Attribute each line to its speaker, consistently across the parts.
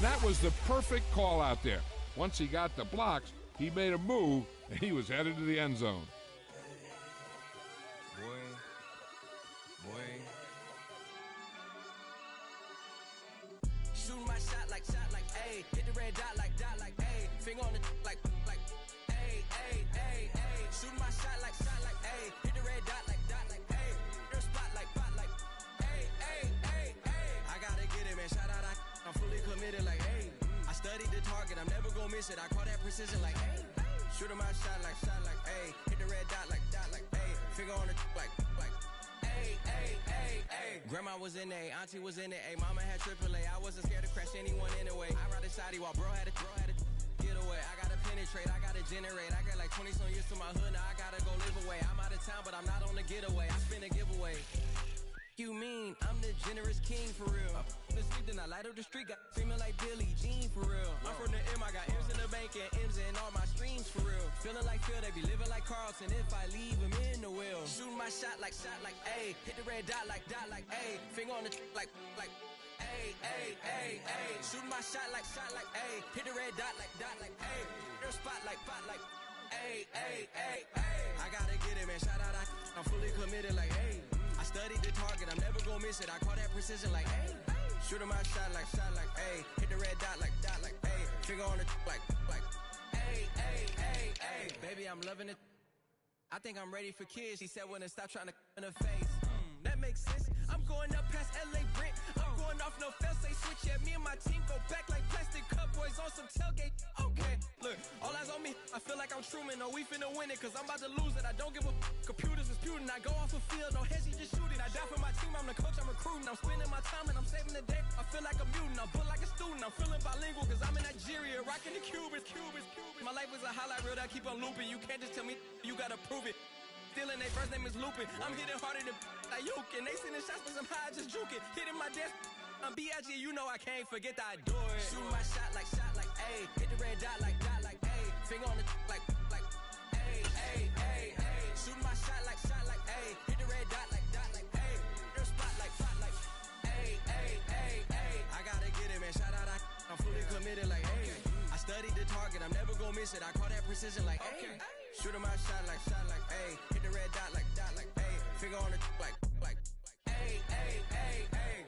Speaker 1: That was the perfect call out there. Once he got the blocks, he made a move, and he was headed to the end zone.
Speaker 2: Shooting my shot like, ayy. Hit the red dot like, ayy. Finger on the like, ayy, ayy, ayy, ayy. Shooting my shot like, ayy. Hit the red dot like, ayy. Their spot like, ayy, ayy, ayy, ayy. I gotta get it, man. Shout out, I'm fully committed like, ayy. I studied the target, I'm never gonna miss it. I call that precision like, ayy. Shooting my shot like, ayy. Hit the red dot like, ayy. Finger on the like, ayy, ayy, ayy, ayy. Grandma was in A, auntie was in it, ayy. Mama had AAA, I wasn't scared to crash anyone anyway. I ride a shoddy while bro had a get away. I gotta penetrate, I gotta generate. I got like 20-some years to my hood, now I gotta go live away. I'm out of town, but I'm not on the getaway. I spin a giveaway. You mean I'm the generous king for real? Been sleep, then I light up the street, got screaming like Billie Jean for real. I'm from the M, I got M's in the bank and M's in all my streams for real. Feeling like Phil, they be living like Carlton if I leave him in the wheel. Shooting my shot like, ayy. Hit the red dot like, ayy. Finger on the like, ayy, ayy, ayy, ayy. Shooting my shot like, ayy. Hit the red dot like, ayy. Their spot like, ayy, ayy, ayy, ayy. I gotta get it, man. Shout out, I'm fully committed like, ayy. I studied the target, I'm never gonna miss it. I call that precision like, ayy. Shooting my shot like, ayy. Hit the red dot like, ayy. Finger on the like, ayy, ayy, ayy, ayy. Baby, I'm loving it. I think I'm ready for kids. She said when to stop trying to in her face. That makes sense. I'm going up past LA Brent. I'm going off no fail, say switch. Yeah, me and my team go back like plastic cup boys on some tailgate. Okay, look, all eyes on me. I feel like I'm Truman. No, we finna win it, cause I'm about to lose it. I don't give a computers disputing. I go off the field, no heads, just shoot it. I die for my team, I'm the coach, I'm recruiting. I'm spending my time and I'm saving the day. I feel like a mutant, I'm built like a student. I'm feeling bilingual, cause I'm in Nigeria, rocking the Cubans. My life is a highlight reel that I keep on looping. You can't just tell me, you gotta prove it. Stealing, their first name is Lupin. I'm hitting harder than Ayuk, and they sending shots, but I'm high, just juke it. Hitting my desk, I'm B.I.G., you know I can't forget that I do it. Shooting my shot like, ayy. Hit the red dot like, ayy. Finger on the like, ayy, ayy, ayy, ayy. Shooting my shot like, ayy. Hit the red dot like, ayy. Their spot like, ayy, ayy, ayy, ayy. I gotta get it, man. Shout out, I'm fully committed like, ayy. I studied the target, I'm never gonna miss it. I call that precision like, ayy. Shooting my shot like, ayy. Hit the red dot like, ayy. Finger on the like, ayy, ayy, ayy, ayy.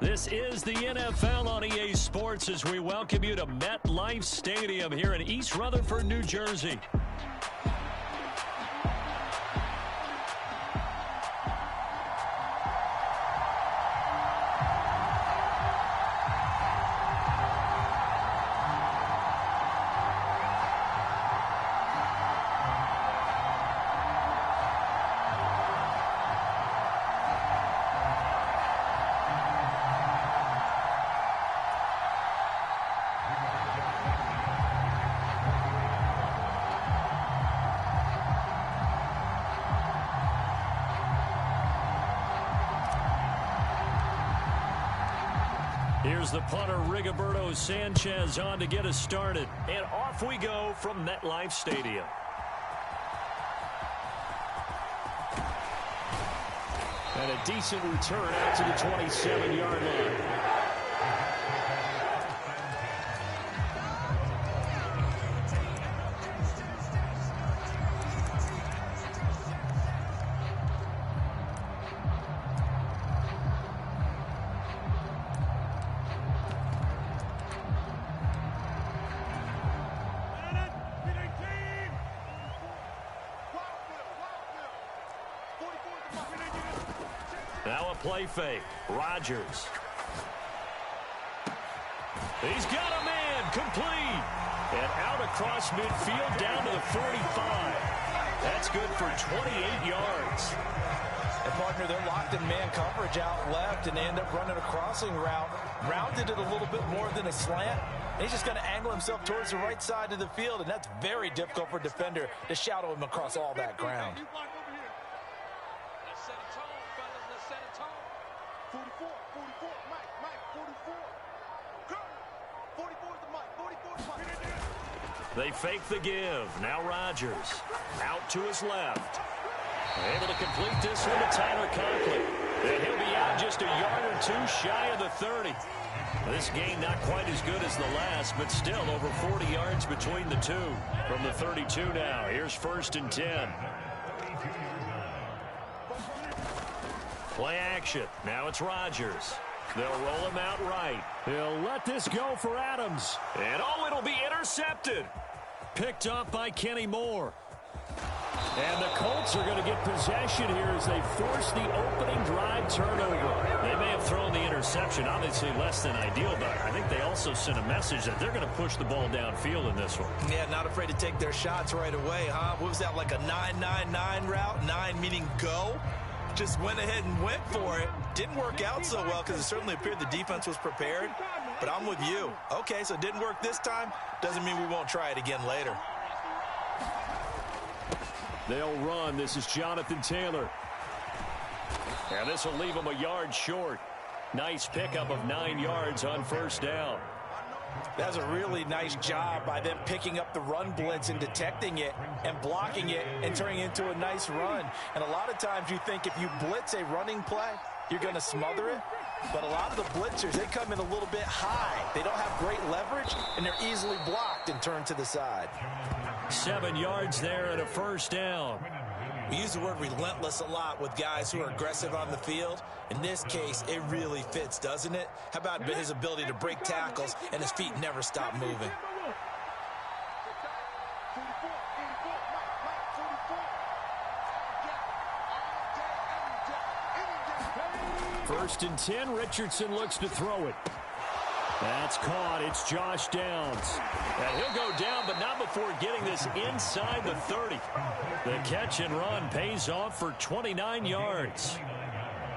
Speaker 3: This is the NFL on EA Sports as we welcome you to MetLife Stadium here in East Rutherford, New Jersey. Here's the punter, Rigoberto Sanchez, on to get us started. And off we go from MetLife Stadium. And a decent return out to the 27-yard line. Now a play fake. Rodgers. He's got a man complete. And out across midfield down to the 45. That's good for 28 yards.
Speaker 4: And partner, they're locked in man coverage out left, and they end up running a crossing route. Rounded it a little bit more than a slant. And he's just going to angle himself towards the right side of the field, and that's very difficult for a defender to shadow him across all that ground.
Speaker 5: set a tone. 44, 44, Mike, 44. Go! 44 is the Mike, 44 is Mike.
Speaker 3: They fake the give. Now Rodgers out to his left. Able to complete this one to Tyler Conklin. And he'll be out just a yard or two shy of the 30. This game not quite as good as the last, but still over 40 yards between the two. From the 32 now, here's 1st and 10. Play action. Now it's Rodgers. They'll roll him out right. He'll let this go for Adams. And oh, it'll be intercepted. Picked up by Kenny Moore. And the Colts are going to get possession here as they force the opening drive turnover. They may have thrown the interception, obviously less than ideal, but I think they also sent a message that they're going to push the ball downfield in this one.
Speaker 4: Yeah, not afraid to take their shots right away, huh? What was that, like a 9-9-9 route? 9 meaning go? Just went ahead and went for it. Didn't work out so well because it certainly appeared the defense was prepared. But I'm with you. Okay, so it didn't work this time. Doesn't mean we won't try it again later.
Speaker 3: They'll run. This is Jonathan Taylor. And this will leave him a yard short. Nice pickup of 9 yards on 1st down.
Speaker 4: That's a really nice job by them picking up the run blitz and detecting it and blocking it and turning it into a nice run. And a lot of times you think if you blitz a running play, you're going to smother it. But a lot of the blitzers, they come in a little bit high. They don't have great leverage, and they're easily blocked and turned to the side.
Speaker 3: 7 yards there and a 1st down.
Speaker 4: We use the word relentless a lot with guys who are aggressive on the field. In this case, it really fits, doesn't it? How about his ability to break tackles and his feet never stop moving?
Speaker 3: First and 10, Richardson looks to throw it. That's caught. It's Josh Downs. And he'll go down, but not before getting this inside the 30. The catch and run pays off for 29 yards.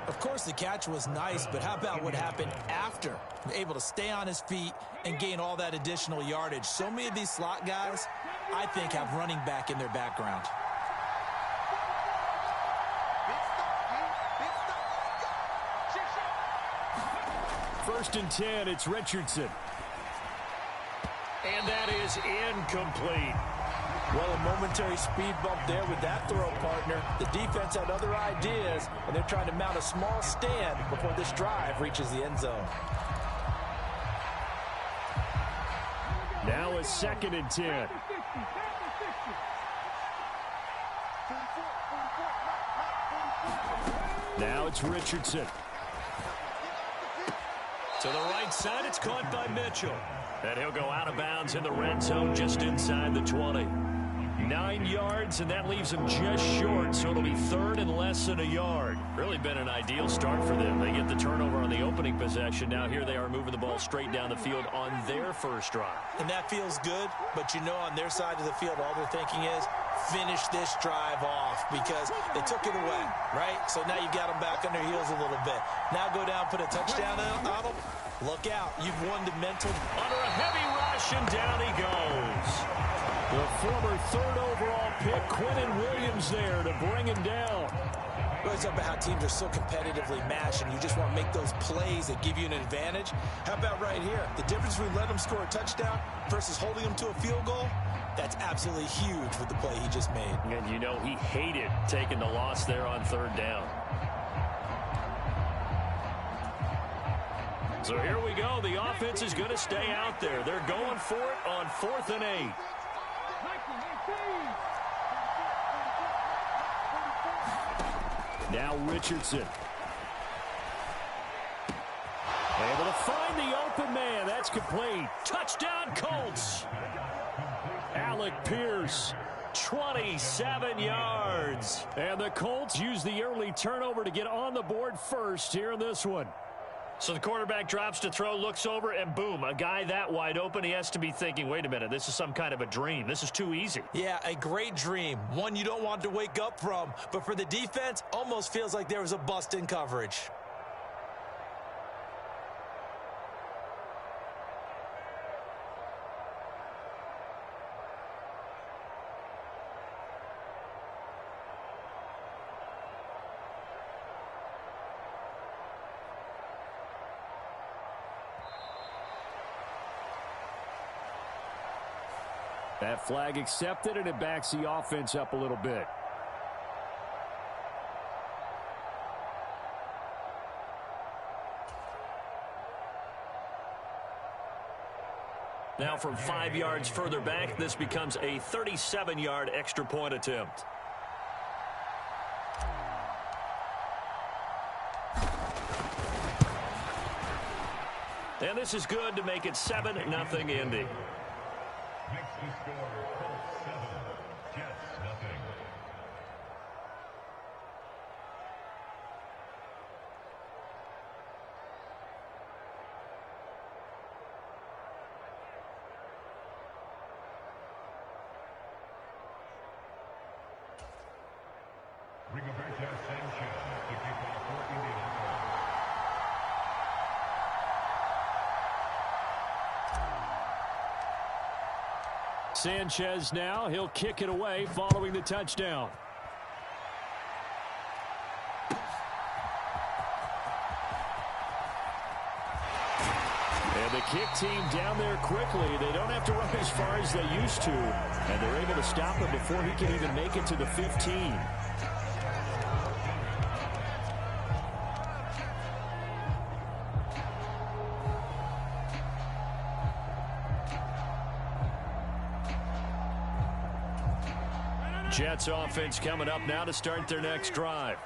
Speaker 4: Of course, the catch was nice, but how about what happened after? Able to stay on his feet and gain all that additional yardage. So many of these slot guys, I think, have running back in their background.
Speaker 3: First and 10, it's Richardson. And that is incomplete.
Speaker 4: Well, a momentary speed bump there with that throw, partner. The defense had other ideas, and they're trying to mount a small stand before this drive reaches the end zone.
Speaker 3: Now a 2nd and 10. Now it's Richardson. To the right side, it's caught by Mitchell. And he'll go out of bounds in the red zone just inside the 20. 9 yards, and that leaves him just short, so it'll be 3rd and less than a yard. Really been an ideal start for them. They get the turnover on the opening possession. Now here they are moving the ball straight down the field on their first drive.
Speaker 4: And that feels good, but you know on their side of the field, all they're thinking is, finish this drive off because they took it away, right? So now you got them back on their heels a little bit. Now go down, put a touchdown on them. Look out. You've won the mental.
Speaker 3: Under a heavy rush, and down he goes. The former 3rd overall pick, Quentin Williams, there to bring him down.
Speaker 4: We always talk about how teams are so competitively matched, and you just want to make those plays that give you an advantage. How about right here? The difference between letting them score a touchdown versus holding them to a field goal, that's absolutely huge with the play he just made.
Speaker 3: And you know he hated taking the loss there on 3rd down. So here we go. The offense is going to stay out there. They're going for it on 4th and 8. Now Richardson. Able to find the open man. That's complete. Touchdown Colts. Alec Pierce, 27 yards. And the Colts use the early turnover to get on the board first here in this one. So the quarterback drops to throw, looks over, and boom, a guy that wide open, he has to be thinking, wait a minute, this is some kind of a dream. This is too easy.
Speaker 4: Yeah, a great dream. One you don't want to wake up from. But for the defense, almost feels like there was a bust in coverage.
Speaker 3: That flag accepted, and it backs the offense up a little bit. Now from 5 yards further back, this becomes a 37-yard extra point attempt. And this is good to make it 7-0 Indy.
Speaker 6: Makes the score Colts 7, Jets nothing. Rigoberto Sanchez to kick off for Indianapolis.
Speaker 3: Sanchez now, he'll kick it away following the touchdown. And the kick team down there quickly. They don't have to run as far as they used to. And they're able to stop him before he can even make it to the 15. Jets offense coming up now to start their next drive.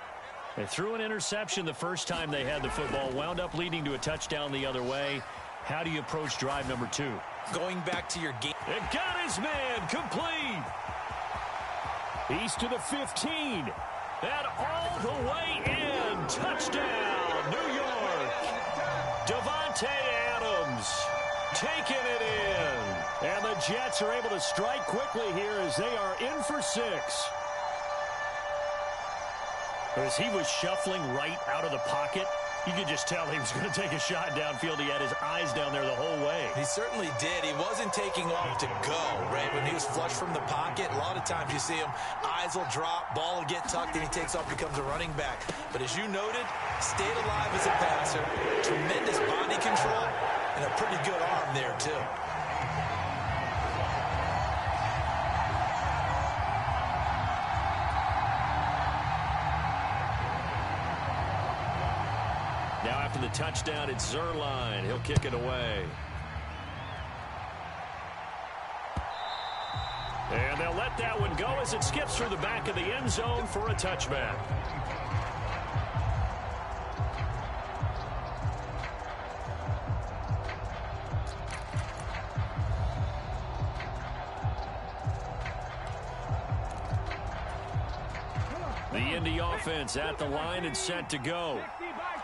Speaker 3: They threw an interception the first time they had the football, wound up leading to a touchdown the other way. How do you approach drive number 2?
Speaker 4: Going back to your game.
Speaker 3: And got his man complete. He's to the 15. And all the way in. Touchdown, New York. Davante Adams taking it in. And the Jets are able to strike quickly here as they are in for 6. As he was shuffling right out of the pocket, you could just tell he was going to take a shot downfield. He had his eyes down there the whole way.
Speaker 4: He certainly did. He wasn't taking off to go, right? When he was flush from the pocket, a lot of times you see him, eyes will drop, ball will get tucked, and he takes off, becomes a running back. But as you noted, stayed alive as a passer, tremendous body control, and a pretty good arm there, too.
Speaker 3: Now after the touchdown, it's Zerline. He'll kick it away. And they'll let that one go as it skips through the back of the end zone for a touchback. The Indy offense at the line and set to go.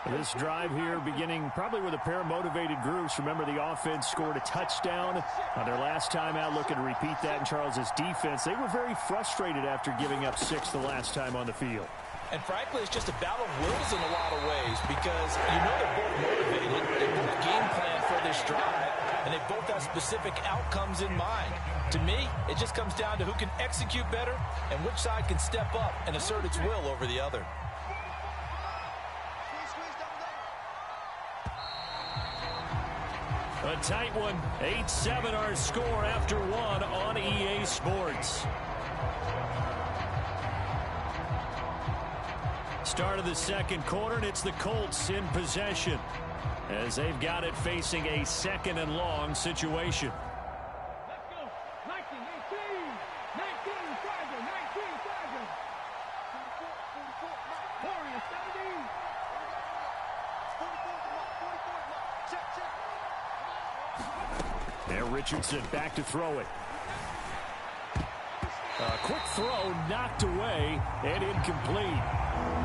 Speaker 3: This drive here beginning probably with a pair of motivated groups. Remember, the offense scored a touchdown on their last time out. Looking to repeat that in Charles's defense. They were very frustrated after giving up 6 the last time on the field.
Speaker 4: And frankly, it's just a battle of wills in a lot of ways because you know they're both motivated. They both game plan for this drive, and they both have specific outcomes in mind. To me, it just comes down to who can execute better and which side can step up and assert its will over the other.
Speaker 3: A tight one. 8-7 our score after 1 on EA Sports. Start of the second quarter, and it's the Colts in possession as they've got it facing a 2nd and long situation.
Speaker 5: Let's go. 19, 18, 19, Tiger, 19, Tiger. 44, Warrior, 17. 44, check, check.
Speaker 3: And Richardson back to throw it. A quick throw knocked away and incomplete.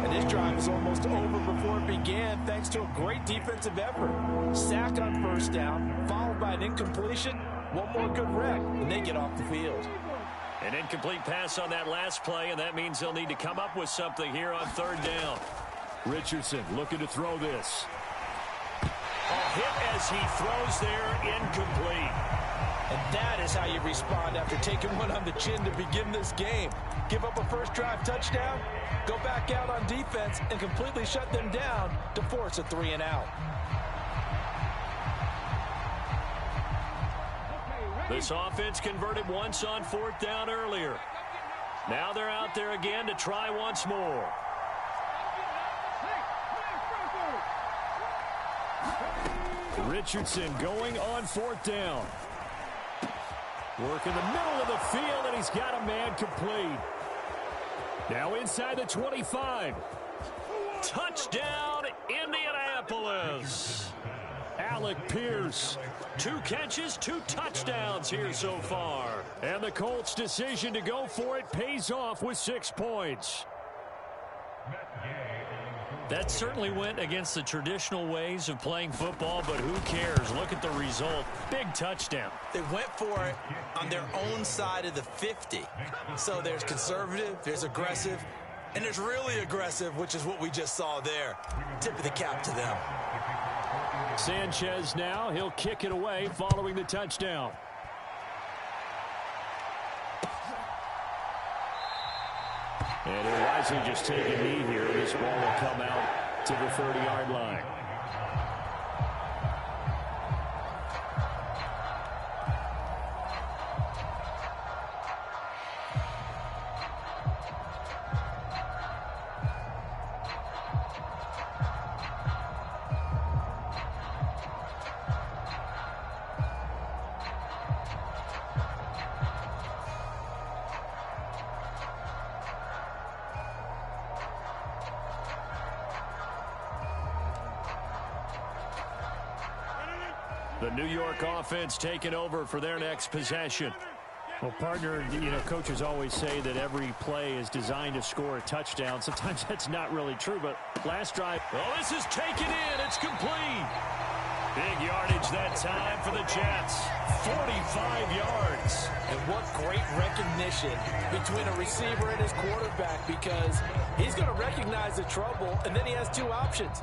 Speaker 4: And this drive is almost over before it began thanks to a great defensive effort. Sack on first down, followed by an incompletion. One more good rec, and they get off the field.
Speaker 3: An incomplete pass on that last play, and that means they'll need to come up with something here on 3rd down. Richardson looking to throw this. A hit as he throws there, incomplete.
Speaker 4: And that is how you respond after taking one on the chin to begin this game. Give up a first drive touchdown, go back out on defense, and completely shut them down to force a 3-and-out.
Speaker 5: Okay,
Speaker 3: This offense converted once on 4th down earlier. Now they're out there again to try once more. Richardson going on 4th down. Work in the middle of the field, and he's got a man complete. Now inside the 25. Touchdown, Indianapolis. Alec Pierce. 2 catches, 2 touchdowns here so far. And the Colts' decision to go for it pays off with 6 points. That certainly went against the traditional ways of playing football, but who cares? Look at the result. Big touchdown.
Speaker 4: They went for it on their own side of the 50. So there's conservative, there's aggressive, and there's really aggressive, which is what we just saw there. Tip of the cap to them.
Speaker 3: Sanchez now, he'll kick it away following the touchdown. And he'll wisely just take a knee here. This ball will come out to the 30-yard line. The New York offense taking over for their next possession. Well, partner, coaches always say that every play is designed to score a touchdown. Sometimes that's not really true, but last drive. Oh, this is taken in. It's complete. Big yardage that time for the Jets. 45 yards.
Speaker 4: And what great recognition between a receiver and his quarterback, because he's going to recognize the trouble, and then he has 2 options.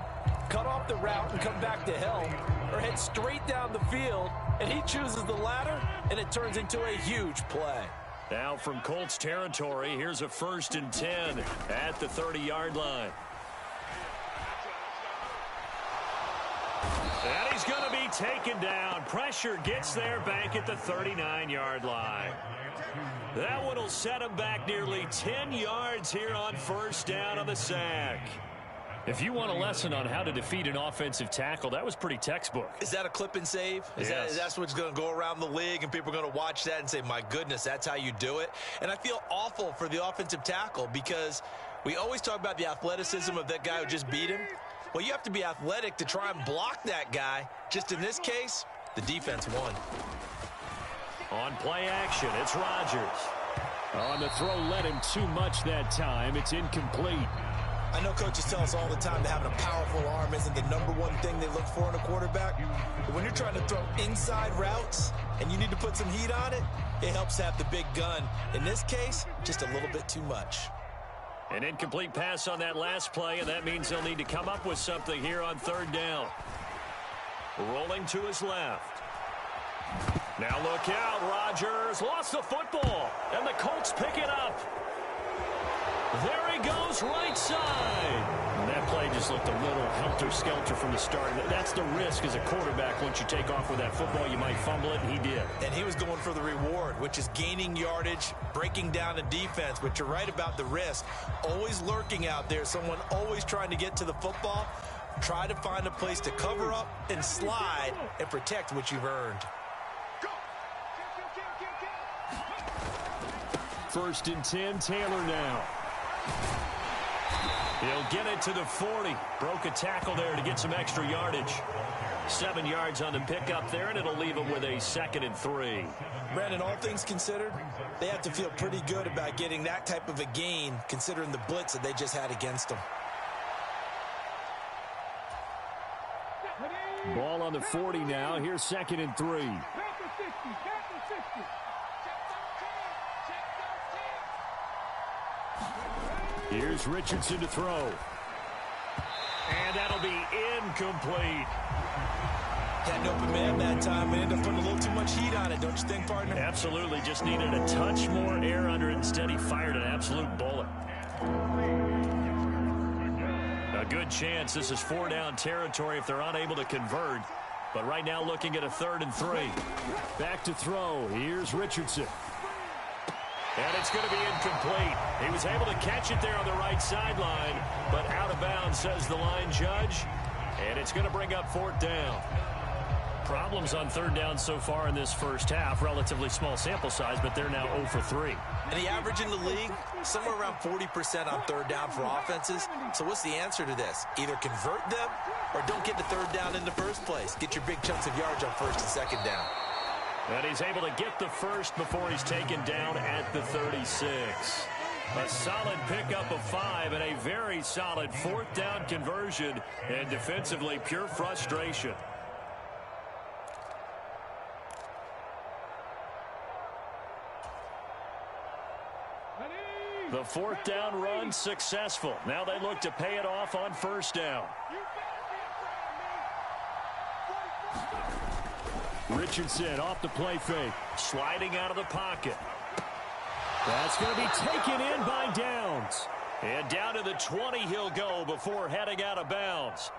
Speaker 4: Cut off the route and come back to help, or head straight down the field, and he chooses the latter, and it turns into a huge play.
Speaker 3: Now from Colts territory, here's a 1st and 10 at the 30-yard line. And he's going to be taken down. Pressure gets there back at the 39-yard line. That one will set him back nearly 10 yards here on 1st down on the sack. If you want a lesson on how to defeat an offensive tackle, that was pretty textbook.
Speaker 4: Is that a clip and save? That's what's going to go around the league, and people are going to watch that and say, my goodness, that's how you do it? And I feel awful for the offensive tackle, because we always talk about the athleticism of that guy who just beat him. Well, you have to be athletic to try and block that guy. Just in this case, the defense won.
Speaker 3: On play action, it's Rodgers. On the throw, led him too much that time. It's incomplete.
Speaker 4: I know coaches tell us all the time that having a powerful arm isn't the #1 thing they look for in a quarterback. But when you're trying to throw inside routes and you need to put some heat on it, it helps have the big gun. In this case, just a little bit too much.
Speaker 3: An incomplete pass on that last play, and that means they'll need to come up with something here on 3rd down. Rolling to his left. Now look out, Rodgers lost the football, and the Colts pick it up. There he goes, right side. And that play just looked a little helter-skelter from the start. That's the risk as a quarterback. Once you take off with that football, you might fumble it, and he did.
Speaker 4: And he was going for the reward, which is gaining yardage, breaking down a defense. But you're right about the risk. Always lurking out there, someone always trying to get to the football. Try to find a place to cover up and slide and protect what you've earned.
Speaker 3: 1st and 10, Taylor now. He'll get it to the 40. Broke a tackle there to get some extra yardage. 7 yards on the pickup there, and it'll leave him with a 2nd and 3.
Speaker 4: Brandon, all things considered, they have to feel pretty good about getting that type of a gain, considering the blitz that they just had against them.
Speaker 3: Ball on the 40 now. Here's 2nd and 3. Here's Richardson to throw. And that'll be incomplete.
Speaker 4: Had an open man that time and ended up putting a little too much heat on it, don't you think, partner?
Speaker 3: Absolutely. Just needed a touch more air under it. Instead, he fired an absolute bullet. A good chance this is 4-down territory if they're unable to convert. But right now looking at a 3rd and 3. Back to throw. Here's Richardson. And it's going to be incomplete. He was able to catch it there on the right sideline, but out of bounds, says the line judge. And it's going to bring up 4th down. Problems on 3rd down so far in this first half. Relatively small sample size, but they're now 0 for 3.
Speaker 4: And the average in the league, somewhere around 40% on 3rd down for offenses. So what's the answer to this? Either convert them or don't get the 3rd down in the first place. Get your big chunks of yards on 1st and 2nd down.
Speaker 3: And he's able to get the first before he's taken down at the 36. A solid pickup of 5 and a very solid 4th down conversion. And defensively, pure frustration. The 4th down run successful. Now they look to pay it off on 1st down. Richardson off the play fake. Sliding out of the pocket. That's going to be taken in by Downs. And down to the 20 he'll go before heading out of bounds.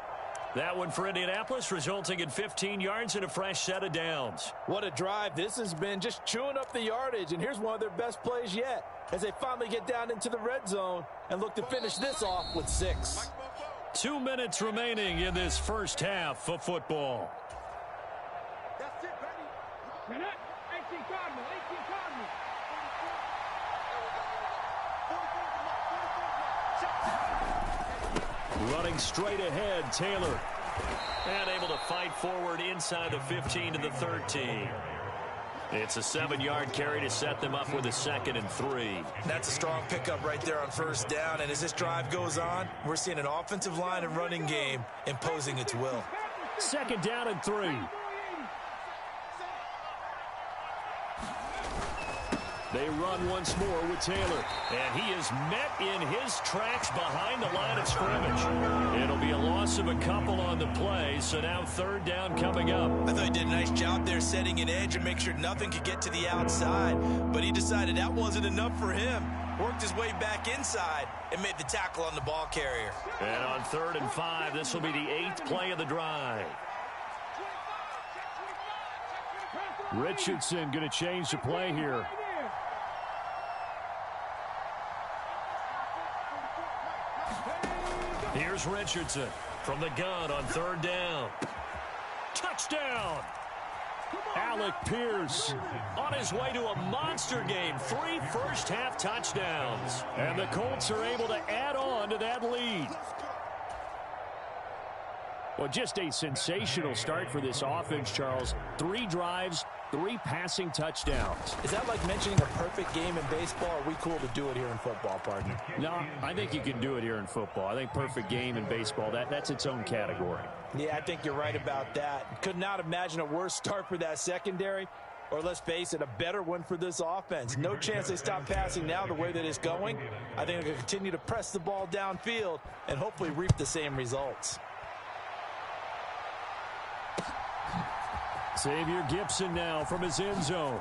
Speaker 3: That one for Indianapolis, resulting in 15 yards and a fresh set of downs.
Speaker 4: What a drive this has been, just chewing up the yardage. And here's one of their best plays yet as they finally get down into the red zone and look to finish this off with 6.
Speaker 3: 2 minutes remaining in this first half of football.
Speaker 5: That's it, Betty. 18 Cardinal, 18 Cardinal. 44.
Speaker 3: Running straight ahead, Taylor. And able to fight forward inside the 15 to the 13. It's a 7-yard carry to set them up with a 2nd and 3.
Speaker 4: That's a strong pickup right there on 1st down. And as this drive goes on, we're seeing an offensive line and running game imposing its will.
Speaker 3: 2nd down and 3. They run once more with Taylor. And he is met in his tracks behind the line of scrimmage. It'll be a loss of a couple on the play, so now 3rd down coming up.
Speaker 4: I thought he did a nice job there setting an edge and make sure nothing could get to the outside. But he decided that wasn't enough for him. Worked his way back inside and made the tackle on the ball carrier.
Speaker 3: And on 3rd and 5, this will be the 8th play of the drive. Richardson going to change the play here. Here's Richardson from the gun on 3rd down. Touchdown! Alec Pierce on his way to a monster game. 3 first-half touchdowns. And the Colts are able to add on to that lead. Well, just a sensational start for this offense, Charles. 3 drives, 3 passing touchdowns.
Speaker 4: Is that like mentioning a perfect game in baseball? Or are we cool to do it here in football, partner?
Speaker 3: No, I think you can do it here in football. I think perfect game in baseball, that's its own category.
Speaker 4: Yeah, I think you're right about that. Could not imagine a worse start for that secondary, or let's face it, a better one for this offense. No chance they stop passing now the way that it's going. I think they'll continue to press the ball downfield and hopefully reap the same results.
Speaker 3: Xavier Gibson now from his end zone.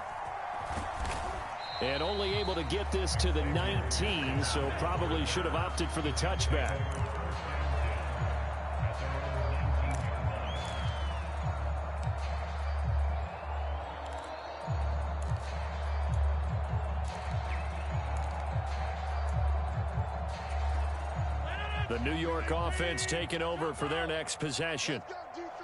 Speaker 3: And only able to get this to the 19, so probably should have opted for the touchback. The New York offense taking over for their next possession.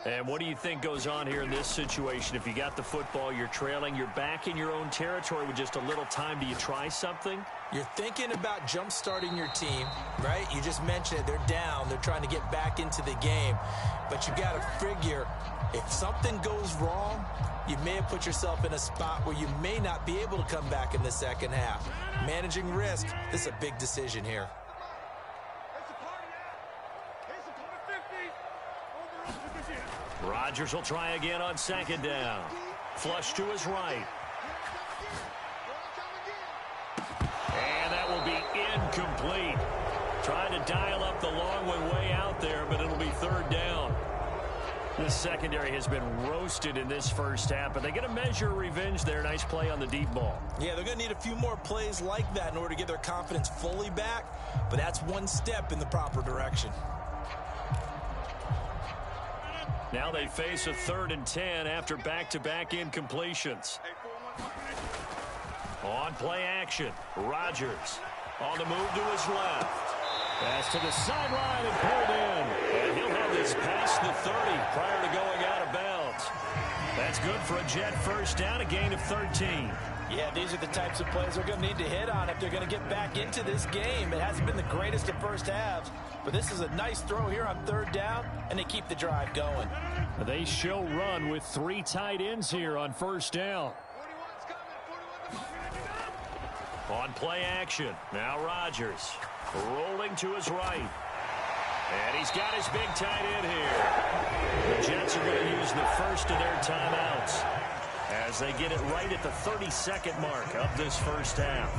Speaker 3: And what do you think goes on here in this situation? If you got the football, you're trailing, you're back in your own territory with just a little time. Do you try something?
Speaker 4: You're thinking about jump-starting your team, right? You just mentioned it. They're down. They're trying to get back into the game. But you got to figure, if something goes wrong, you may have put yourself in a spot where you may not be able to come back in the second half. Managing risk, this is a big decision here.
Speaker 3: Rodgers will try again on 2nd down. Flush to his right. And that will be incomplete. Trying to dial up the long one way out there, but it'll be 3rd down. The secondary has been roasted in this first half, but they get a measure of revenge there. Nice play on the deep ball.
Speaker 4: Yeah, they're going to need a few more plays like that in order to get their confidence fully back, but that's one step in the proper direction.
Speaker 3: Now they face a 3rd and 10 after back-to-back incompletions. On play action, Rodgers on the move to his left. Pass to the sideline and pulled in. And he'll have this past the 30 prior to going out of bounds. That's good for a Jet first down, a gain of 13.
Speaker 4: Yeah, these are the types of plays they're going to need to hit on if they're going to get back into this game. It hasn't been the greatest of first halves, but this is a nice throw here on 3rd down, and they keep the drive going.
Speaker 3: They show run with 3 tight ends here on 1st down. On play action, now Rodgers rolling to his right. And he's got his big tight end here. The Jets are going to use the first of their timeouts as they get it right at the 32nd mark of this first half.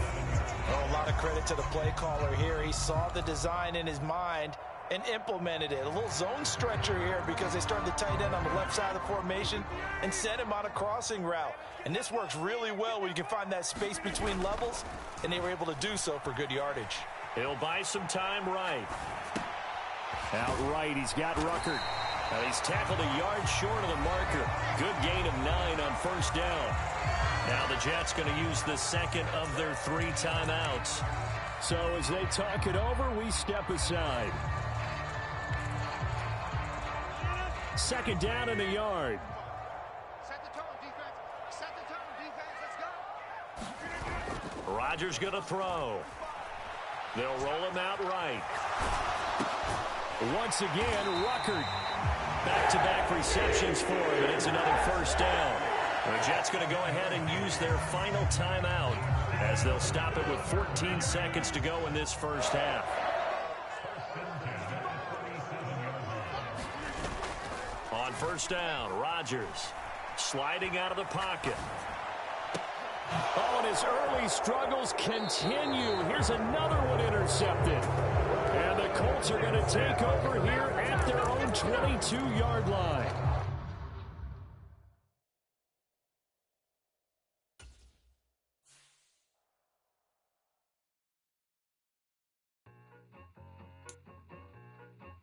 Speaker 4: Oh, a lot of credit to the play caller here. He saw the design in his mind and implemented it. A little zone stretcher here because they started the tight end on the left side of the formation and sent him on a crossing route. And this works really well when you can find that space between levels, and they were able to do so for good yardage.
Speaker 3: He'll buy some time right. Out right, he's got Ruckert. Now he's tackled a yard short of the marker. Good gain of 9 on 1st down. Now the Jets going to use the second of their 3 timeouts. So as they talk it over, we step aside. 2nd down and a yard.
Speaker 5: Set the tone, defense. Set the tone, defense. Let's go.
Speaker 3: Rodgers going to throw. They'll roll him out right. Once again, Ruckert. Back-to-back receptions for him, and it's another 1st down. The Jets going to go ahead and use their final timeout as they'll stop it with 14 seconds to go in this first half. On 1st down, Rodgers sliding out of the pocket. Oh, and his early struggles continue. Here's another one intercepted. And the Colts are going to take over here at their own 22-yard line.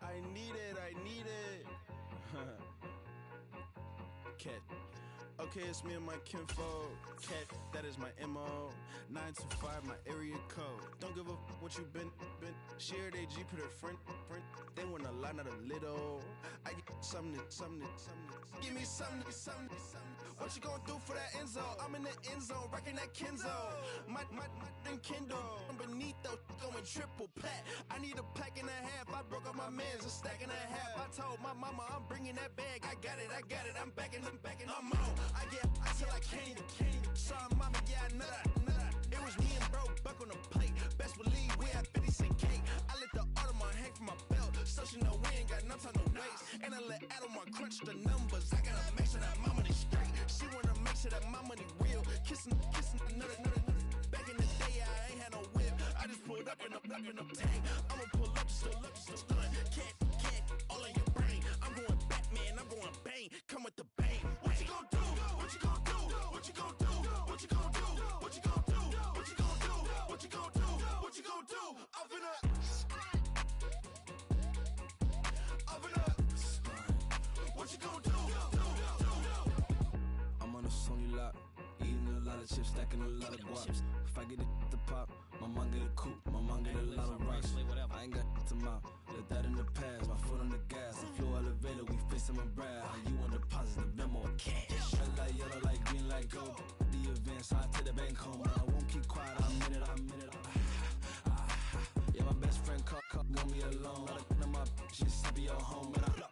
Speaker 7: I need it. Cat. Okay, it's me and my kinfolk. Cat, that is my MO. 925, my area code. Don't give a what you been. Share they G, put her friend. They want a lot, not a little. I get something. Give me something. What you gonna do for that end zone? I'm in the end zone, rocking that Kenzo. My thing Kindle. Beneath though, going triple plat. I need a pack and a half. I broke up my mans, a stack and a half. I told my mama I'm bringing that bag. I got it. I'm backing. I'm on. I get till I can't. Sorry, mama, yeah, I know that. It was me and bro, buck on the plate. Best believe we had 50 cent cake. I let the Audemars hang from my belt, so she know we ain't got no time to waste. And I let Audemars crunch the numbers. I gotta make sure that my money straight. She wanna make sure that my money real. Kissing another. Back in the day, I ain't had no whip. I just pulled up in a tank. I'ma pull up just to stun. Cat, all in your brain. I'm going Batman, I'm going bang. Come with the bang. What you gonna do? What you gonna do? What you gonna do? What you gonna do? What you gonna do? What you gonna do? What you gonna do? What you gonna do? I'm finna. What you gonna do? I'm on a Sony lot, eating a lot of chips, stacking a lot of guaps. If I get it to pop, my mom get a coupe, my mom get a lot of rocks. I ain't got to mouth, let that in the past. My foot on the gas, the floor elevator, we facing my brad. How you want deposit the memo or cash? Red like yellow, like green, like gold. The events, I take the bank home. I won't keep quiet, I'm in it. Yeah, my best friend want me alone. None of my bitches be your home, and I blah.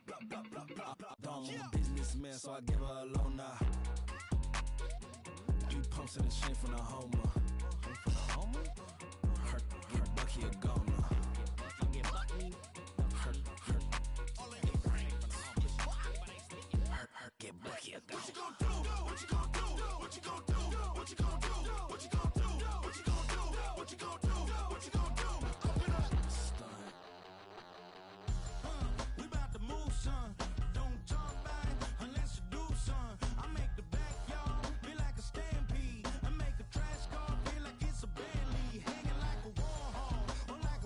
Speaker 7: I'm a businessman, so I give her a loan now. 3 pumps in the chain from the Homer. Her Bucky a goner. Get Bucky a goner. What you gonna do? What you gonna do? What you gonna do? What you gonna do? What you gonna do? What you gonna do? What you gonna do? What you gonna do? We about to move, son. Don't talk about it unless you do, son. I make the backyard feel like a stampede. I make a trash car feel like it's a Bentley. Hanging like a war hall or like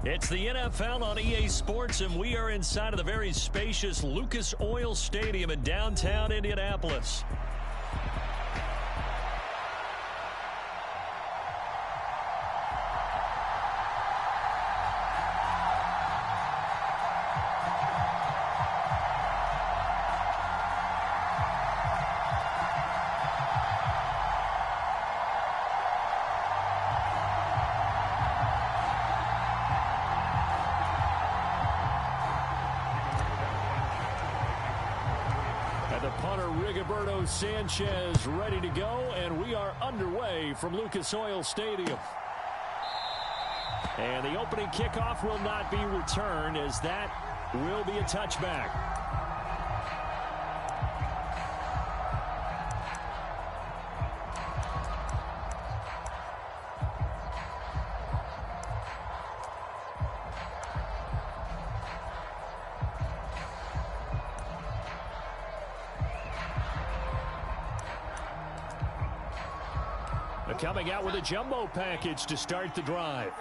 Speaker 3: It's the NFL on EA Sports, and we are inside of the very spacious Lucas Oil Stadium in downtown Indianapolis. Sanchez ready to go, and we are underway from Lucas Oil Stadium. And the opening kickoff will not be returned, as that will be a touchback. Coming out with a jumbo package to start the drive.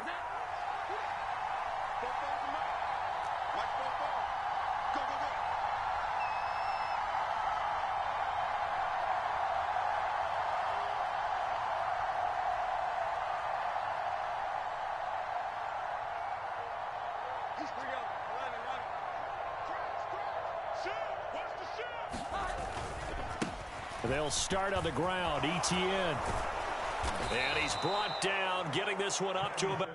Speaker 3: They'll start on the ground. ETN. And he's brought down, getting this one up to about...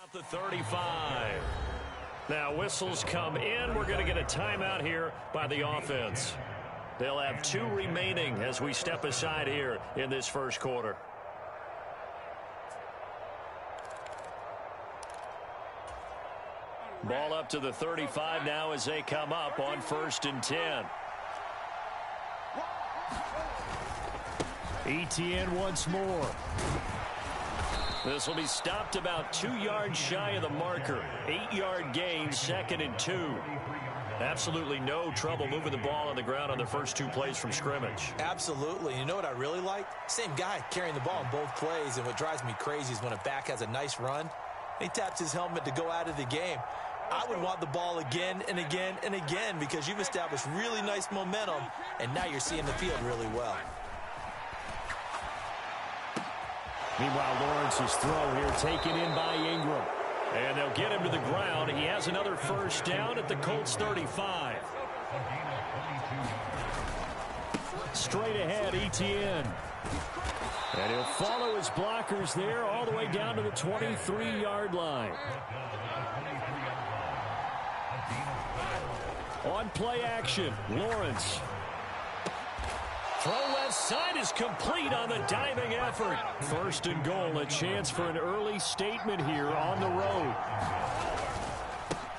Speaker 3: Out the 35. Now whistles come in. We're going to get a timeout here by the offense. They'll have 2 remaining as we step aside here in this first quarter. Ball up to the 35 now as they come up on 1st and 10. ETN once more. This will be stopped about 2 yards shy of the marker. 8-yard gain, 2nd and 2. Absolutely no trouble moving the ball on the ground on the first 2 plays from scrimmage.
Speaker 4: Absolutely. You know what I really like? Same guy carrying the ball on both plays, and what drives me crazy is when a back has a nice run, he taps his helmet to go out of the game. I would want the ball again and again and again because you've established really nice momentum, and now you're seeing the field really well.
Speaker 3: Meanwhile, Lawrence's throw here taken in by Ingram. And they'll get him to the ground. He has another first down at the Colts 35. Straight ahead, ETN. And he'll follow his blockers there all the way down to the 23-yard line. On play action, Lawrence. Throw left side is complete on the diving effort. 1st and goal, a chance for an early statement here on the road.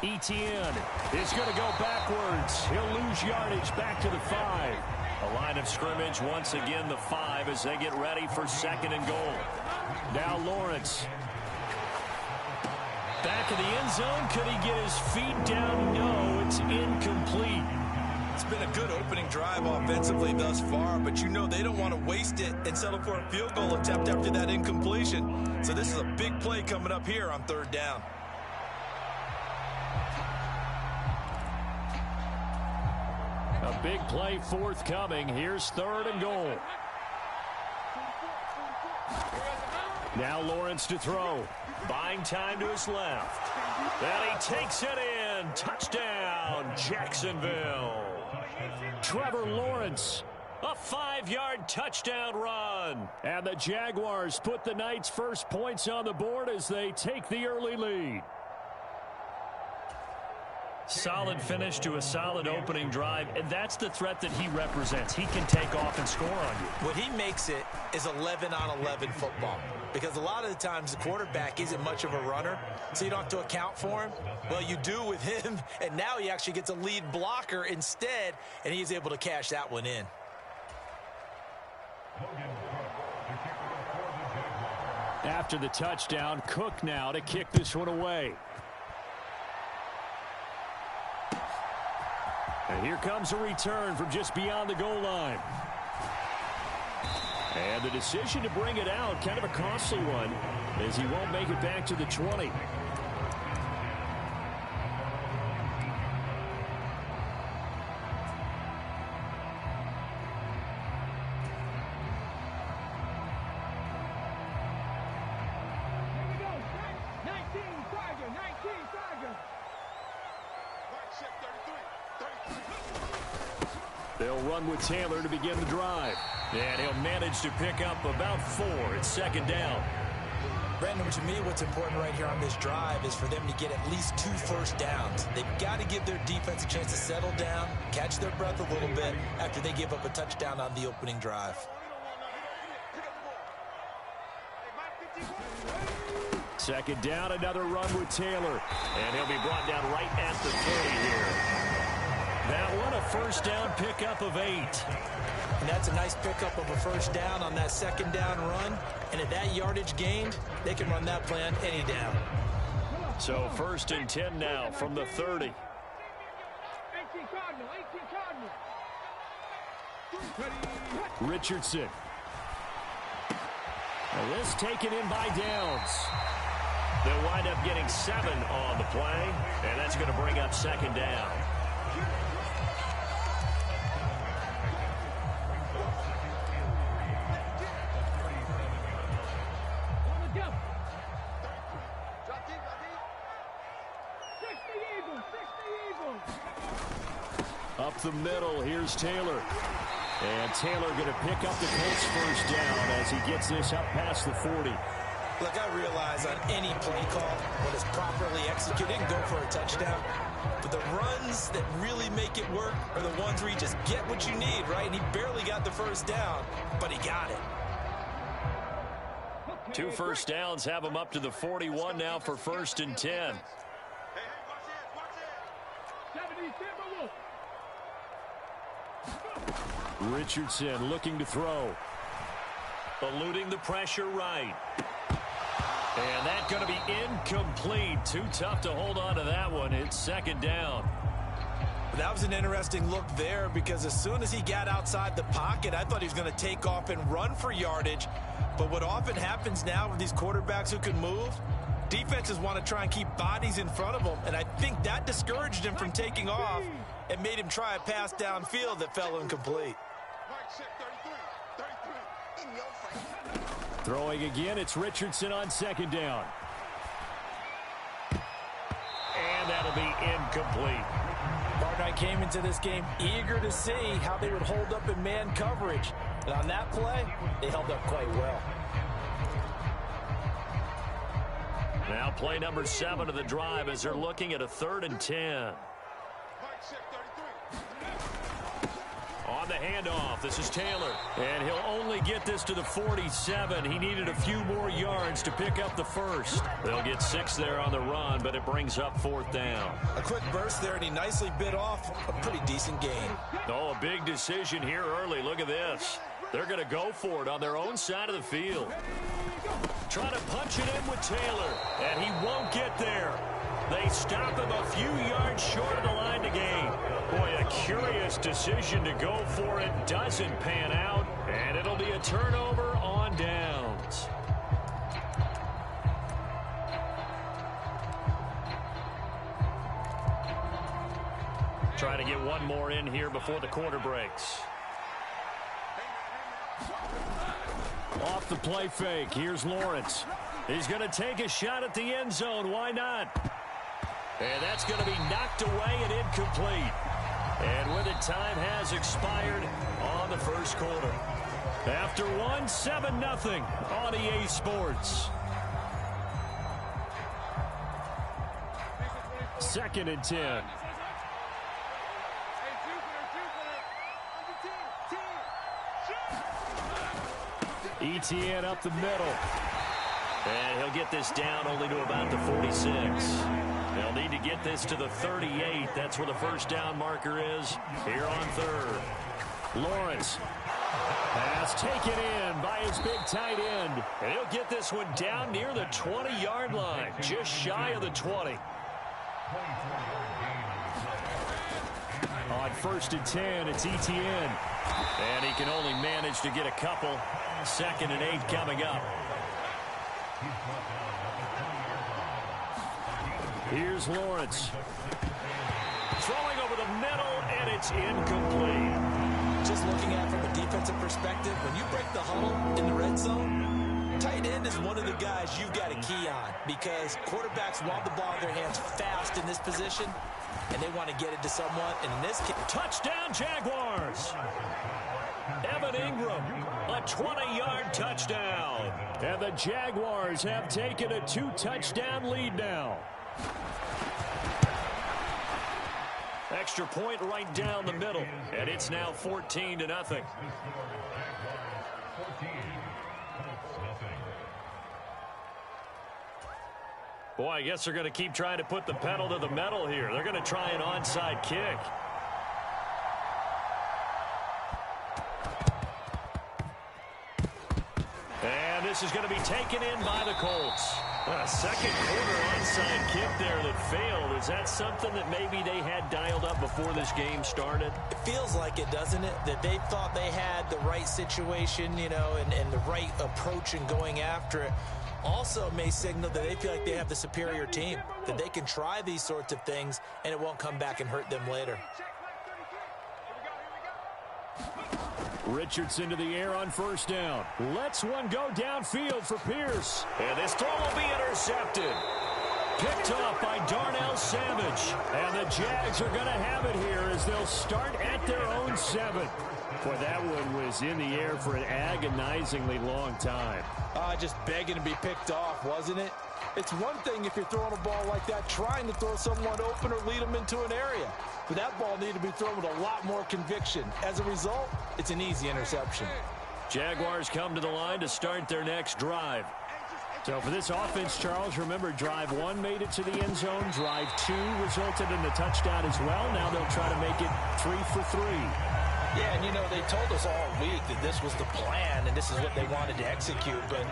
Speaker 3: ETN is going to go backwards. He'll lose yardage back to the 5. A line of scrimmage once again the 5 as they get ready for 2nd and goal. Now Lawrence. Back in the end zone. Could he get his feet down? No, it's incomplete.
Speaker 4: It's been a good opening drive offensively thus far, but you know they don't want to waste it and settle for a field goal attempt after that incompletion. So this is a big play coming up here on 3rd down.
Speaker 3: big play forthcoming. Here's 3rd and goal. Now Lawrence to throw. Buying time to his left. And he takes it in. Touchdown, Jacksonville. Trevor Lawrence, a 5-yard touchdown run. And the Jaguars put the Knights' first points on the board as they take the early lead.
Speaker 8: Solid finish to a solid opening drive, and that's the threat that he represents. He can take off and score on you.
Speaker 4: What he makes it is 11-on-11 football, because a lot of the times the quarterback isn't much of a runner, so you don't have to account for him. Well, you do with him, and now he actually gets a lead blocker instead, and he's able to cash that one in.
Speaker 3: After the touchdown, Cook now to kick this one away. And here comes a return from just beyond the goal line. And the decision to bring it out, kind of a costly one, as he won't make it back to the 20. They'll run with Taylor to begin the drive.
Speaker 8: And he'll manage to pick up about 4. It's 2nd down.
Speaker 4: Brandon, to me, what's important right here on this drive is for them to get at least 2 first downs. They've got to give their defense a chance to settle down, catch their breath a little bit after they give up a touchdown on the opening drive.
Speaker 3: 2nd down, another run with Taylor.
Speaker 8: And he'll be brought down right at the 30 here. That one, a first down pickup of 8.
Speaker 4: And that's a nice pickup of a first down on that 2nd down run. And at that yardage gained, they can run that play on any down.
Speaker 3: So 1st and 10 now from the 30. Richardson. And this taken in by Downs.
Speaker 8: They'll wind up getting 7 on the play, and that's going to bring up 2nd down.
Speaker 3: Up the middle, here's Taylor. And Taylor going to pick up the Colts first down as he gets this up past the 40.
Speaker 4: Look, I realize on any play call, when it's properly executed, go for a touchdown. But the runs that really make it work are the ones where you just get what you need, right? And he barely got the first down, but he got it.
Speaker 3: 2 first downs have him up to the 41 now for 1st and 10. Richardson looking to throw.
Speaker 8: Eluding the pressure right. And that's going to be incomplete. Too tough to hold on to that one. It's 2nd down.
Speaker 4: That was an interesting look there, because as soon as he got outside the pocket, I thought he was going to take off and run for yardage. But what often happens now with these quarterbacks who can move, defenses want to try and keep bodies in front of them. And I think that discouraged him from taking off and made him try a pass downfield that fell incomplete.
Speaker 3: Throwing again, it's Richardson on 2nd down.
Speaker 8: And that'll be incomplete.
Speaker 4: Barnett came into this game eager to see how they would hold up in man coverage. And on that play, they held up quite well.
Speaker 8: Now play number 7 of the drive as they're looking at a 3rd and 10. On the handoff, this is Taylor. And he'll only get this to the 47. He needed a few more yards to pick up the first. They'll get 6 there on the run, but it brings up 4th down.
Speaker 4: A quick burst there, and he nicely bit off a pretty decent gain.
Speaker 8: Oh, a big decision here early. Look at this. They're going to go for it on their own side of the field. Trying to punch it in with Taylor, and he won't get there. They stop him a few yards short of the line to gain. Boy, a curious decision to go for it. Doesn't pan out, and it'll be a turnover on downs. try to get one more in here before the quarter breaks. Off the play fake, here's Lawrence. He's going to take a shot at the end zone. Why not? And that's going to be knocked away and incomplete. And with it, time has expired on the first quarter. After one, 7-0 on EA Sports. 2nd and 10. ETN up the middle. And he'll get this down only to about the 46. They'll need to get this to the 38. That's where the first down marker is here on third. Lawrence. Pass taken in by his big tight end. And he'll get this one down near the 20-yard line, just shy of the 20. On 1st and 10, it's ETN. And he can only manage to get a couple. 2nd and 8 coming up. Here's Lawrence. Throwing over the middle, and it's incomplete.
Speaker 4: Just looking at it from a defensive perspective, when you break the huddle in the red zone, tight end is one of the guys you've got to key on because quarterbacks want the ball in their hands fast in this position, and they want to get it to someone. And in this case,
Speaker 8: touchdown Jaguars. Evan Ingram, a 20-yard touchdown. And the Jaguars have taken a 2-touchdown lead now. Extra point right down the middle, and it's now 14-0. Boy, I guess they're going to keep trying to put the pedal to the metal here. They're going to try an onside kick. And this is going to be taken in by the Colts. A second quarter onside kick there that failed. Is that something that maybe they had dialed up before this game started?
Speaker 4: It feels like it, doesn't it? That they thought they had the right situation, you know, and the right approach in going after it. Also may signal that they feel like they have the superior team, that they can try these sorts of things and it won't come back and hurt them later.
Speaker 8: Richardson to the air on 1st down. Lets one go downfield for Pierce. And this throw will be intercepted. Picked off by Darnell Savage. And the Jags are going to have it here as they'll start at their own 7. Boy, that one was in the air for an agonizingly long time.
Speaker 4: Just begging to be picked off, wasn't it? It's one thing if you're throwing a ball like that, trying to throw someone open or lead them into an area. But that ball needed to be thrown with a lot more conviction. As a result, it's an easy interception.
Speaker 8: Jaguars come to the line to start their next drive. So for this offense, Charles, remember drive 1 made it to the end zone. Drive 2 resulted in the touchdown as well. Now they'll try to make it 3 for 3.
Speaker 4: Yeah, and you know, they told us all week that this was the plan and this is what they wanted to execute, but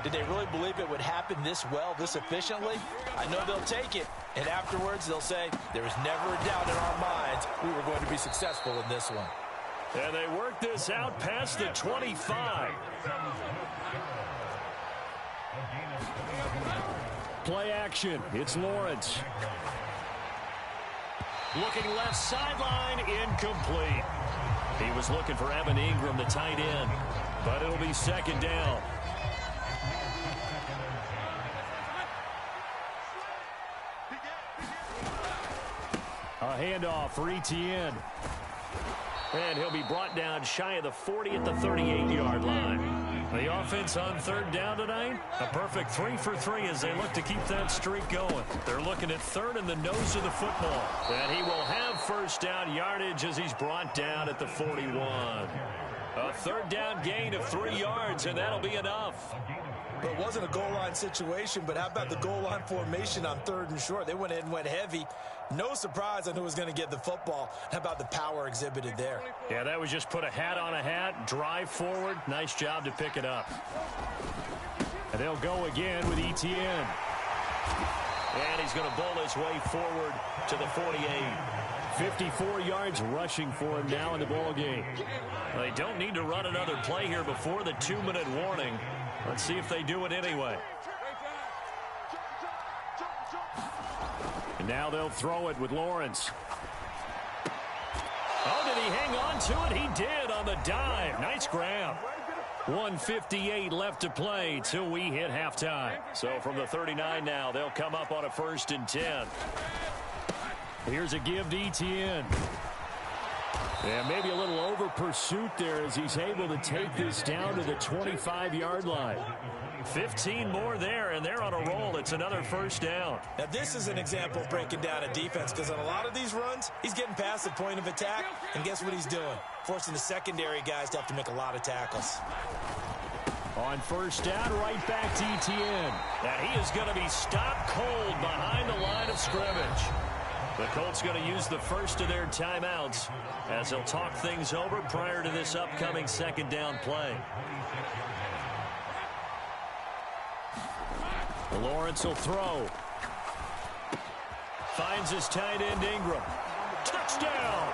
Speaker 4: did they really believe it would happen this well, this efficiently? I know they'll take it, and afterwards they'll say, there was never a doubt in our minds we were going to be successful in this one.
Speaker 8: And they work this out past the 25. Play action, it's Lawrence. Looking left sideline, incomplete. He was looking for Evan Ingram, the tight end, but it'll be 2nd down. A handoff for ETN. And he'll be brought down shy of the 40 at the 38-yard line. The offense on 3rd down tonight, a perfect 3 for 3 as they look to keep that streak going. They're looking at 3rd in the nose of the football. And he will have 1st down yardage as he's brought down at the 41. A 3rd down gain of 3 yards, and that'll be enough.
Speaker 4: But it wasn't a goal line situation, but how about the goal line formation on 3rd and short? They went in and went heavy. No surprise on who was going to get the football. How about the power exhibited there?
Speaker 8: Yeah, that was just put a hat on a hat, drive forward. Nice job to pick it up. And they'll go again with ETN. And he's going to bowl his way forward to the 48. 54 yards rushing for him now in the ball game. They don't need to run another play here before the 2-minute warning. Let's see if they do it anyway. And now they'll throw it with Lawrence. Oh, did he hang on to it? He did on the dive. Nice grab. 1:58 left to play till we hit halftime. So from the 39 now, they'll come up on a 1st and 10. Here's a give to Etienne. And maybe a little over pursuit there as he's able to take this down to the 25-yard line. 15 more there, and they're on a roll. It's another 1st down.
Speaker 4: Now, this is an example of breaking down a defense, because on a lot of these runs, he's getting past the point of attack, and guess what he's doing? Forcing the secondary guys to have to make a lot of tackles.
Speaker 8: On 1st down, right back to Etienne. And he is going to be stopped cold behind the line of scrimmage. The Colts going to use the first of their timeouts as they'll talk things over prior to this upcoming 2nd down play. Lawrence will throw. Finds his tight end Ingram. Touchdown!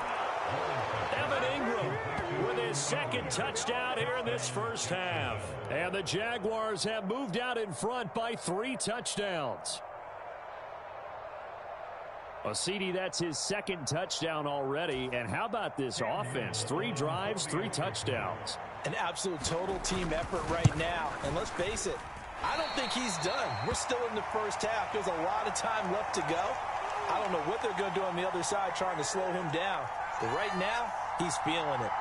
Speaker 8: Evan Ingram with his 2nd touchdown here in this 1st half. And the Jaguars have moved out in front by 3 touchdowns. Well, CD, that's his 2nd touchdown already. And how about this offense? 3 drives, 3 touchdowns.
Speaker 4: An absolute total team effort right now. And let's face it, I don't think he's done. We're still in the 1st half. There's a lot of time left to go. I don't know what they're going to do on the other side trying to slow him down. But right now, he's feeling it.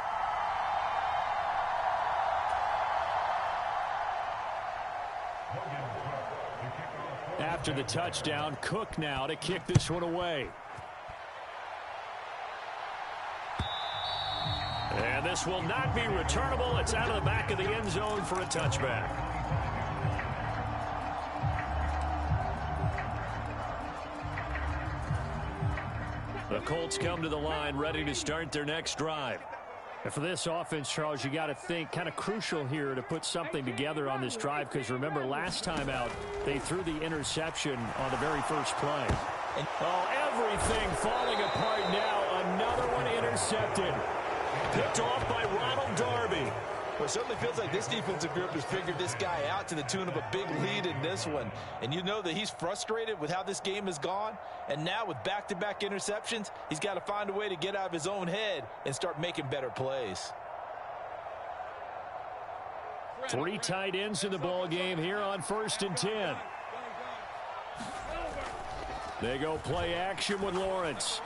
Speaker 8: After the touchdown, Cook now to kick this one away. And this will not be returnable. It's out of the back of the end zone for a touchback. The Colts come to the line ready to start their next drive. And for this offense, Charles, you got to think kind of crucial here to put something together on this drive, because remember last time out they threw the interception on the very first play. And everything falling apart now. Another one intercepted. Picked off by Ronald Darby.
Speaker 4: Well, it certainly feels like this defensive group has figured this guy out to the tune of a big lead in this one. And you know that he's frustrated with how this game has gone. And now with back-to-back interceptions, he's got to find a way to get out of his own head and start making better plays.
Speaker 8: 3 tight ends in the ball game here on 1st and 10. They go play action with Lawrence.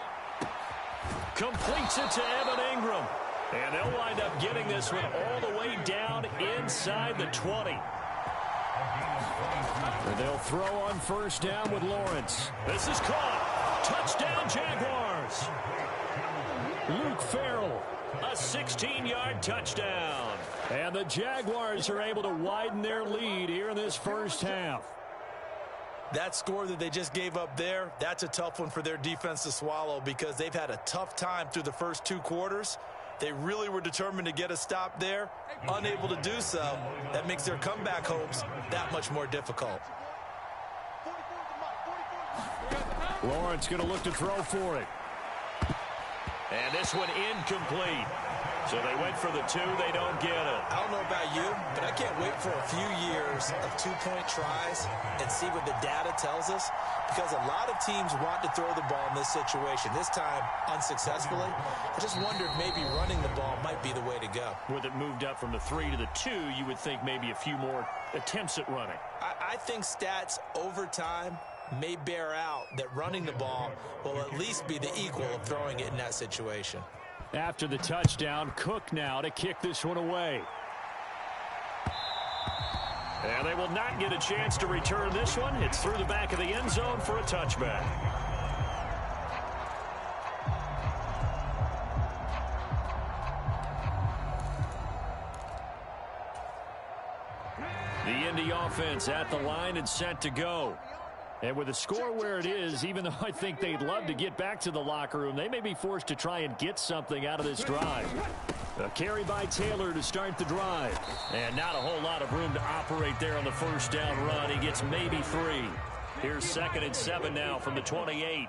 Speaker 8: Completes it to Evan Ingram. And they'll wind up getting this one all the way down inside the 20. And they'll throw on 1st down with Lawrence. This is caught. Touchdown, Jaguars. Luke Farrell, a 16-yard touchdown. And the Jaguars are able to widen their lead here in this 1st half.
Speaker 4: That score that they just gave up there, that's a tough one for their defense to swallow, because they've had a tough time through the first 2 quarters. They really were determined to get a stop there, unable to do so. That makes their comeback hopes that much more difficult.
Speaker 8: Lawrence going to look to throw for it. And this one incomplete. So they went for the 2. They don't get it.
Speaker 4: I don't know about you, but I can't wait for a few years of 2-point tries and see what the data tells us, because a lot of teams want to throw the ball in this situation. This time, unsuccessfully. I just wonder if maybe running the ball might be the way to go.
Speaker 8: With it moved up from the 3 to the 2, you would think maybe a few more attempts at running.
Speaker 4: I think stats over time may bear out that running the ball will at least be the equal of throwing it in that situation.
Speaker 8: After the touchdown, Cook now to kick this one away. And they will not get a chance to return this one. It's through the back of the end zone for a touchback. The Indy offense at the line and set to go. And with the score where it is, even though I think they'd love to get back to the locker room, they may be forced to try and get something out of this drive. A carry by Taylor to start the drive. And not a whole lot of room to operate there on the 1st down run. He gets maybe 3. Here's 2nd and 7 now from the 28.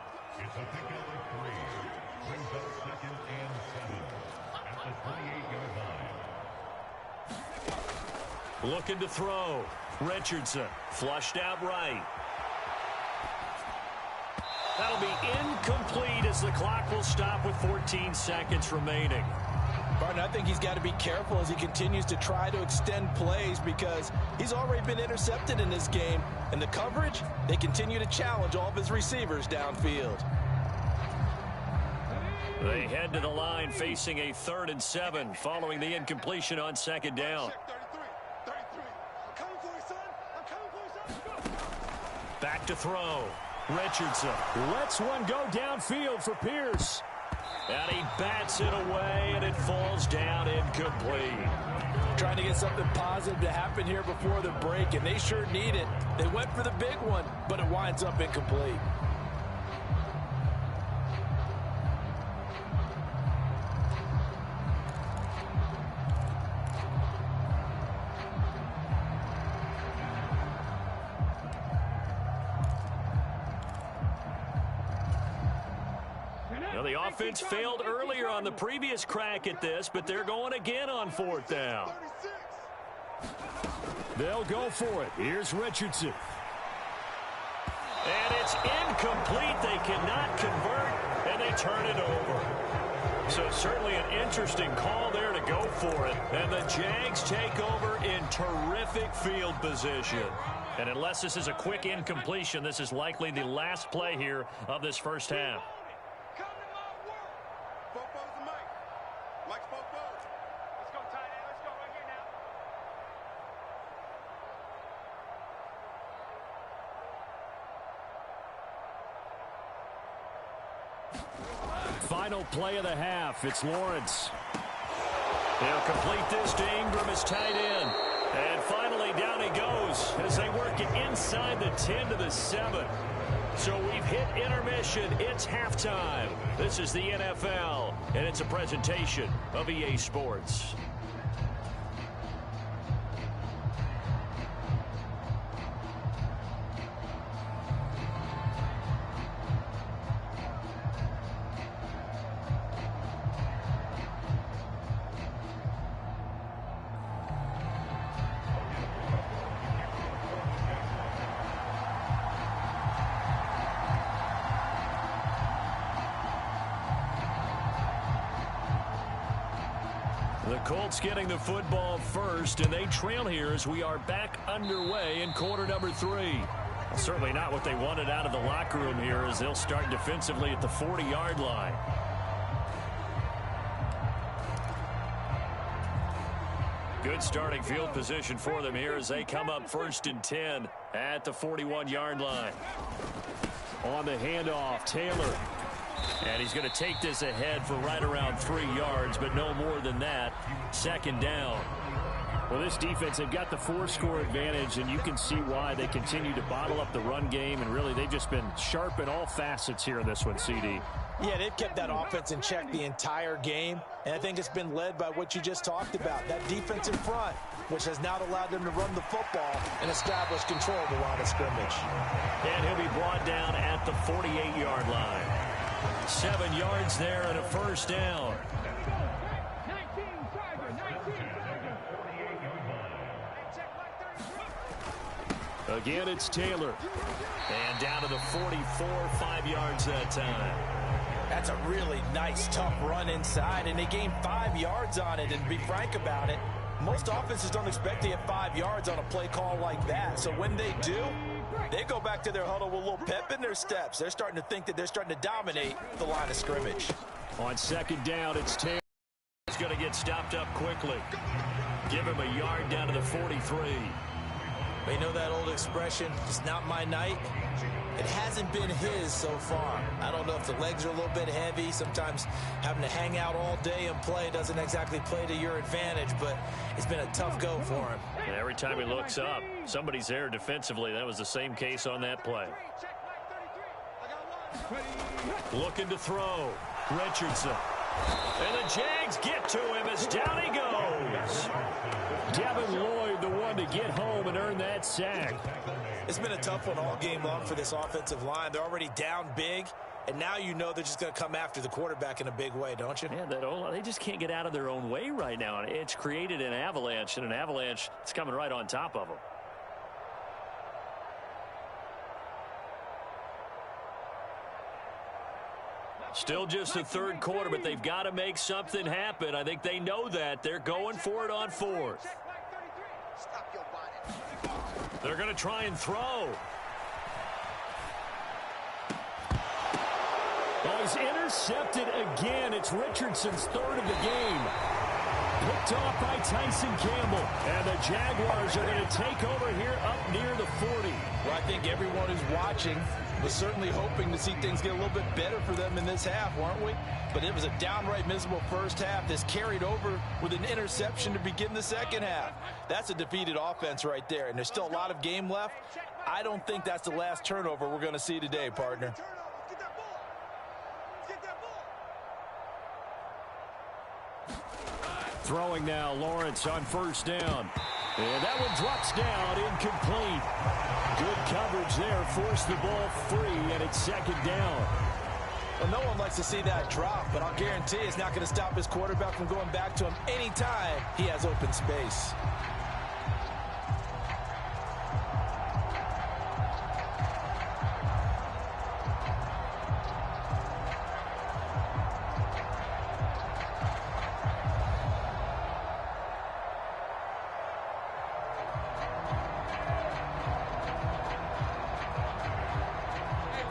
Speaker 8: Looking to throw. Richardson flushed out right. That'll be incomplete as the clock will stop with 14 seconds remaining.
Speaker 4: Barton, I think he's got to be careful as he continues to try to extend plays because he's already been intercepted in this game. And the coverage, they continue to challenge all of his receivers downfield.
Speaker 8: They head to the line facing a 3rd and 7 following the incompletion on 2nd down. Back to throw. Richardson lets one go downfield for Pierce. And he bats it away, and it falls down incomplete.
Speaker 4: Trying to get something positive to happen here before the break, and they sure need it. They went for the big one, but it winds up incomplete.
Speaker 8: The offense failed earlier on the previous crack at this, but they're going again on 4th down. They'll go for it. Here's Richardson. And it's incomplete. They cannot convert, and they turn it over. So certainly an interesting call there to go for it. And the Jags take over in terrific field position. And unless this is a quick incompletion, this is likely the last play here of this first half. Final play of the half. It's Lawrence. He'll complete this to Ingram as tight end. And finally down he goes as they work it inside the 10 to the 7. So we've hit intermission. It's halftime. This is the NFL, and it's a presentation of EA Sports. The Colts getting the football first, and they trail here as we are back underway in quarter number 3. Well, certainly not what they wanted out of the locker room here as they'll start defensively at the 40-yard line. Good starting field position for them here as they come up 1st and 10 at the 41-yard line. On the handoff, Taylor. And he's going to take this ahead for right around 3 yards, but no more than that. 2nd down. Well, this defense, they've got the 4-score advantage, and you can see why they continue to bottle up the run game, and really they've just been sharp in all facets here in this one, CD.
Speaker 4: Yeah, they've kept that offense in check the entire game, and I think it's been led by what you just talked about, that defense in front, which has now allowed them to run the football and establish control of the line of scrimmage.
Speaker 8: And he'll be brought down at the 48-yard line. 7 yards there and a 1st down. Again, it's Taylor. And down to the 44, 5 yards that time.
Speaker 4: That's a really nice, tough run inside, and they gained 5 yards on it. And to be frank about it, most offenses don't expect to get 5 yards on a play call like that. So when they do, they go back to their huddle with a little pep in their steps. They're starting to think that they're starting to dominate the line of scrimmage.
Speaker 8: On 2nd down, it's Taylor. He's going to get stopped up quickly. Give him a yard down to the 43.
Speaker 4: They know that old expression, it's not my night. It hasn't been his so far. I don't know if the legs are a little bit heavy. Sometimes having to hang out all day and play doesn't exactly play to your advantage, but it's been a tough go for him.
Speaker 8: And every time he looks up, somebody's there defensively. That was the same case on that play. Looking to throw. Richardson. And the Jags get to him as down he goes. Devin Lloyd, the one to get home and earn that sack.
Speaker 4: It's been a tough one all game long for this offensive line. They're already down big, and now you know they're just going to come after the quarterback in a big way, don't you?
Speaker 8: Yeah, they just can't get out of their own way right now. It's created an avalanche, and an avalanche is coming right on top of them. Still just the third quarter, but they've got to make something happen. I think they know that. They're going for it on fourth. They're going to try and throw. Oh, he's intercepted again. It's Richardson's third of the game. Picked off by Tyson Campbell. And the Jaguars are going to take over here up near the 40.
Speaker 4: Well, I think everyone who's watching was certainly hoping to see things get a little bit better for them in this half, weren't we? But it was a downright miserable first half. This carried over with an interception to begin the second half. That's a defeated offense right there, and there's still a lot of game left. I don't think that's the last turnover we're going to see today, partner.
Speaker 8: Throwing now, Lawrence on first down. And that one drops down, incomplete. Good coverage there, forced the ball free, and it's second down.
Speaker 4: Well, no one likes to see that drop, but I'll guarantee it's not going to stop his quarterback from going back to him anytime he has open space.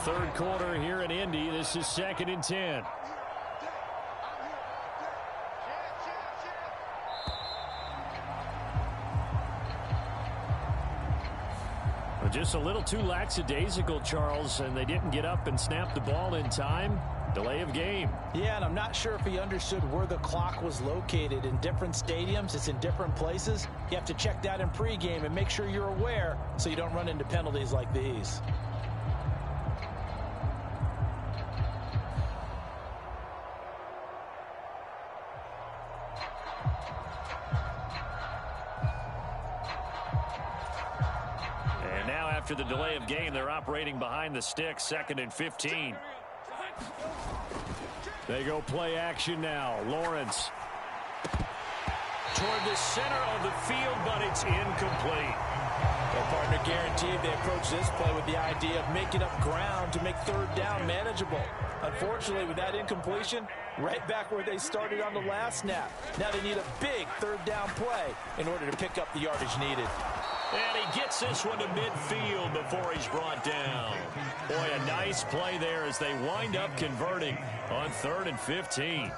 Speaker 8: Third quarter here in Indy. This is 2nd and 10. Just a little too lackadaisical, Charles, and they didn't get up and snap the ball in time. Delay of game.
Speaker 4: Yeah, and I'm not sure if he understood where the clock was located. In different stadiums, it's in different places. You have to check that in pregame and make sure you're aware so you don't run into penalties like these.
Speaker 8: After the delay of game, they're operating behind the sticks, 2nd and 15. They go play action now. Lawrence toward the center of the field, but it's incomplete.
Speaker 4: Well, partner, guaranteed they approach this play with the idea of making up ground to make third down manageable. Unfortunately, with that incompletion, right back where they started on the last snap. Now they need a big third down play in order to pick up the yardage needed.
Speaker 8: And he gets this one to midfield before he's brought down. Boy, a nice play there as they wind up converting on 3rd and 15.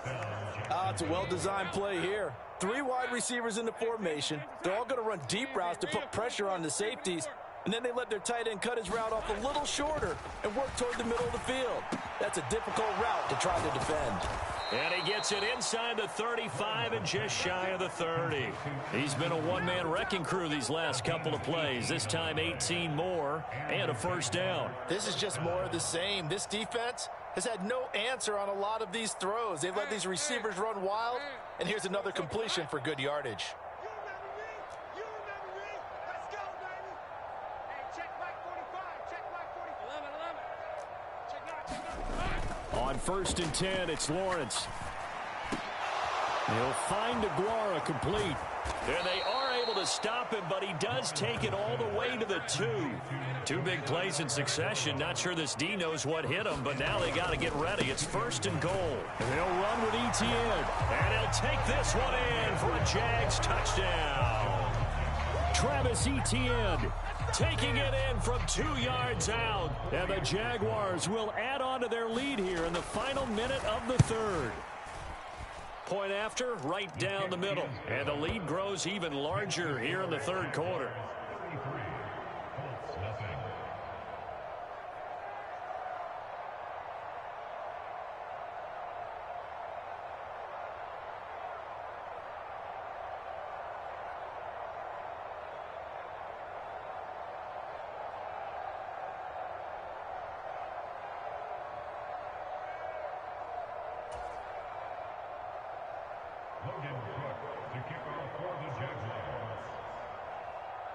Speaker 4: It's a well-designed play here. 3 wide receivers in the formation. They're all going to run deep routes to put pressure on the safeties. And then they let their tight end cut his route off a little shorter and work toward the middle of the field. That's a difficult route to try to defend.
Speaker 8: And he gets it inside the 35 and just shy of the 30. He's been a one-man wrecking crew these last couple of plays. This time 18 more and a first down.
Speaker 4: This is just more of the same. This defense has had no answer on a lot of these throws. They've let these receivers run wild, and here's another completion for good yardage.
Speaker 8: On 1st and 10, it's Lawrence. He'll find Aguara complete. There they are able to stop him, but he does take it all the way to the 2. 2 big plays in succession. Not sure this D knows what hit him, but now they got to get ready. It's 1st and goal. And they'll run with Etienne. And he'll take this one in for a Jags touchdown. Travis Etienne taking it in from 2 yards out. And the Jaguars will add on to their lead here in the final minute of the 3rd. Point after, right down the middle. And the lead grows even larger here in the 3rd quarter.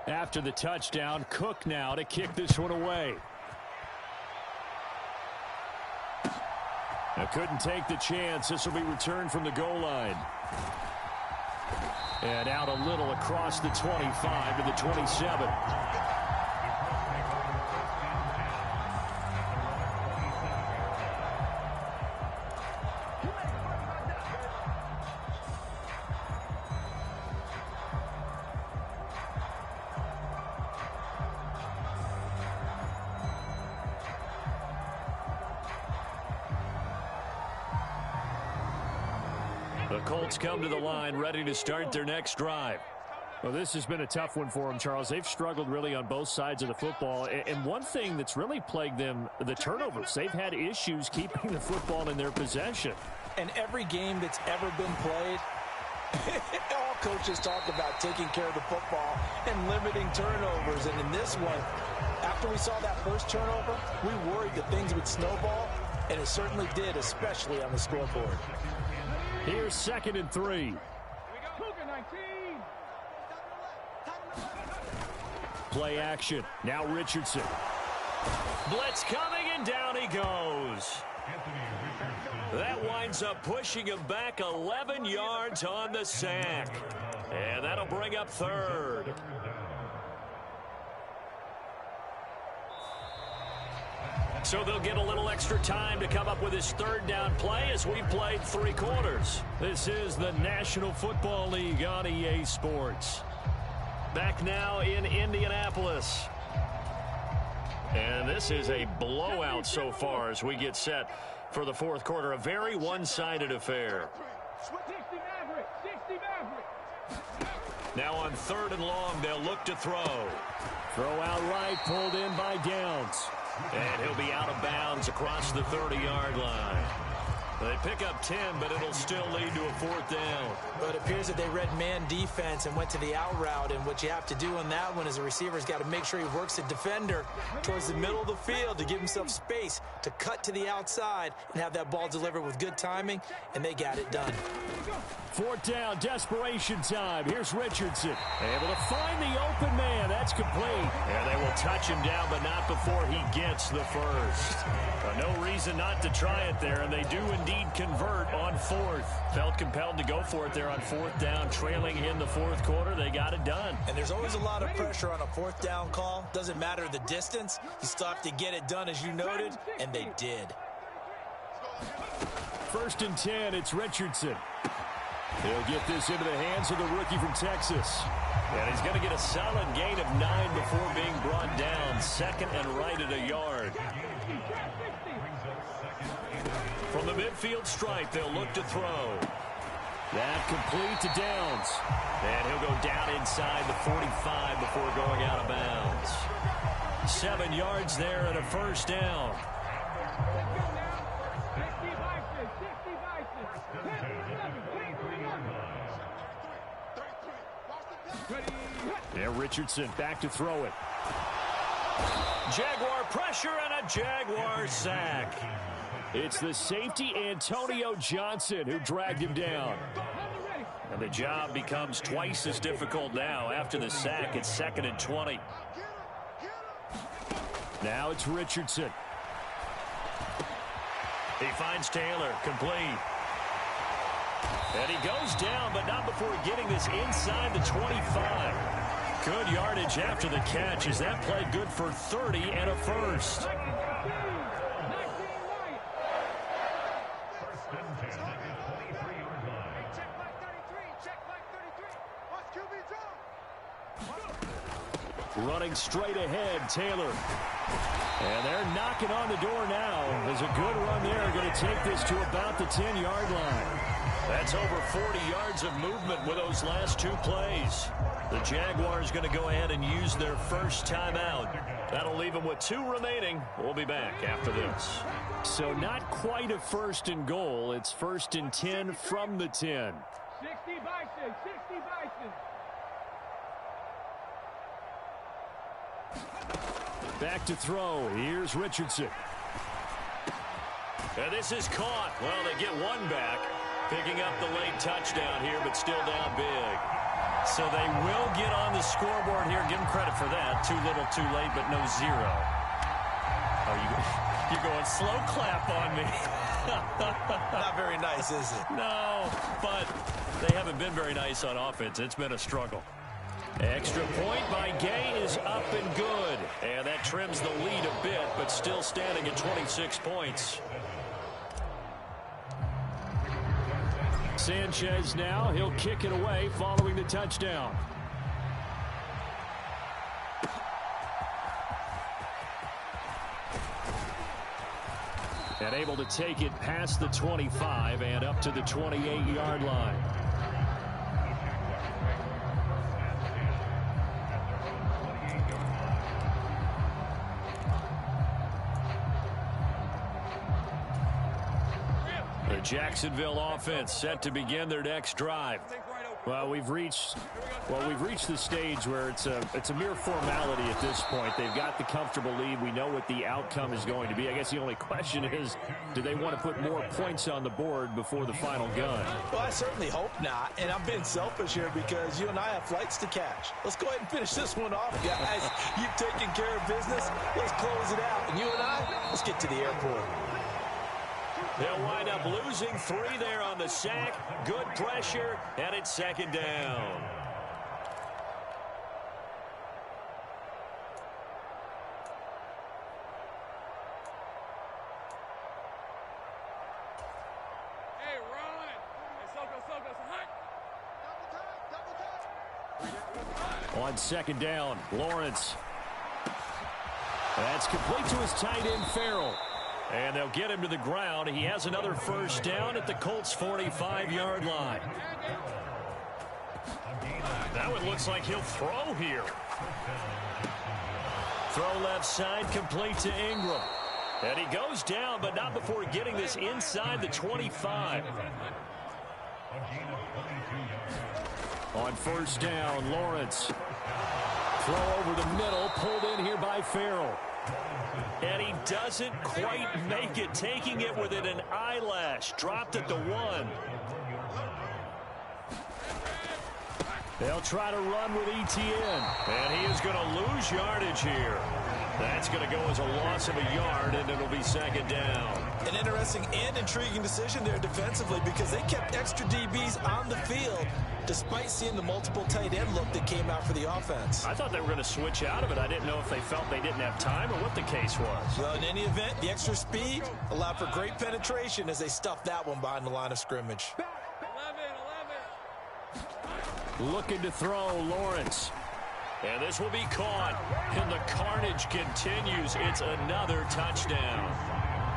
Speaker 8: After the touchdown, Cook now to kick this one away. Now couldn't take the chance. This will be returned from the goal line. And out a little across the 25 to the 27.
Speaker 3: The Colts come to the line, ready to start their next drive.
Speaker 8: Well, this has been a tough one for them, Charles. They've struggled really on both sides of the football. And one thing that's really plagued them, the turnovers. They've had issues keeping the football in their possession.
Speaker 4: And every game that's ever been played, all coaches talk about taking care of the football and limiting turnovers. And in this one, after we saw that first turnover, we worried that things would snowball, and it certainly did, especially on the scoreboard.
Speaker 8: Here's 2nd and 3. Play action. Now Richardson.
Speaker 3: Blitz coming, and down he goes. That winds up pushing him back 11 yards on the sack. And that'll bring up 3rd. So they'll get a little extra time to come up with his 3rd down play as we've played 3 quarters. This is the National Football League on EA Sports. Back now in Indianapolis. And this is a blowout so far as we get set for the 4th quarter. A very one-sided affair. Now on 3rd and long, they'll look to throw.
Speaker 8: Throw out right, pulled in by Downs.
Speaker 3: And he'll be out of bounds across the 30-yard line. They pick up 10, but it'll still lead to a 4th down.
Speaker 4: But it appears that they read man defense and went to the out route. And what you have to do on that one is the receiver's got to make sure he works the defender towards the middle of the field to give himself space to cut to the outside and have that ball delivered with good timing, and they got it done.
Speaker 8: 4th down, desperation time. Here's Richardson. Able to find the open man. That's complete.
Speaker 3: And they will touch him down, but not before he gets the first. No reason not to try it there, and they do indeed convert on 4th. Felt compelled to go for it there on 4th down, trailing in the 4th quarter. They got it done.
Speaker 4: And there's always a lot of pressure on a 4th down call. Doesn't matter the distance. You still have to get it done, as you noted, and they did.
Speaker 8: 1st and 10, it's Richardson. He'll get this into the hands of the rookie from Texas.
Speaker 3: And he's going to get a solid gain of 9 before being brought down. 2nd and right at a yard. From the midfield stripe, they'll look to throw.
Speaker 8: That complete to Downs.
Speaker 3: And he'll go down inside the 45 before going out of bounds. 7 yards there and a 1st down.
Speaker 8: Yeah, Richardson back to throw it.
Speaker 3: Jaguar pressure and a Jaguar sack.
Speaker 8: It's the safety Antonio Johnson who dragged him down.
Speaker 3: And the job becomes twice as difficult now. After the sack, it's 2nd and 20.
Speaker 8: Now it's Richardson.
Speaker 3: He finds Taylor, complete. And he goes down, but not before getting this inside the 25. Good yardage after the catch. Is that play good for 30 and a 1st?
Speaker 8: Running straight ahead, Taylor. And they're knocking on the door now. There's a good run there. Going to take this to about the 10-yard line.
Speaker 3: That's over 40 yards of movement with those last 2 plays. The Jaguars going to go ahead and use their first timeout. That'll leave them with 2 remaining. We'll be back after this.
Speaker 8: So not quite a 1st and goal. It's 1st and 10 from the 10.
Speaker 5: 60 Bison, 60 Bison.
Speaker 8: Back to throw. Here's Richardson.
Speaker 3: And this is caught. Well, they get 1 back. Picking up the late touchdown here, but still down big. So they will get on the scoreboard here. Give them credit for that. Too little, too late, but no 0. Oh, you're going slow clap on me.
Speaker 4: Not very nice, is it?
Speaker 3: No, but they haven't been very nice on offense. It's been a struggle. Extra point by Gay is up and good. And that trims the lead a bit, but still standing at 26 points.
Speaker 8: Sanchez now. He'll kick it away following the touchdown.
Speaker 3: And able to take it past the 25 and up to the 28-yard line. The Jacksonville offense set to begin their next drive. Well, we've reached the stage where it's a mere formality at this point. They've got the comfortable lead. We know what the outcome is going to be. I guess the only question is, do they want to put more points on the board before the final gun?
Speaker 4: Well, I certainly hope not. And I'm being selfish here because you and I have flights to catch. Let's go ahead and finish this one off, guys. You've taken care of business. Let's close it out. And you and I, let's get to the airport.
Speaker 3: They'll wind up losing 3 there on the sack. Good pressure, and it's second down.
Speaker 5: Hey, Ron. Hey,
Speaker 3: On second down, Lawrence. That's complete to his tight end, Farrell. And they'll get him to the ground. He has another first down at the Colts' 45-yard line. Now it looks like he'll throw here. Throw left side, complete to Ingram. And he goes down, but not before getting this inside the 25. On first down, Lawrence. Throw over the middle, pulled in here by Farrell. And he doesn't quite make it, taking it within an eyelash. Dropped at the 1. They'll try to run with Etienne. And he is going to lose yardage here. That's going to go as a loss of a yard, and it'll be second down.
Speaker 4: An interesting and intriguing decision there defensively because they kept extra DBs on the field despite seeing the multiple tight end look that came out for the offense.
Speaker 3: I thought they were going to switch out of it. I didn't know if they felt they didn't have time or what the case was.
Speaker 4: Well, in any event, the extra speed allowed for great penetration as they stuffed that one behind the line of scrimmage.
Speaker 5: 11.
Speaker 3: Looking to throw, Lawrence. And this will be caught. And the carnage continues. It's another touchdown.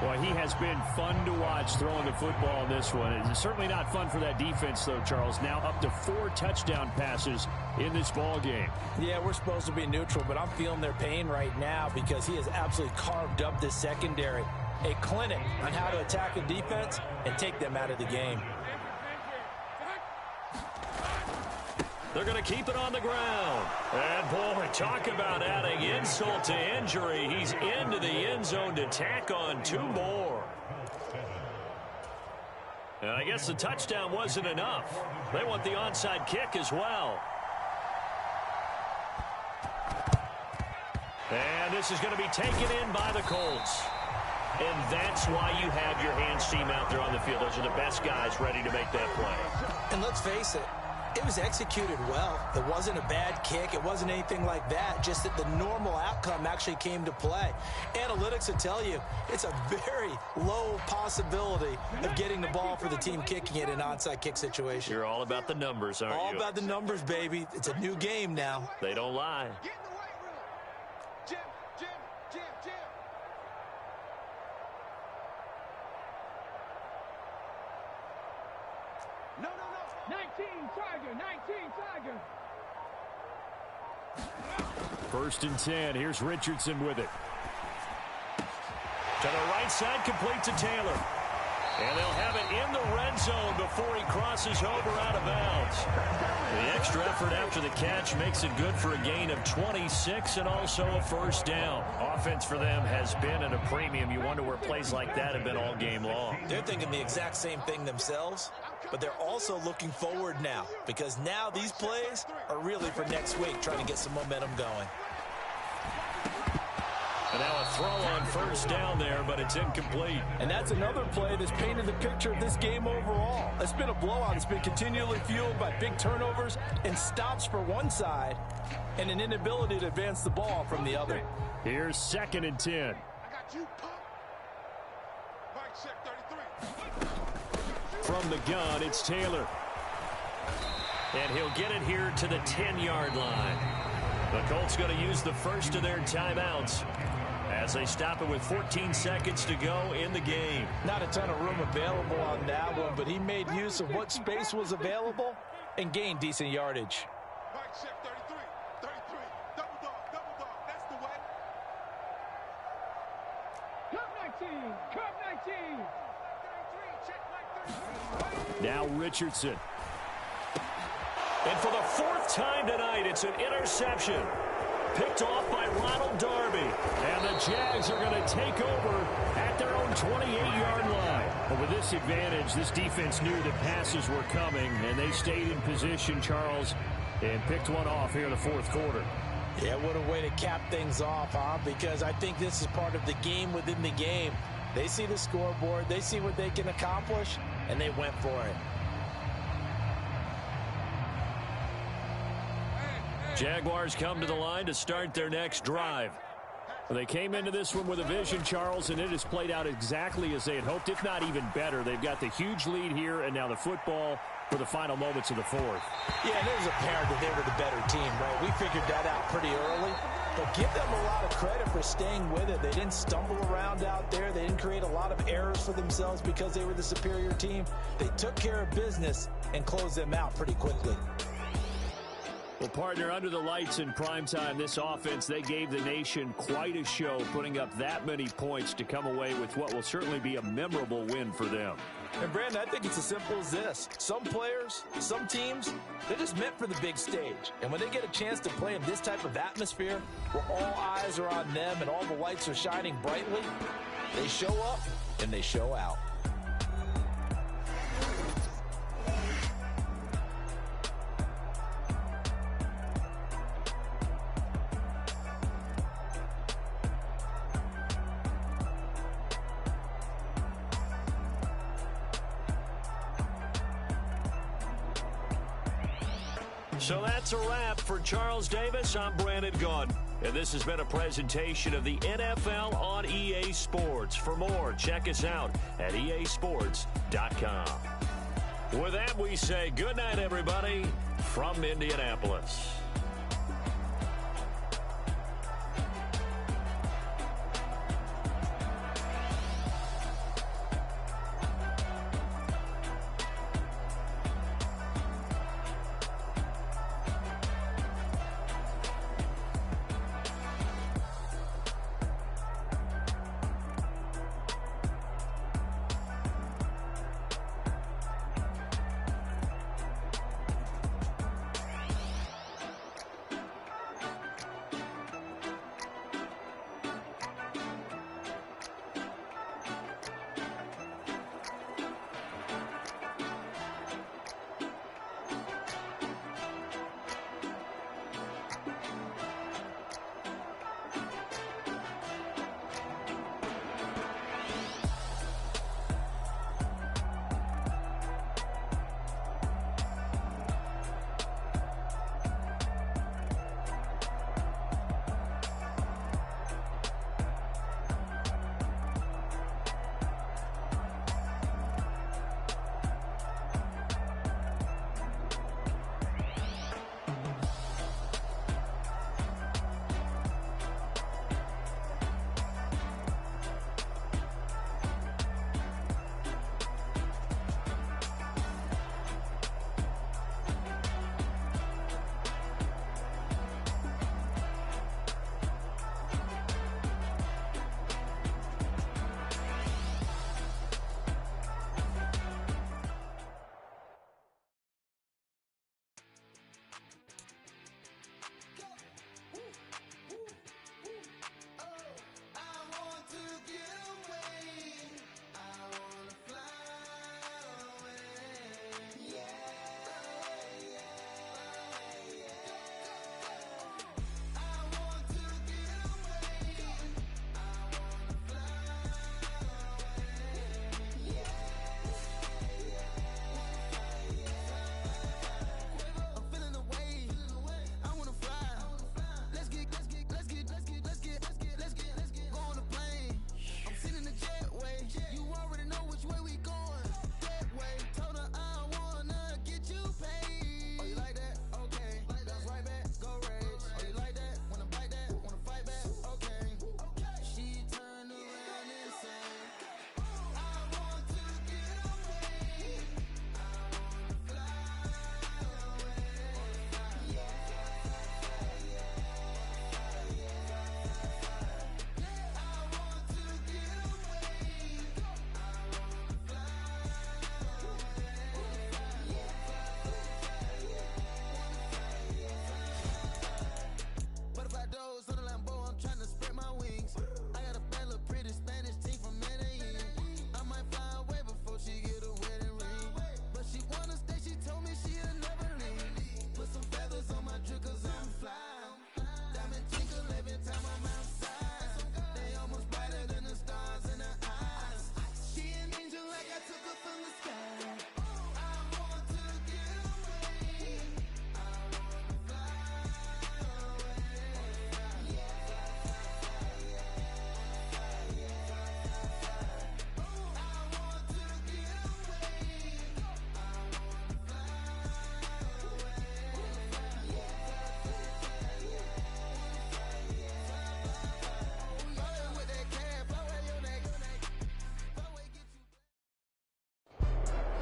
Speaker 3: Boy, he has been fun to watch throwing the football in this one. It's certainly not fun for that defense, though, Charles. Now up to 4 touchdown passes in this ball game.
Speaker 4: Yeah, we're supposed to be neutral, but I'm feeling their pain right now because he has absolutely carved up this secondary. A clinic on how to attack a defense and take them out of the game.
Speaker 3: They're going to keep it on the ground. And, boy, talk about adding insult to injury. He's into the end zone to tack on 2 more. And I guess the touchdown wasn't enough. They want the onside kick as well. And this is going to be taken in by the Colts. And that's why you have your hands team out there on the field. Those are the best guys ready to make that play.
Speaker 4: And let's face it, it was executed well. It wasn't a bad kick. It wasn't anything like that. Just that the normal outcome actually came to play. Analytics will tell you it's a very low possibility of getting the ball for the team kicking it in an onside kick situation.
Speaker 3: You're all about the numbers, aren't you?
Speaker 4: All about the numbers, baby. It's a new game now.
Speaker 3: They don't lie.
Speaker 5: Get in the weight room. Jim. No. 19 Tiger.
Speaker 3: First and 10. Here's Richardson with it. To the right side, complete to Taylor. And they'll have it in the red zone before he crosses over out of bounds. The extra effort after the catch makes it good for a gain of 26 and also a first down. Offense for them has been at a premium. You wonder where plays like that have been all game long.
Speaker 4: They're thinking the exact same thing themselves, but they're also looking forward now because now these plays are really for next week, trying to get some momentum going.
Speaker 3: And now a throw on first down there, but it's incomplete.
Speaker 4: And that's another play that's painted the picture of this game overall. It's been a blowout. It's been continually fueled by big turnovers and stops for one side and an inability to advance the ball from the other.
Speaker 3: Here's second and 10.
Speaker 5: I got you, punk. Mike check 33.
Speaker 3: From the gun, it's Taylor. And he'll get it here to the 10-yard line. The Colts going to use the first of their timeouts as they stop it with 14 seconds to go in the game.
Speaker 4: Not a ton of room available on that one, but he made use of what space was available and gained decent yardage.
Speaker 5: Mike, check 33. 33. Double dog. That's the way.
Speaker 9: Cup 19. Cup 19.
Speaker 5: 33. Check Mike 33.
Speaker 3: Now Richardson. And for the fourth time tonight, it's an interception. Picked off by Ronald Darby. And the Jags are going to take over at their own 28-yard line. But with this advantage, this defense knew that passes were coming, and they stayed in position, Charles, and picked one off here in the fourth quarter.
Speaker 4: Yeah, what a way to cap things off, huh? Because I think this is part of the game within the game. They see the scoreboard, they see what they can accomplish, and they went for it.
Speaker 3: Jaguars come to the line to start their next drive. Well, they came into this one with a vision, Charles, and it has played out exactly as they had hoped, if not even better. They've got the huge lead here, and now the football for the final moments of the fourth.
Speaker 4: Yeah, and it was apparent that they were the better team, right? We figured that out pretty early, but give them a lot of credit for staying with it. They didn't stumble around out there. They didn't create a lot of errors for themselves because they were the superior team. They took care of business and closed them out pretty quickly.
Speaker 3: Well, partner, under the lights in primetime, this offense, they gave the nation quite a show, putting up that many points to come away with what will certainly be a memorable win for them.
Speaker 4: And, Brandon, I think it's as simple as this. Some players, some teams, they're just meant for the big stage. And when they get a chance to play in this type of atmosphere, where all eyes are on them and all the lights are shining brightly, they show up and they show out.
Speaker 3: So that's a wrap for Charles Davis. I'm Brandon Gunn. And this has been a presentation of the NFL on EA Sports. For more, check us out at easports.com. With that, we say good night, everybody, from Indianapolis.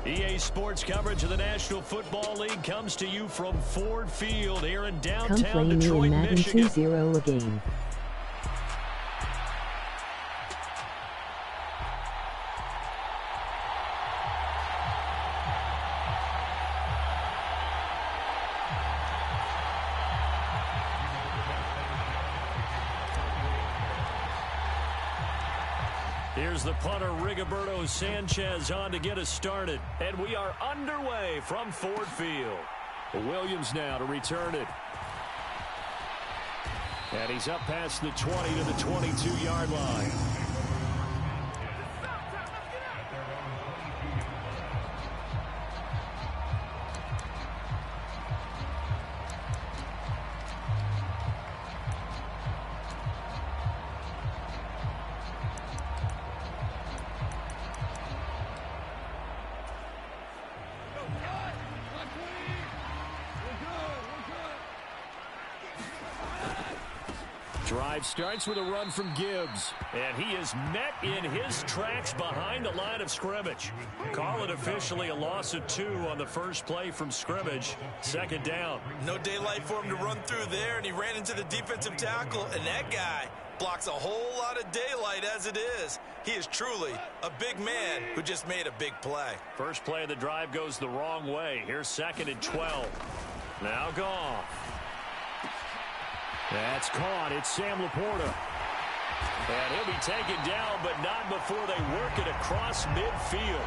Speaker 3: EA Sports coverage of the National Football League comes to you from Ford Field here in
Speaker 10: Come
Speaker 3: downtown
Speaker 10: play me
Speaker 3: Detroit,
Speaker 10: in Madden
Speaker 3: Michigan.
Speaker 10: 2-0 a game.
Speaker 3: Here's the punter, Rigoberto Sanchez, on to get us started. And we are underway from Ford Field. Williams now to return it. And he's up past the 20 to the 22-yard line. Drive starts with a run from Gibbs. And he is met in his tracks behind the line of scrimmage. Call it officially a loss of 2 on the first play from scrimmage. Second down.
Speaker 4: No daylight for him to run through there, and he ran into the defensive tackle, and that guy blocks a whole lot of daylight as it is. He is truly a big man who just made a big play.
Speaker 3: First play of the drive goes the wrong way. Here's 2nd and 12. Now Goff. That's caught. It's Sam Laporta. And he'll be taken down, but not before they work it across midfield.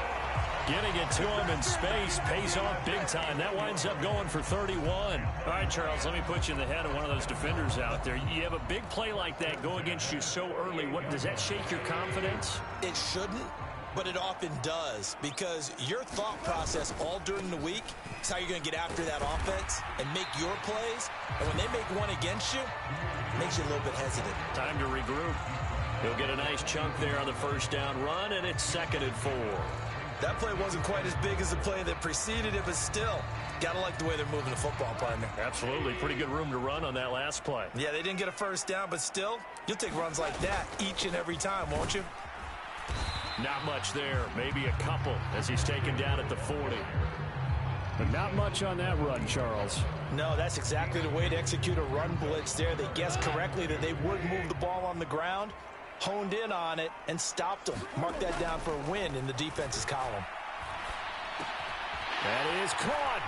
Speaker 3: Getting it to him in space pays off big time. That winds up going for 31. All right, Charles, let me put you in the head of one of those defenders out there. You have a big play like that go against you so early. What does that shake your confidence?
Speaker 4: It shouldn't, but it often does, because your thought process all during the week is how you're going to get after that offense and make your plays. And when they make one against you, it makes you a little bit hesitant.
Speaker 3: Time to regroup. He'll get a nice chunk there on the first down run, and it's 2nd and 4.
Speaker 4: That play wasn't quite as big as the play that preceded it, but still, got to like the way they're moving the football, partner.
Speaker 3: Absolutely. Pretty good room to run on that last play.
Speaker 4: Yeah, they didn't get a first down, but still, you'll take runs like that each and every time, won't you?
Speaker 3: Not much there. Maybe a couple as he's taken down at the 40. But not much on that run, Charles.
Speaker 4: No, that's exactly the way to execute a run blitz there. They guessed correctly that they would move the ball on the ground, honed in on it, and stopped them. Mark that down for a win in the defense's column.
Speaker 3: That is caught.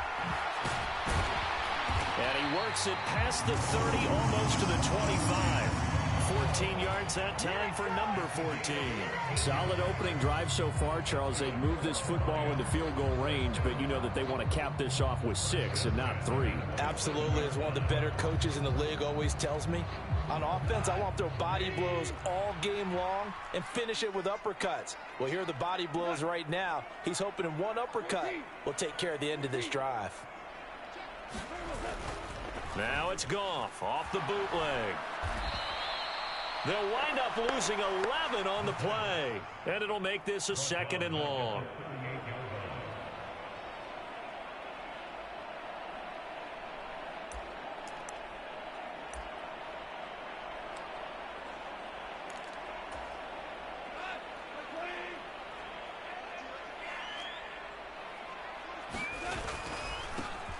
Speaker 3: And he works it past the 30, almost to the 25. 14 yards that time for number 14. Solid opening drive so far, Charles. They've moved this football into field goal range, but you know that they want to cap this off with 6 and not 3.
Speaker 4: Absolutely. As one of the better coaches in the league always tells me, on offense, I want to throw body blows all game long and finish it with uppercuts. Well, here are the body blows right now. He's hoping in one uppercut will take care of the end of this drive.
Speaker 3: Now it's Goff off the bootleg. They'll wind up losing 11 on the play, and it'll make this a 2nd and long.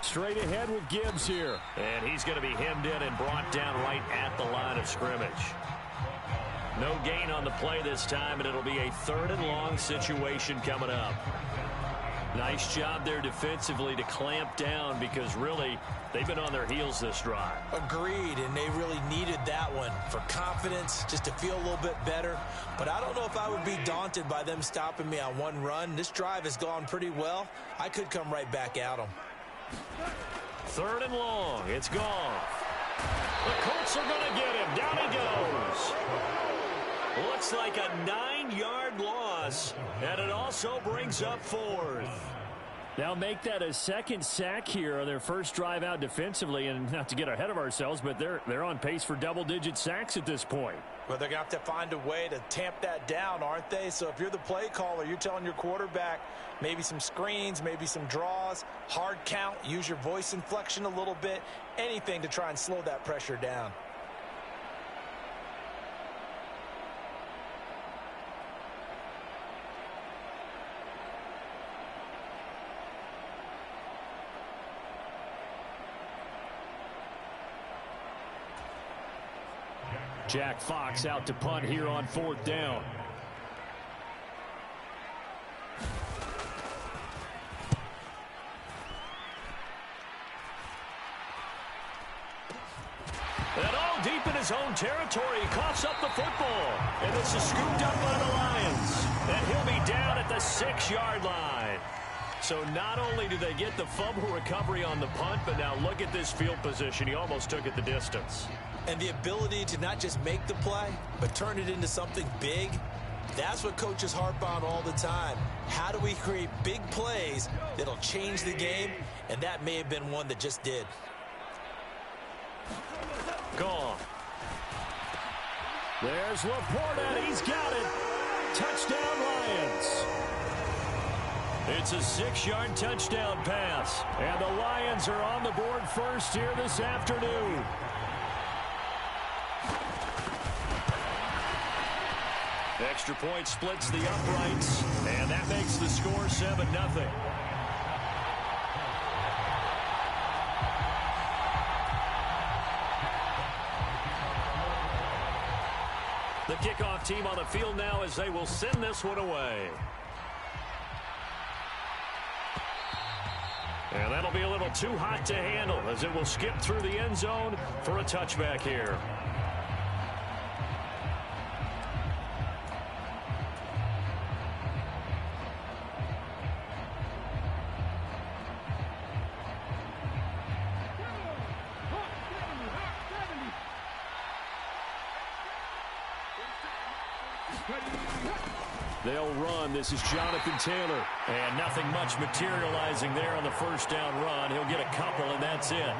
Speaker 3: Straight ahead with Gibbs here. And he's going to be hemmed in and brought down right at the line of scrimmage. No gain on the play this time, and it'll be a 3rd and long situation coming up. Nice job there defensively to clamp down, because really they've been on their heels this drive.
Speaker 4: Agreed, and they really needed that one for confidence, just to feel a little bit better. But I don't know if I would be daunted by them stopping me on one run. This drive has gone pretty well. I could come right back at them.
Speaker 3: 3rd and long. It's gone. The Colts are going to get him. Down he goes. Looks like a 9-yard loss, and it also brings up 4th. Now make that a 2nd sack here on their first drive out defensively, and not to get ahead of ourselves, but they're on pace for double-digit sacks at this point.
Speaker 4: Well, they're going to have to find a way to tamp that down, aren't they? So if you're the play caller, you're telling your quarterback maybe some screens, maybe some draws, hard count, use your voice inflection a little bit, anything to try and slow that pressure down.
Speaker 3: Jack Fox out to punt here on 4th down. And all deep in his own territory, he coughs up the football. And this is scooped up by the Lions. And he'll be down at the 6-yard line. So not only do they get the fumble recovery on the punt, but now look at this field position. He almost took it the distance.
Speaker 4: And the ability to not just make the play, but turn it into something big, that's what coaches harp on all the time. How do we create big plays that'll change the game? And that may have been one that just did.
Speaker 3: Gone. There's Laporta. He's got it. Touchdown, Lions. It's a 6-yard touchdown pass. And the Lions are on the board first here this afternoon. Extra point splits the uprights. And that makes the score 7-0. The kickoff team on the field now as they will send this one away. And that'll be a little too hot to handle as it will skip through the end zone for a touchback here. They'll run. This is Jonathan Taylor. And nothing much materializing there on the first down run. He'll get a couple, and that's it.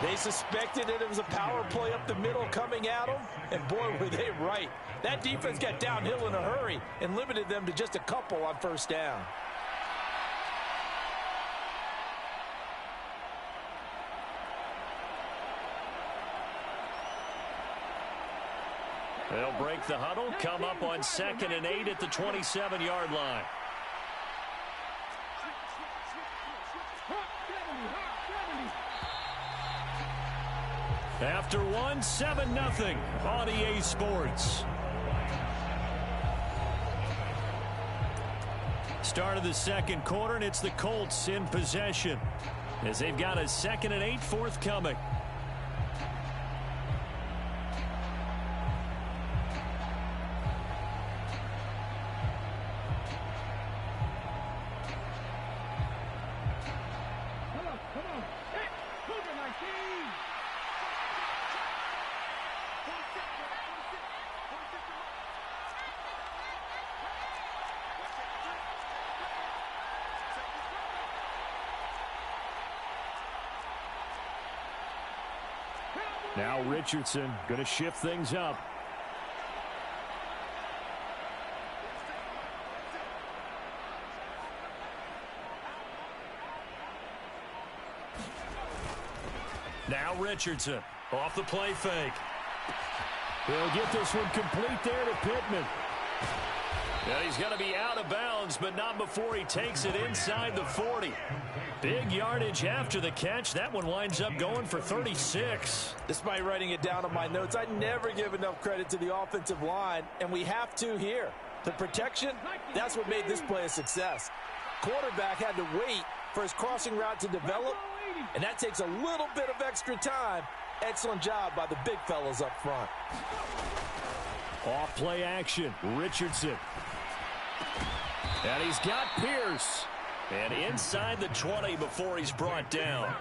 Speaker 4: They suspected that it was a power play up the middle coming at them, and boy, were they right. That defense got downhill in a hurry and limited them to just a couple on first down.
Speaker 3: They'll break the huddle, come up on 2nd and 8 at the 27-yard line. After one, 7-0 on EA Sports. Start of the second quarter, and it's the Colts in possession as they've got a 2nd and 8 forthcoming. Now Richardson going to shift things up. Now Richardson off the play fake. He'll get this one complete there to Pittman. And he's going to be out of bounds, but not before he takes it inside the 40. Big yardage after the catch. That one winds up going for 36.
Speaker 4: Despite writing it down on my notes, I never give enough credit to the offensive line, and we have to here. The protection, that's what made this play a success. Quarterback had to wait for his crossing route to develop, and that takes a little bit of extra time. Excellent job by the big fellas up front.
Speaker 3: Off play action, Richardson. And he's got Pierce. And inside the 20 before he's brought down.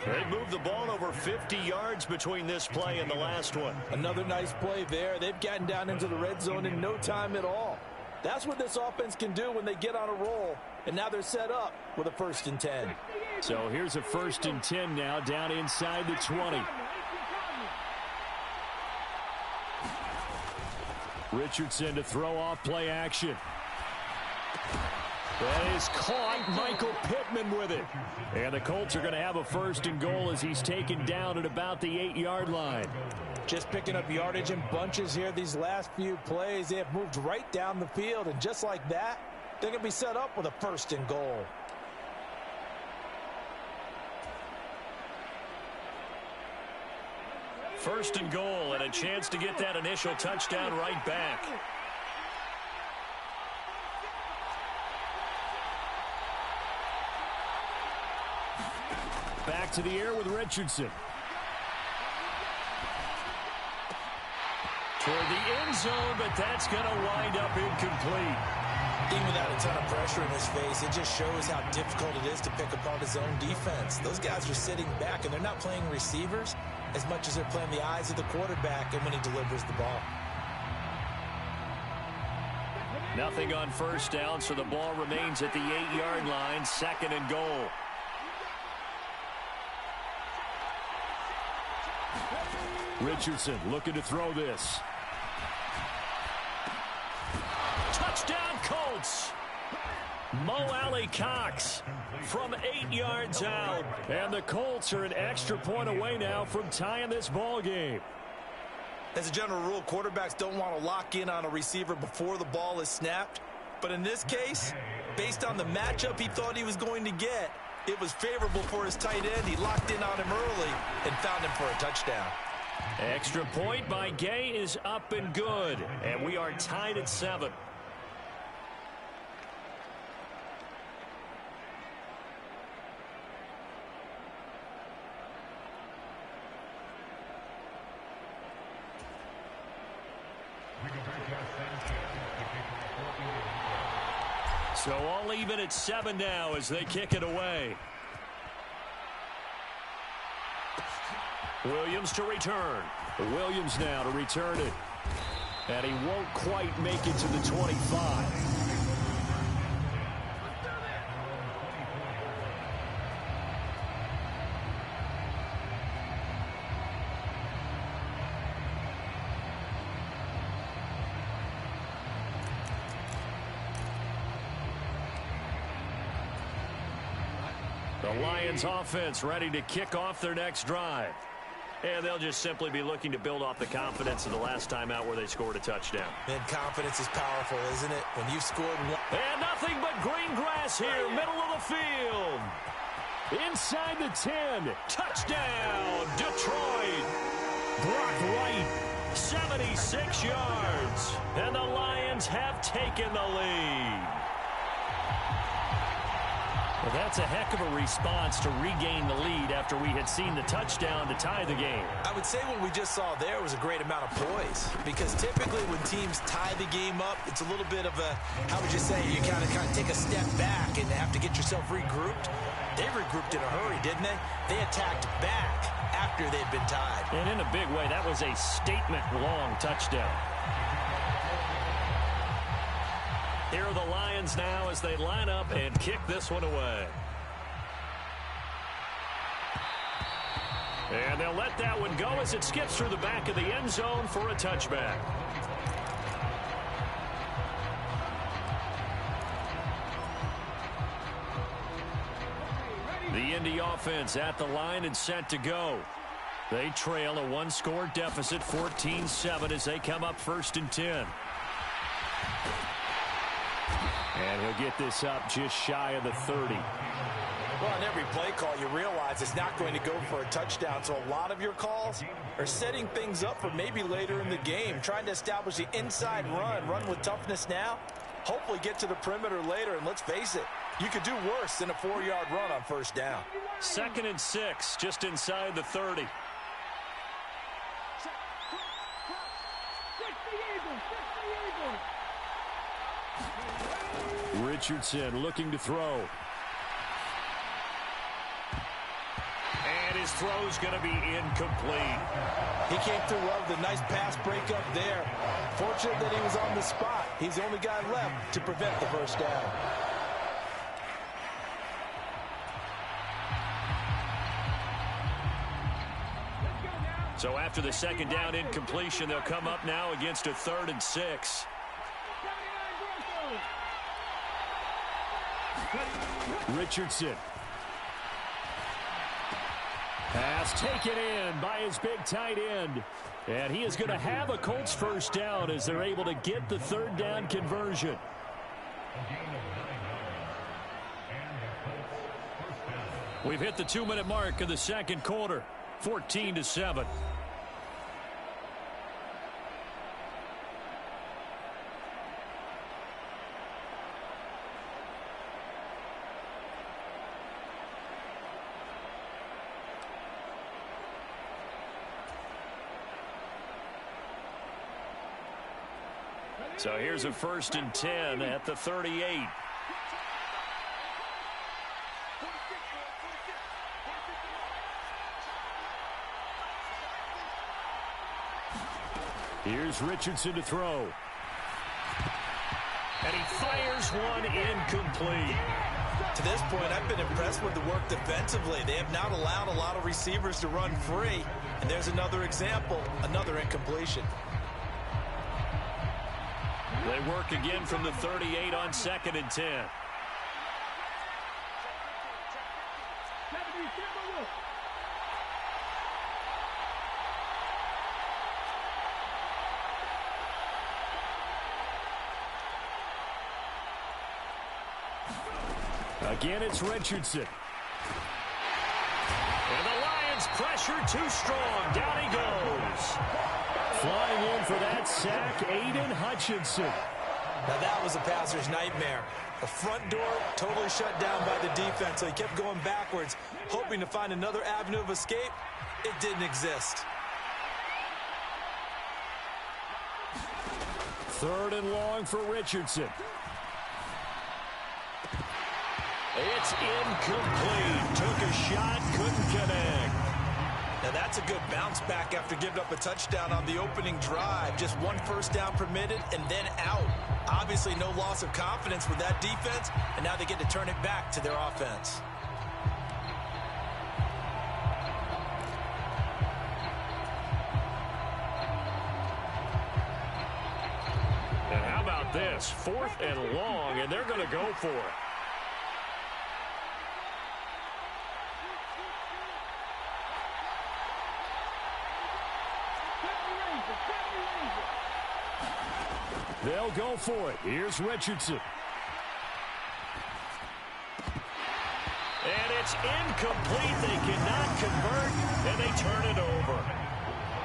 Speaker 3: They moved the ball over 50 yards between this play and the last one.
Speaker 4: Another nice play there. They've gotten down into the red zone in no time at all. That's what this offense can do when they get on a roll. And now they're set up with a 1st and 10.
Speaker 3: So here's a 1st and 10 now down inside the 20. Richardson to throw off play action. That is caught. Michael Pittman with it. And the Colts are going to have a 1st and goal as he's taken down at about the 8-yard line.
Speaker 4: Just picking up yardage in bunches here these last few plays. They have moved right down the field, and just like that, they're going to be set up with a 1st and goal.
Speaker 8: First and goal, and a chance to get that initial touchdown right back. Back to the air with Richardson. Toward the end zone, but that's going to wind up incomplete.
Speaker 4: Even without a ton of pressure in his face, it just shows how difficult it is to pick apart his own defense. Those guys are sitting back, and they're not playing receivers as much as they're playing the eyes of the quarterback and when he delivers the ball.
Speaker 8: Nothing on first down, so the ball remains at the 8-yard line, second and goal. Richardson looking to throw this. Touchdown, Colts! Mo Alley Cox from 8 yards out. And the Colts are an extra point away now from tying this ball game.
Speaker 4: As a general rule, quarterbacks don't want to lock in on a receiver before the ball is snapped. But in this case, based on the matchup he thought he was going to get, it was favorable for his tight end. He locked in on him early and found him for a touchdown.
Speaker 8: Extra point by Gay is up and good. And we are tied at 7. So all even at 7 now as they kick it away. Williams to return. Williams now to return it. And he won't quite make it to the 25. The Lions offense ready to kick off their next drive. And they'll just simply be looking to build off the confidence of the last time out where they scored a touchdown.
Speaker 4: And confidence is powerful, isn't it? When you've scored one.
Speaker 8: And nothing but green grass here, middle of the field. Inside the 10. Touchdown, Detroit. Brock Wright, 76 yards. And the Lions have taken the lead. Well, that's a heck of a response to regain the lead after we had seen the touchdown to tie the game.
Speaker 4: I would say what we just saw there was a great amount of poise, because typically when teams tie the game up, it's a little bit of a, how would you say, you kind of take a step back and have to get yourself regrouped. They regrouped in a hurry, didn't they? They attacked back after they'd been tied.
Speaker 8: And in a big way, that was a statement-long touchdown. Here are the Lions now as they line up and kick this one away. And they'll let that one go as it skips through the back of the end zone for a touchback. The Indy offense at the line and set to go. They trail a one-score deficit, 14-7, as they come up 1st and 10. And he'll get this up just shy of the 30.
Speaker 4: Well, on every play call, you realize it's not going to go for a touchdown. So a lot of your calls are setting things up for maybe later in the game, trying to establish the inside run with toughness now, hopefully get to the perimeter later. And let's face it, you could do worse than a 4-yard run on 1st down.
Speaker 8: 2nd and 6, just inside the 30. Richardson looking to throw. And his throw's going to be incomplete.
Speaker 4: He came through well with a nice pass breakup there. Fortunate that he was on the spot. He's the only guy left to prevent the 1st down.
Speaker 8: So after the 2nd down incompletion, they'll come up now against a 3rd and 6. Richardson. Pass taken in by his big tight end. And he is going to have a Colts 1st down as they're able to get the 3rd down conversion. We've hit the 2-minute mark of the 2nd quarter. 14-7.
Speaker 3: So here's a 1st and 10 at the 38. Here's Richardson to throw. And he fires one incomplete.
Speaker 4: To this point, I've been impressed with the work defensively. They have not allowed a lot of receivers to run free. And there's another example, another incompletion.
Speaker 3: They work again from the 38 on 2nd and 10. Again, it's Richardson. And the Lions pressure too strong. Down he goes. Flying in for that sack, Aiden Hutchinson.
Speaker 4: Now that was a passer's nightmare. The front door totally shut down by the defense, so he kept going backwards, hoping to find another avenue of escape. It didn't exist.
Speaker 3: 3rd and long for Richardson. It's incomplete. Took a shot, couldn't connect.
Speaker 4: Now that's a good bounce back after giving up a touchdown on the opening drive. Just 1 first down permitted and then out. Obviously no loss of confidence with that defense, and now they get to turn it back to their offense.
Speaker 3: And how about this? 4th and long, and they're going to go for it. They'll go for it. Here's Richardson. And it's incomplete. They cannot convert, and they turn it over.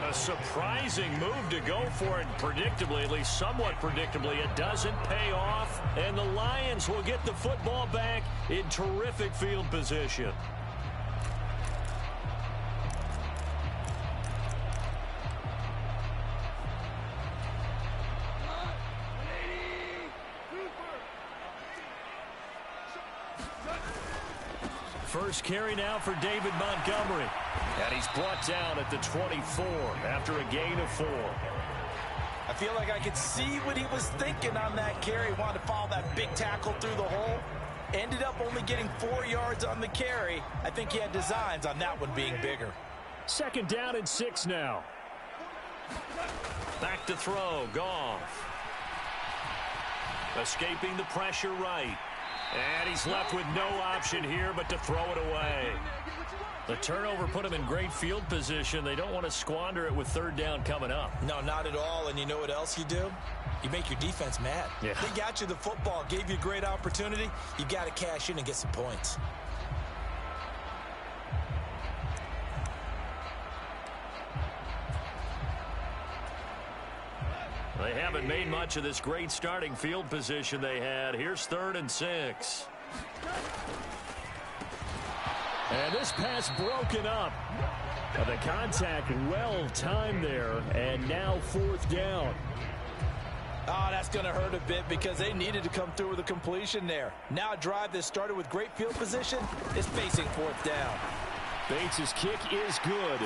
Speaker 3: A surprising move to go for it. Predictably, at least somewhat predictably, it doesn't pay off. And the Lions will get the football back in terrific field position. First carry now for David Montgomery. And he's brought down at the 24 after a gain of 4.
Speaker 4: I feel like I could see what he was thinking on that carry. Wanted to follow that big tackle through the hole. Ended up only getting 4 yards on the carry. I think he had designs on that one being bigger.
Speaker 3: 2nd down and 6 now. Back to throw. Goff. Escaping the pressure right. And he's left with no option here but to throw it away. The turnover put him in great field position. They don't want to squander it with 3rd down coming up.
Speaker 4: No, not at all. And you know what else you do? You make your defense mad.
Speaker 3: Yeah.
Speaker 4: They got you the football, gave you a great opportunity. You got to cash in and get some points.
Speaker 3: They haven't made much of this great starting field position they had. Here's 3rd and 6. And this pass broken up. The contact well timed there, and now 4th down.
Speaker 4: Oh, that's going to hurt a bit because they needed to come through with a completion there. Now a drive that started with great field position is facing 4th down.
Speaker 3: Bates' kick is good.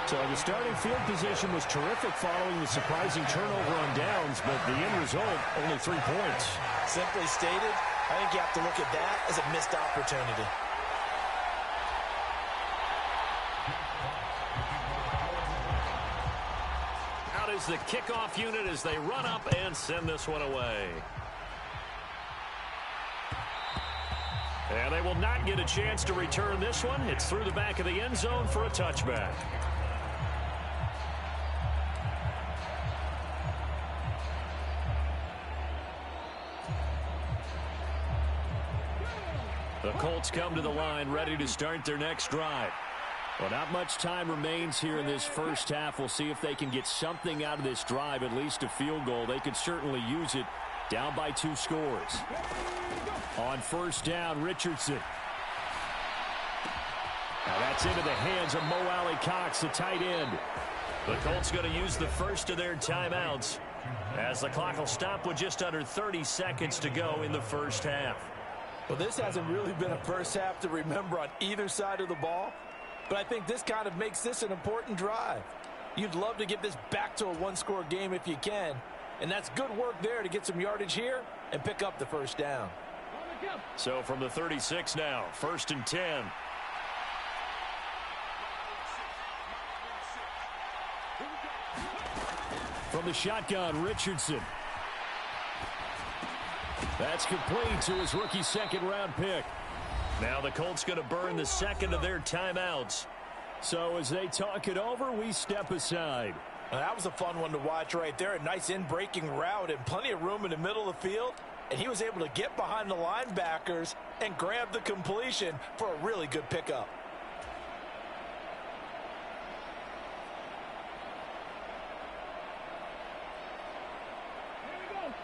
Speaker 3: So the starting field position was terrific following the surprising turnover on downs, but the end result, only 3 points.
Speaker 4: Simply stated, I think you have to look at that as a missed opportunity.
Speaker 3: Out is the kickoff unit as they run up and send this one away. And they will not get a chance to return this one. It's through the back of the end zone for a touchback. The Colts come to the line ready to start their next drive. Well, not much time remains here in this first half. We'll see if they can get something out of this drive, at least a field goal. They could certainly use it. Down by 2 scores. On 1st down, Richardson. Now that's into the hands of Mo Alley-Cox, the tight end. The Colts going to use the first of their timeouts. as the clock will stop with just under 30 seconds to go in the first half.
Speaker 4: Well, this hasn't really been a first half to remember on either side of the ball, but I think this kind of makes this an important drive. You'd love to get this back to a one-score game if you can, and that's good work there to get some yardage here and pick up the first down.
Speaker 3: So from the 36 now, 1st and 10. From the shotgun, Richardson. That's complete to his rookie second-round pick. Now the Colts going to burn the second of their timeouts. So as they talk it over, we step aside.
Speaker 4: Now, that was a fun one to watch right there. A nice in-breaking route and plenty of room in the middle of the field. And he was able to get behind the linebackers and grab the completion for a really good pickup.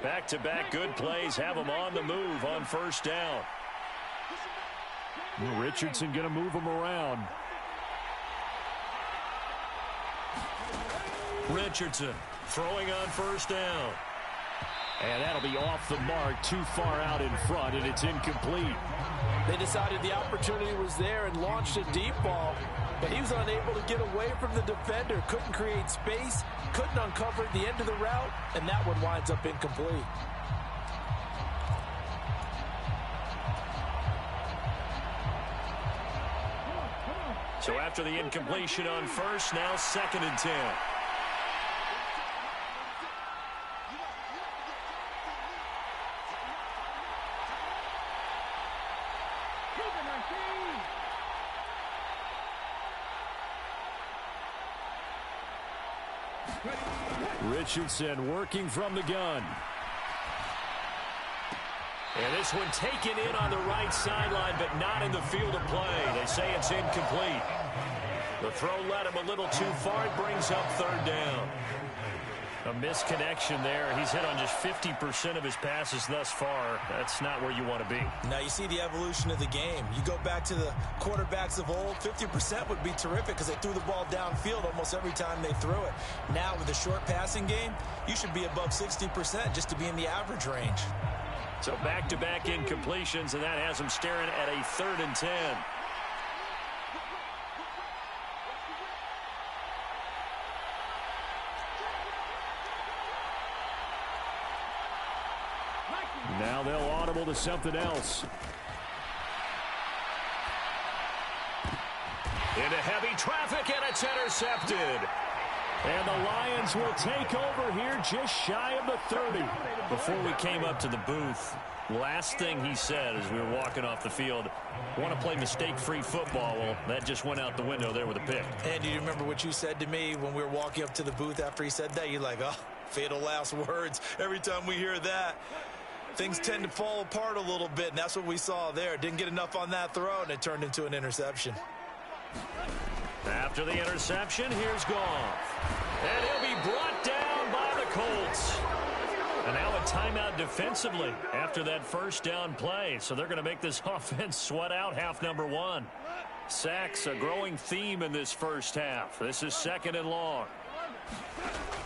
Speaker 3: Back-to-back good plays have them on the move on first down. Richardson going to move him around. Richardson throwing on first down. And that'll be off the mark, too far out in front, and it's incomplete.
Speaker 4: They decided the opportunity was there and launched a deep ball, but he was unable to get away from the defender, couldn't create space, couldn't uncover the end of the route, and that one winds up incomplete.
Speaker 3: So after the incompletion on first, now 2nd and 10. Richardson working from the gun. And this one taken in on the right sideline, but not in the field of play. They say it's incomplete. The throw led him a little too far. It brings up 3rd down. A misconnection there. He's hit on just 50% of his passes thus far. That's not where you want to be.
Speaker 4: Now you see the evolution of the game. You go back to the quarterbacks of old, 50% would be terrific because they threw the ball downfield almost every time they threw it. Now with the short passing game, you should be above 60% just to be in the average range.
Speaker 3: So back-to-back incompletions, and that has him staring at a 3rd and 10. Now they'll audible to something else. Into heavy traffic, and it's intercepted. And the Lions will take over here just shy of the 30. Before we came up to the booth, last thing he said as we were walking off the field, want to play mistake-free football. Well, that just went out the window there with a pick.
Speaker 4: And do you remember what you said to me when we were walking up to the booth after he said that? You're like, oh, fatal last words. Every time we hear that, things tend to fall apart a little bit, and that's what we saw there. Didn't get enough on that throw, and it turned into an interception.
Speaker 3: After the interception, here's Goff. And he'll be brought down by the Colts. And now a timeout defensively after that first down play. So they're going to make this offense sweat out half number 1. Sacks, a growing theme in this first half. This is 2nd and long.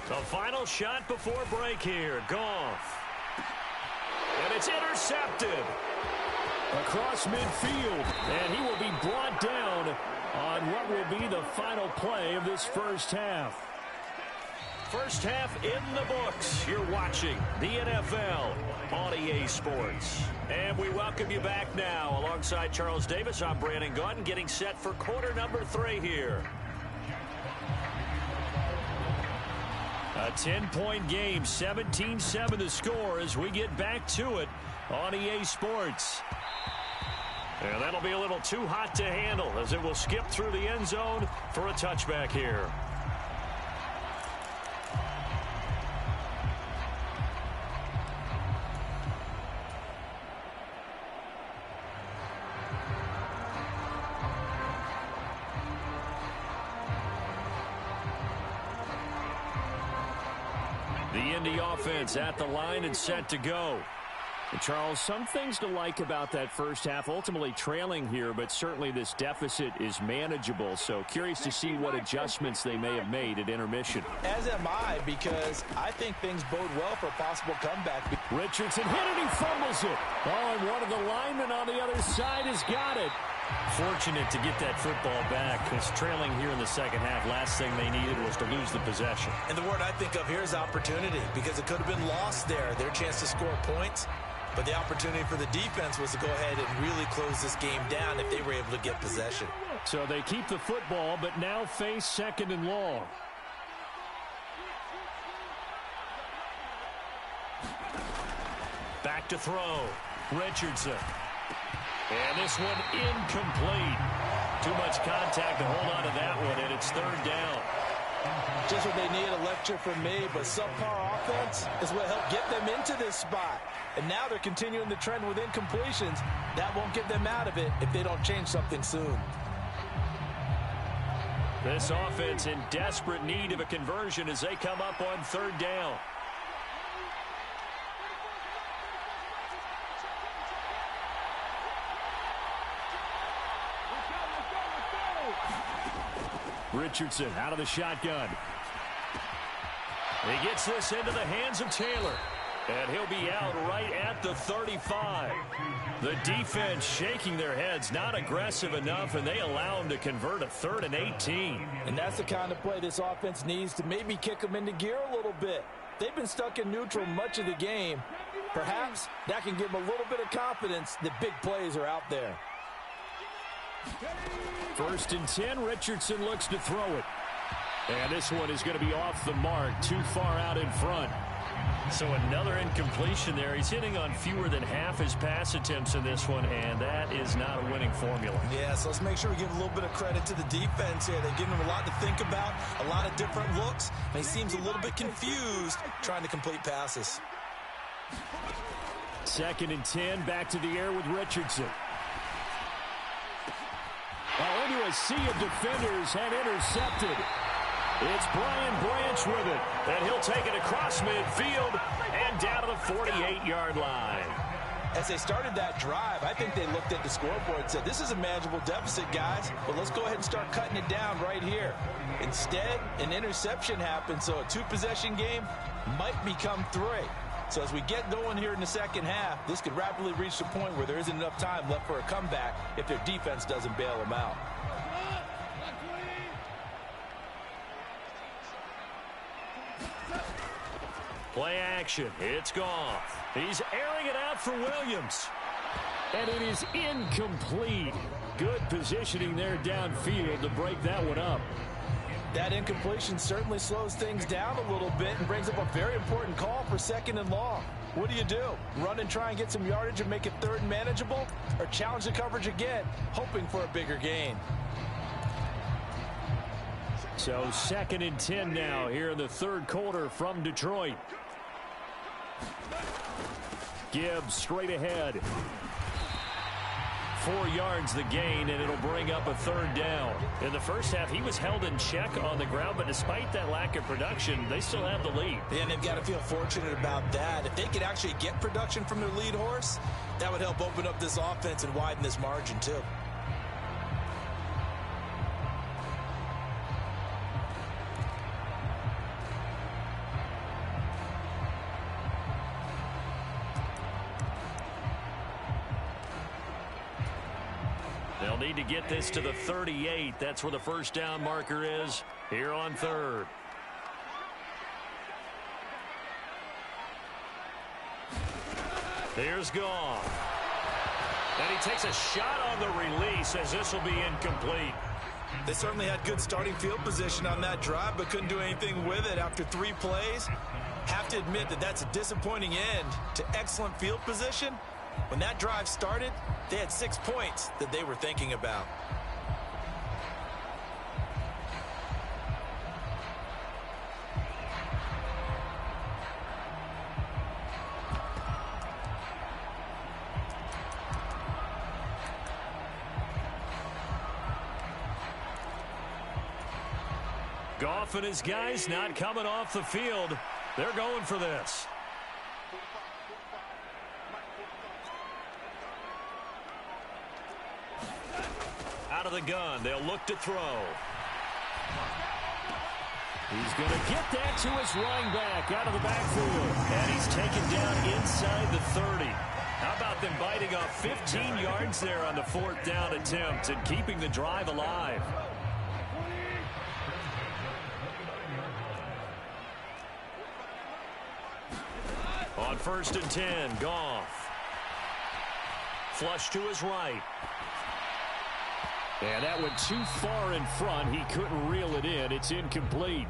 Speaker 3: The final shot before break here. Goff. And it's intercepted across midfield. And he will be brought down on what will be the final play of this first half. First half in the books. You're watching the NFL on EA Sports. And we welcome you back now. Alongside Charles Davis, I'm Brandon Gaudin, getting set for quarter number 3 here. A 10-point game, 17-7 the score as we get back to it on EA Sports. And that'll be a little too hot to handle as it will skip through the end zone for a touchback here. The Indy offense at the line and set to go. Charles, some things to like about that first half. Ultimately trailing here, but certainly this deficit is manageable. So curious to see what adjustments they may have made at intermission.
Speaker 4: As am I, because I think things bode well for a possible comeback.
Speaker 3: Richardson hit it, he fumbles it. Oh, and one of the linemen on the other side has got it. Fortunate to get that football back, because trailing here in the second half, last thing they needed was to lose the possession.
Speaker 4: And the word I think of here is opportunity, because it could have been lost there, their chance to score points. But the opportunity for the defense was to go ahead and really close this game down if they were able to get possession.
Speaker 3: So they keep the football, but now face 2nd and long. Back to throw. Richardson. And this one incomplete. Too much contact to hold on to that one, and it's 3rd down.
Speaker 4: Just what they need, a lecture from me, but subpar offense is what helped get them into this spot. And now they're continuing the trend with incompletions. That won't get them out of it if they don't change something soon.
Speaker 3: This offense in desperate need of a conversion as they come up on 3rd down. Richardson out of the shotgun. He gets this into the hands of Taylor. And he'll be out right at the 35. The defense shaking their heads, not aggressive enough, and they allow him to convert a 3rd and 18.
Speaker 4: And that's the kind of play this offense needs to maybe kick them into gear a little bit. They've been stuck in neutral much of the game. Perhaps that can give them a little bit of confidence that big plays are out there.
Speaker 3: 1st and 10, Richardson looks to throw it. And this one is going to be off the mark, too far out in front. So another incompletion there. He's hitting on fewer than half his pass attempts in this one, and that is not a winning formula.
Speaker 4: Yeah, so let's make sure we give a little bit of credit to the defense here. They're giving him a lot to think about, a lot of different looks, and he seems a little bit confused trying to complete passes.
Speaker 3: 2nd and 10, back to the air with Richardson. Oh, into a sea of defenders and intercepted. It's Brian Branch with it, and he'll take it across midfield and down to the 48-yard line.
Speaker 4: As they started that drive, I think they looked at the scoreboard and said, this is a manageable deficit, guys, but let's go ahead and start cutting it down right here. Instead, an interception happened, so a 2-possession game might become 3. So as we get going here in the second half, this could rapidly reach the point where there isn't enough time left for a comeback if their defense doesn't bail them out.
Speaker 3: Play action. It's Goff. He's airing it out for Williams. And it is incomplete. Good positioning there downfield to break that one up.
Speaker 4: That incompletion certainly slows things down a little bit and brings up a very important call for 2nd and long. What do? Run and try and get some yardage and make it 3rd and manageable? Or challenge the coverage again, hoping for a bigger gain?
Speaker 3: So 2nd and 10 now here in the 3rd quarter from Detroit. Gibbs straight ahead. 4 yards the gain, and it'll bring up a 3rd down. In the first half, he was held in check on the ground, but despite that lack of production, they still have the lead.
Speaker 4: Yeah, and they've got to feel fortunate about that. If they could actually get production from their lead horse, that would help open up this offense and widen this margin, too.
Speaker 3: They'll need to get this to the 38. That's where the 1st down marker is here on 3rd. Here's Goff. And he takes a shot on the release as this will be incomplete.
Speaker 4: They certainly had good starting field position on that drive, but couldn't do anything with it after 3 plays. Have to admit that that's a disappointing end to excellent field position. When that drive started, they had 6 points that they were thinking about.
Speaker 3: Goff and his guys not coming off the field. They're going for this.
Speaker 8: Out of the gun, they'll look to throw. He's going to get that to his running back out of the backfield. And he's taken down inside the 30. How about them biting off 15 yards there on the 4th down attempt and keeping the drive alive? On 1st and 10, Goff. Flush to his right. And that went too far in front. He couldn't reel it in. It's incomplete.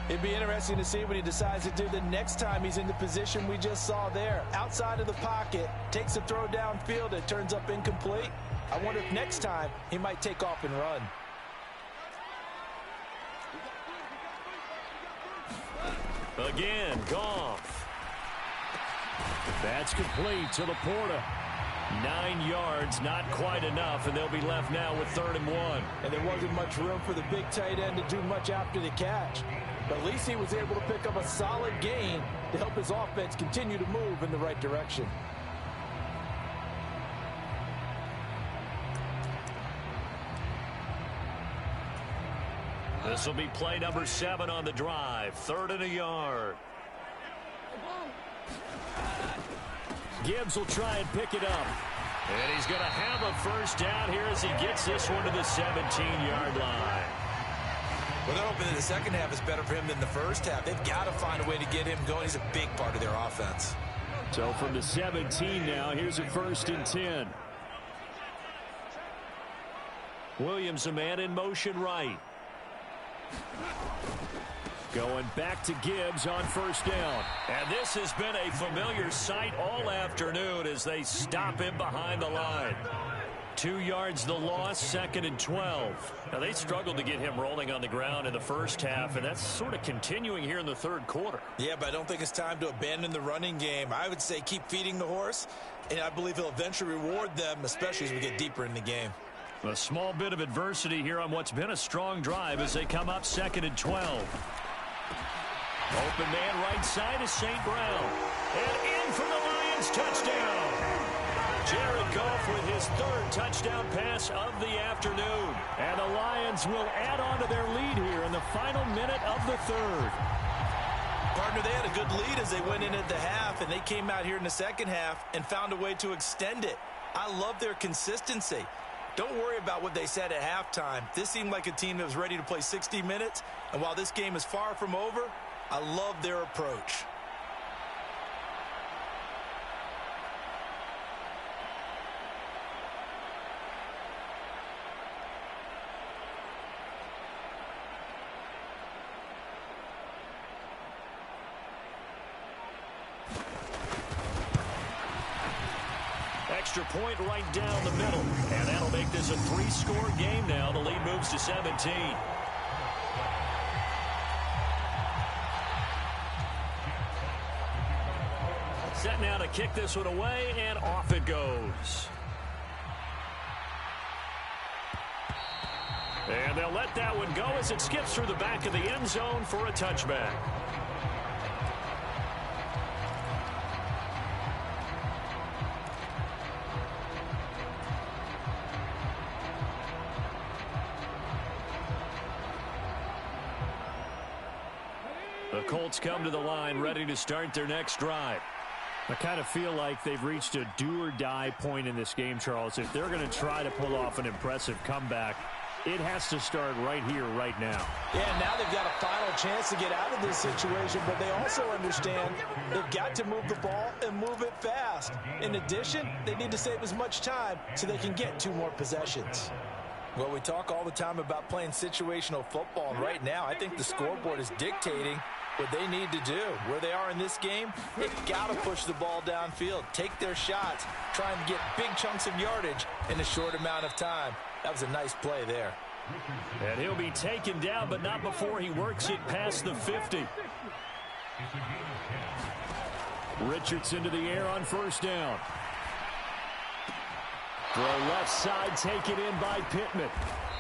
Speaker 4: It'd be interesting to see what he decides to do the next time he's in the position we just saw there. Outside of the pocket, takes a throw downfield, it turns up incomplete. I wonder if next time he might take off and run.
Speaker 8: Again, Goff. That's complete to Laporta. 9 yards, not quite enough, and they'll be left now with 3rd and 1.
Speaker 4: And there wasn't much room for the big tight end to do much after the catch. But at least he was able to pick up a solid gain to help his offense continue to move in the right direction.
Speaker 8: This will be play number 7 on the drive. 3rd and a yard. Gibbs will try and pick it up. And he's going to have a 1st down here as he gets this one to the 17-yard line.
Speaker 4: Well, they're hoping that the second half is better for him than the first half. They've got to find a way to get him going. He's a big part of their offense.
Speaker 8: So from the 17 now, here's a 1st and 10. Williams, a man in motion right. Going back to Gibbs on 1st down. And this has been a familiar sight all afternoon as they stop him behind the line. 2 yards the loss, 2nd and 12. Now, they struggled to get him rolling on the ground in the first half, and that's sort of continuing here in the 3rd quarter.
Speaker 4: Yeah, but I don't think it's time to abandon the running game. I would say keep feeding the horse, and I believe he'll eventually reward them, especially as we get deeper in the game.
Speaker 8: A small bit of adversity here on what's been a strong drive as they come up 2nd and 12. Open man right side is St. Brown. And in for the Lions touchdown. Jared Goff with his 3rd touchdown pass of the afternoon. And the Lions will add on to their lead here in the final minute of the 3rd.
Speaker 4: Partner, they had a good lead as they went in at the half, and they came out here in the second half and found a way to extend it. I love their consistency. Don't worry about what they said at halftime. This seemed like a team that was ready to play 60 minutes, and while this game is far from over, I love their approach.
Speaker 8: Extra point right down the middle. And that'll make this a 3-score game now. The lead moves to 17. Set now to kick this one away, and off it goes. And they'll let that one go as it skips through the back of the end zone for a touchback. The Colts come to the line ready to start their next drive. I kind of feel like they've reached a do-or-die point in this game, Charles. If they're going to try to pull off an impressive comeback, it has to start right here, right now.
Speaker 4: Yeah, now they've got a final chance to get out of this situation, but they also understand they've got to move the ball and move it fast. In addition, they need to save as much time so they can get 2 more possessions. Well, we talk all the time about playing situational football, and right now I think the scoreboard is dictating what they need to do. Where they are in this game, they've got to push the ball downfield, take their shots, try and get big chunks of yardage in a short amount of time. That was a nice play there.
Speaker 8: And he'll be taken down, but not before he works it past the 50. Richardson to the air on 1st down. Throw left side, taken in by Pittman.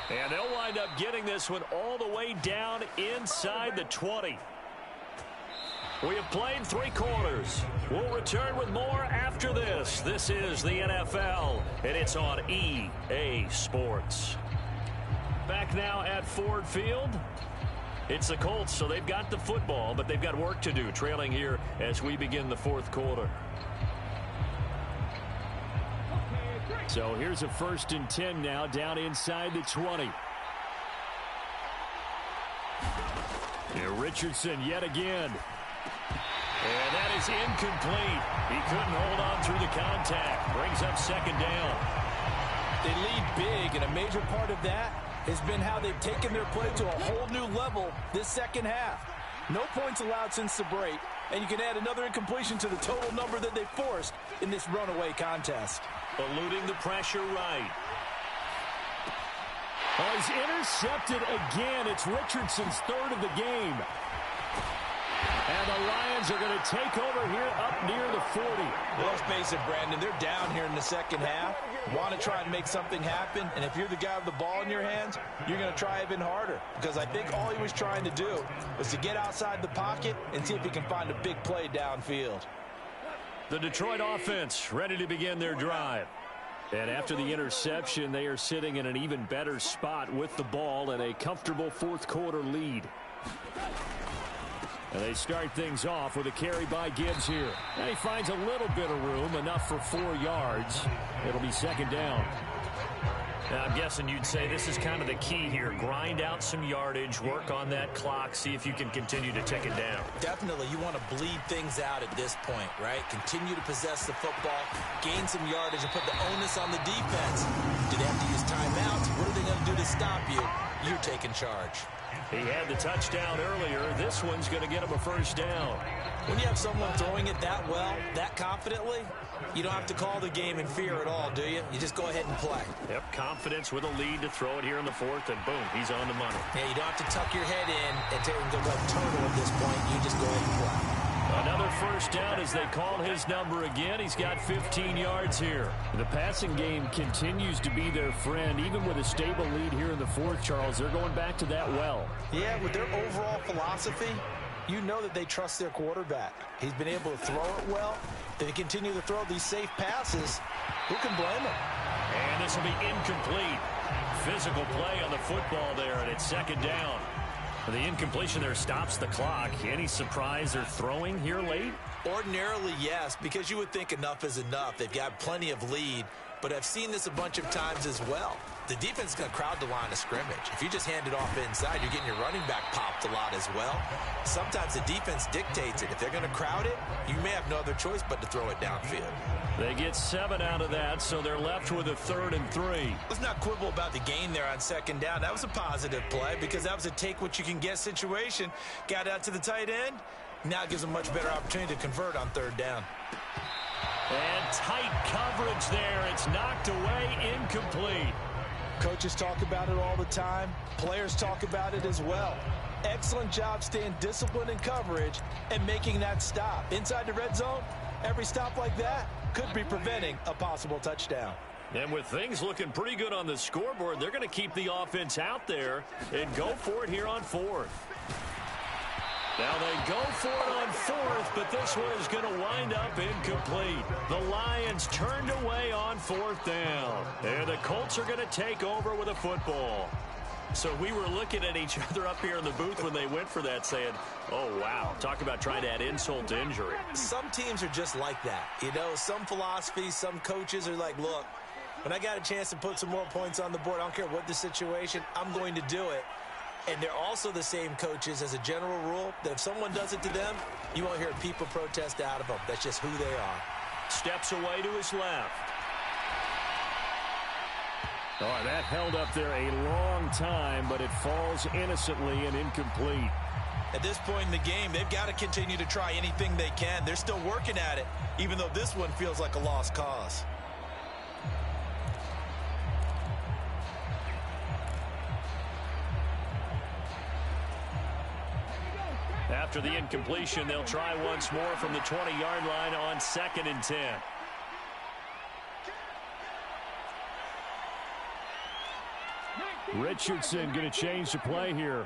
Speaker 8: And they'll wind up getting this one all the way down inside the 20. We have played 3 quarters. We'll return with more after this. This is the NFL, and it's on EA Sports.
Speaker 3: Back now at Ford Field. It's the Colts, so they've got the football, but they've got work to do, trailing here as we begin the fourth quarter. So here's a 1st and 10 now, down inside the 20. Here Richardson yet again. And that is incomplete. He couldn't hold on through the contact. Brings up 2nd down.
Speaker 4: They lead big, and a major part of that has been how they've taken their play to a whole new level this second half. No points allowed since the break, and you can add another incompletion to the total number that they forced in this runaway contest.
Speaker 3: Eluding the pressure right. Oh, he's intercepted again. It's Richardson's 3rd of the game. And the Lions are going to take over here up near the 40.
Speaker 4: Well, let's face it, Brandon, they're down here in the second half. Want to try and make something happen, and if you're the guy with the ball in your hands, you're going to try even harder, because I think all he was trying to do was to get outside the pocket and see if he can find a big play downfield.
Speaker 3: The Detroit offense ready to begin their drive. And after the interception, they are sitting in an even better spot with the ball and a comfortable 4th quarter lead. And they start things off with a carry by Gibbs here. And he finds a little bit of room, enough for 4 yards. It'll be 2nd down. Now, I'm guessing you'd say this is kind of the key here. Grind out some yardage, work on that clock, see if you can continue to tick it down.
Speaker 4: Definitely, you want to bleed things out at this point, right? Continue to possess the football, gain some yardage, and put the onus on the defense. Do they have to use timeouts? What are they going to do to stop you? You're taking charge.
Speaker 3: He had the touchdown earlier. This one's going to get him a 1st down.
Speaker 4: When you have someone throwing it that well, that confidently, you don't have to call the game in fear at all, do you? You just go ahead and play.
Speaker 3: Yep, confidence with a lead to throw it here in the 4th, and boom, he's on the money.
Speaker 4: Yeah, you don't have to tuck your head in and take and go total at this point. You just go ahead and play.
Speaker 3: Another 1st down as they call his number again. He's got 15 yards here. The passing game continues to be their friend. Even with a stable lead here in the 4th, Charles, they're going back to that well.
Speaker 4: Yeah, with their overall philosophy, you know that they trust their quarterback. He's been able to throw it well. They continue to throw these safe passes. Who can blame them?
Speaker 3: And this will be incomplete. Physical play on the football there, and it's 2nd down. The incompletion there stops the clock. Any surprise they're throwing here late?
Speaker 4: Ordinarily, yes, because you would think enough is enough. They've got plenty of lead, but I've seen this a bunch of times as well. The defense is going to crowd the line of scrimmage. If you just hand it off inside, you're getting your running back popped a lot as well. Sometimes the defense dictates it. If they're going to crowd it, you may have no other choice but to throw it downfield.
Speaker 3: They get 7 out of that, so they're left with a 3rd and 3.
Speaker 4: Let's not quibble about the gain there on 2nd down. That was a positive play because that was a take-what-you-can-get situation. Got out to the tight end. Now it gives them a much better opportunity to convert on 3rd down.
Speaker 3: And tight coverage there. It's knocked away, incomplete.
Speaker 4: Coaches talk about it all the time. Players talk about it as well. Excellent job staying disciplined in coverage and making that stop. Inside the red zone, every stop like that could be preventing a possible touchdown.
Speaker 3: And with things looking pretty good on the scoreboard, they're going to keep the offense out there and go for it here on 4th. Now they go for it on 4th, but this one is going to wind up incomplete. The Lions turned away on 4th down. And the Colts are going to take over with a football. So we were looking at each other up here in the booth when they went for that saying, oh, wow, talk about trying to add insult to injury.
Speaker 4: Some teams are just like that. You know, some philosophies, some coaches are like, look, when I got a chance to put some more points on the board, I don't care what the situation, I'm going to do it. And they're also the same coaches as a general rule that if someone does it to them, you won't hear people protest out of them. That's just who they are.
Speaker 3: Steps away to his left. Oh, that held up there a long time, but it falls innocently and incomplete.
Speaker 4: At this point in the game, they've got to continue to try anything they can. They're still working at it, even though this one feels like a lost cause.
Speaker 3: After the incompletion, they'll try once more from the 20-yard line on 2nd and 10. Richardson going to change the play here.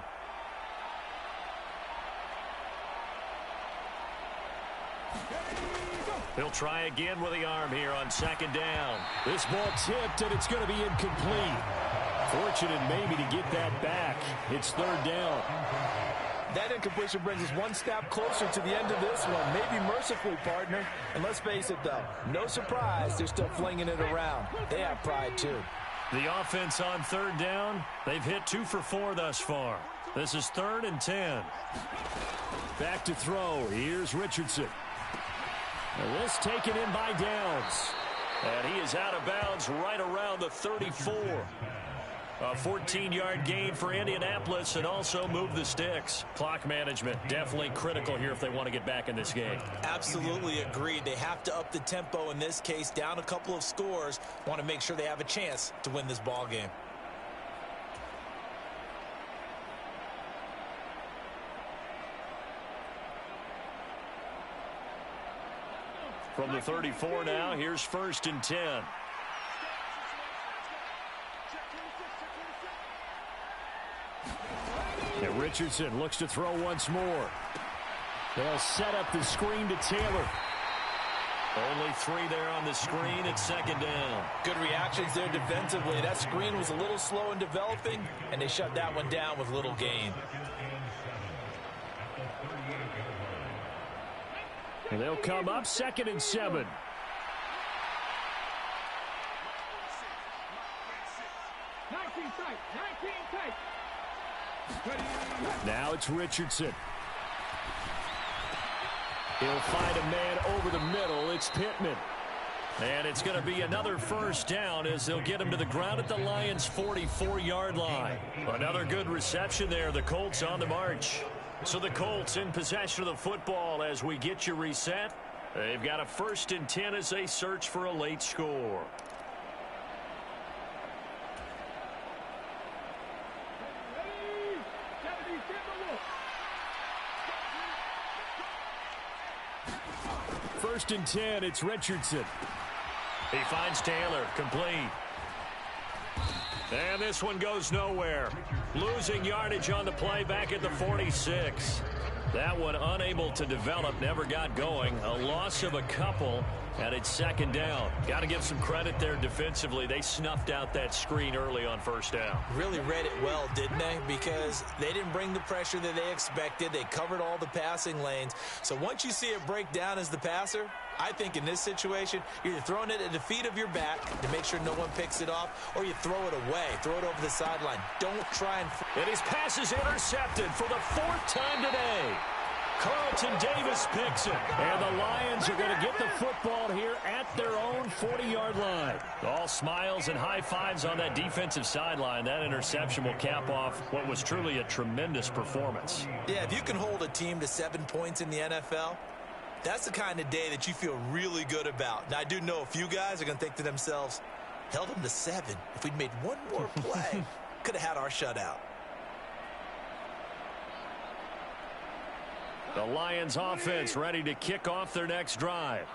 Speaker 3: He'll try again with the arm here on 2nd down. This ball tipped, and it's going to be incomplete.
Speaker 8: Fortunate maybe to get that back. It's third down.
Speaker 4: That incompletion brings us one step closer to the end of this one. Maybe mercifully, partner. And let's face it, though, no surprise, they're still flinging it around. They have pride, too.
Speaker 8: The offense on third down, they've hit 2 for 4 thus far. This is 3rd and 10. Back to throw. Here's Richardson. And this taken in by Downs. And he is out of bounds right around the 34. A 14-yard gain for Indianapolis and also move the sticks. Clock management definitely critical here if they want to get back in this game.
Speaker 4: Absolutely agreed. They have to up the tempo in this case, down a couple of scores. Want to make sure they have a chance to win this ball game.
Speaker 8: From the 34 now, here's 1st and 10. And Richardson looks to throw once more. They'll set up the screen to Taylor. Only 3 there on the screen. It's 2nd down.
Speaker 4: Good reactions there defensively. That screen was a little slow in developing, and they shut that one down with little gain.
Speaker 8: And they'll come up 2nd and 7. Now it's Richardson. He'll find a man over the middle. It's Pittman. And it's going to be another 1st down as they'll get him to the ground at the Lions' 44-yard line. Another good reception there. The Colts on the march. So the Colts in possession of the football as we get you reset. They've got a 1st and 10 as they search for a late score. First and 10, it's Richardson. He finds Taylor, complete. And this one goes nowhere. Losing yardage on the play back at the 46. That one unable to develop, never got going. A loss of a couple, and it's 2nd down. Got to give some credit there defensively. They snuffed out that screen early on 1st down.
Speaker 4: Really read it well, didn't they? Because they didn't bring the pressure that they expected. They covered all the passing lanes. So once you see it break down as the passer, I think in this situation, you're either throwing it at the feet of your back to make sure no one picks it off, or you throw it away. Throw it over the sideline. Don't try and...
Speaker 8: And his pass is intercepted for the 4th time today. Carlton Davis picks it. And the Lions are going to get the football here at their own 40-yard line. All smiles and high fives on that defensive sideline. That interception will cap off what was truly a tremendous performance.
Speaker 4: Yeah, if you can hold a team to 7 points in the NFL, that's the kind of day that you feel really good about. Now, I do know a few guys are going to think to themselves, held them to 7. If we'd made one more play, could have had our shutout.
Speaker 8: The Lions offense ready to kick off their next drive.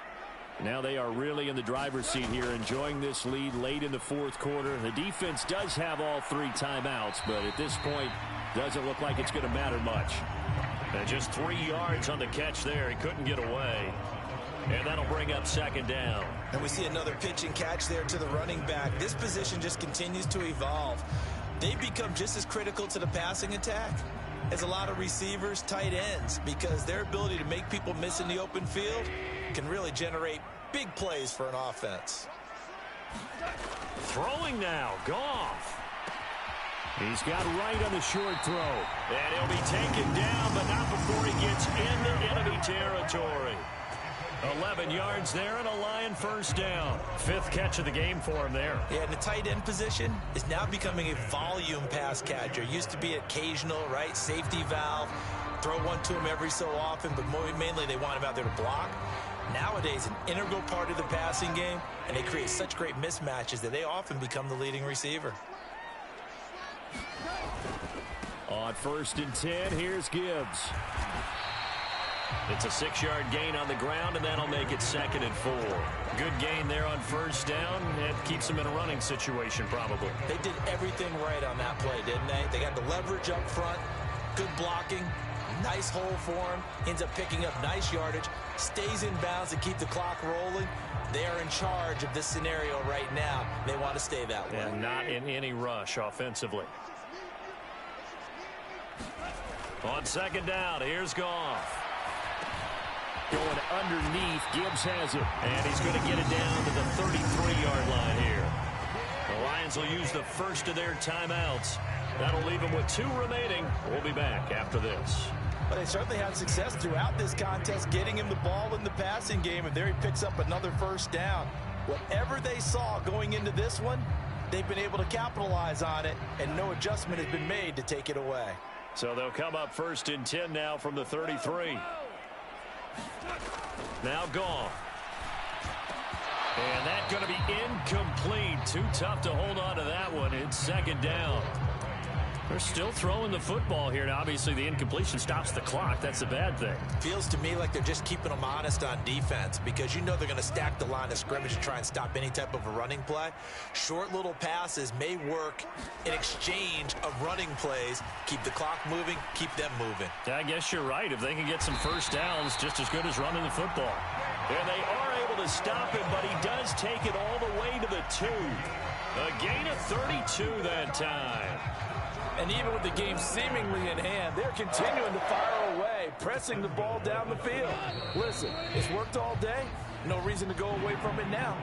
Speaker 8: Now they are really in the driver's seat here, enjoying this lead late in the 4th quarter. The defense does have all 3 timeouts, but at this point, doesn't look like it's going to matter much. And just 3 yards on the catch there. He couldn't get away. And that'll bring up 2nd down.
Speaker 4: And we see another pitch and catch there to the running back. This position just continues to evolve. They become just as critical to the passing attack as a lot of receivers, tight ends, because their ability to make people miss in the open field can really generate big plays for an offense.
Speaker 8: Throwing now, Goff. He's got right on the short throw. And he'll be taken down, but not before he gets into enemy territory. 11 yards there and a Lion 1st down. 5th catch of the game for him there.
Speaker 4: Yeah, and the tight end position is now becoming a volume pass catcher. Used to be occasional, right? Safety valve. Throw one to him every so often, but mainly they want him out there to block. Nowadays, an integral part of the passing game, and they create such great mismatches that they often become the leading receiver.
Speaker 8: On 1st and 10, here's Gibbs. It's a 6-yard gain on the ground, and that'll make it 2nd and 4. Good gain there on 1st down. It keeps them in a running situation, probably.
Speaker 4: They did everything right on that play, didn't they? They got the leverage up front, good blocking, Nice hole for him. Ends up picking up nice yardage. Stays in bounds to keep the clock rolling. They are in charge of this scenario right now. They want to stay that way.
Speaker 8: And not in any rush offensively. On second down, here's Goff. Going underneath, Gibbs has it. And he's going to get it down to the 33-yard line here. The Lions will use the first of their timeouts. That'll leave them with 2 remaining. We'll be back after this.
Speaker 4: But they certainly had success throughout this contest, getting him the ball in the passing game, and there he picks up another first down. Whatever they saw going into this one, they've been able to capitalize on it, and no adjustment has been made to take it away.
Speaker 8: So they'll come up 1st and 10 now from the 33. Now Goff. And that's going to be incomplete. Too tough to hold on to that one. It's second down. They're still throwing the football here. Now, obviously, the incompletion stops the clock. That's a bad thing.
Speaker 4: Feels to me like they're just keeping them honest on defense because you know they're going to stack the line of scrimmage and try and stop any type of a running play. Short little passes may work in exchange of running plays. Keep the clock moving, keep them moving.
Speaker 8: I guess you're right. If they can get some first downs, just as good as running the football. And they are able to stop him, but he does take it all the way to the 2. A gain of 32 that time.
Speaker 4: And even with the game seemingly in hand, they're continuing to fire away, pressing the ball down the field. Listen, it's worked all day. No reason to go away from it now.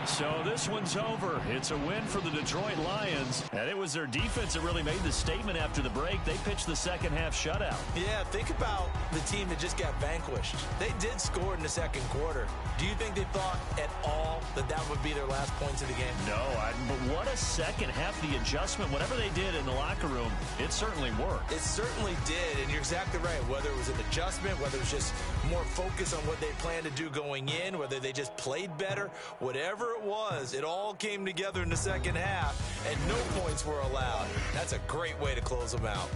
Speaker 8: So this one's over. It's a win for the Detroit Lions. And it was their defense that really made the statement after the break. They pitched the second half shutout.
Speaker 4: Yeah, think about the team that just got vanquished. They did score in the second quarter. Do you think they thought at all that that would be their last points of the game?
Speaker 8: No, but what a second half. The adjustment, whatever they did in the locker room, it certainly worked.
Speaker 4: It certainly did, and you're exactly right. Whether it was an adjustment, whether it was just more focus on what they planned to do going in, whether they just played better, whatever it was, it all came together in the second half, and no points were allowed. That's a great way to close them out.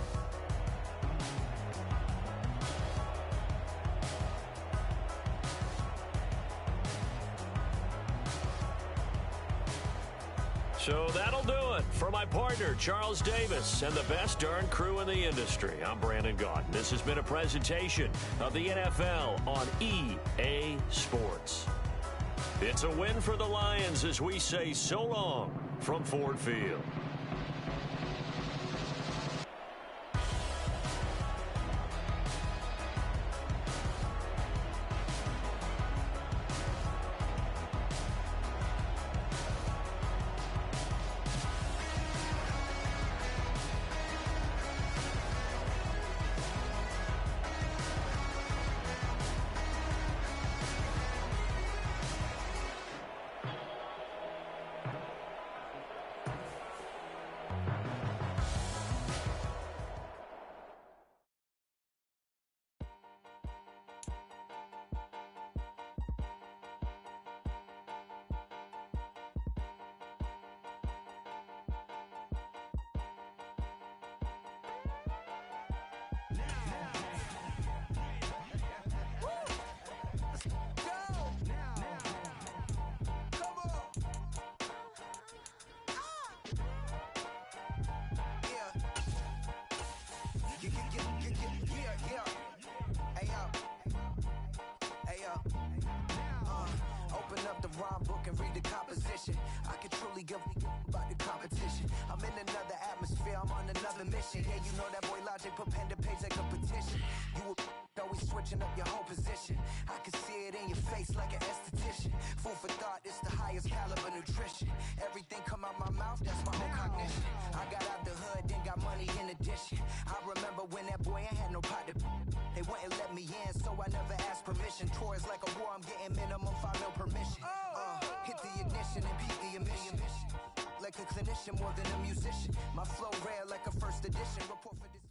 Speaker 8: So that'll do it for my partner, Charles Davis, and the best darn crew in the industry. I'm Brandon Gaudin. This has been a presentation of the NFL on EA Sports. It's a win for the Lions as we say so long from Ford Field.
Speaker 2: Open up the rhyme book and read the composition. I can truly give about the competition. I'm in another atmosphere, I'm on another mission. Yeah, you know that boy Logic put pen to page like a petition. You always switching up your whole position. I can see it in your face like an esthetician. Food for thought, it's the highest caliber nutrition. Everything come out my mouth, that's my own cognition. I got out the hood, then got money in addition. I remember when that boy ain't had no pot to. They wouldn't let me in, so I never asked permission. Tours like a war, I'm getting minimum 5 mil permission. Hit the ignition and beat the emission. Like a clinician more than a musician. My flow rare like a first edition. Report for dismission.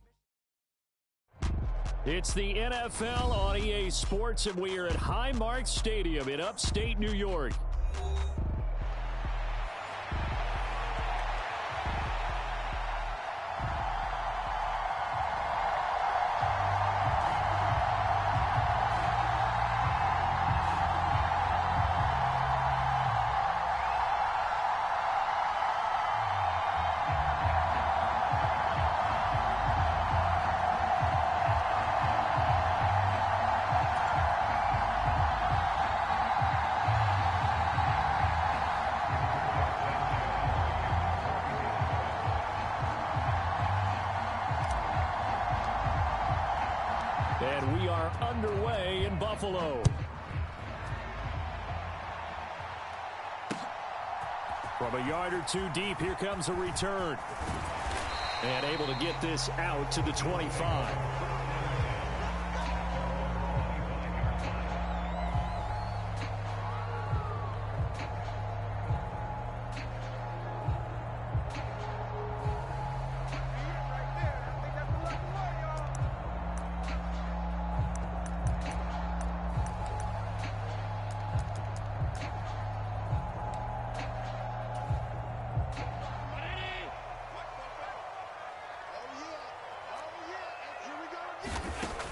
Speaker 8: It's the NFL on EA Sports, and we are at Highmark Stadium in upstate New York.
Speaker 3: And we are underway in Buffalo. From a yard or two deep, here comes a return. And able to get this out to the 25.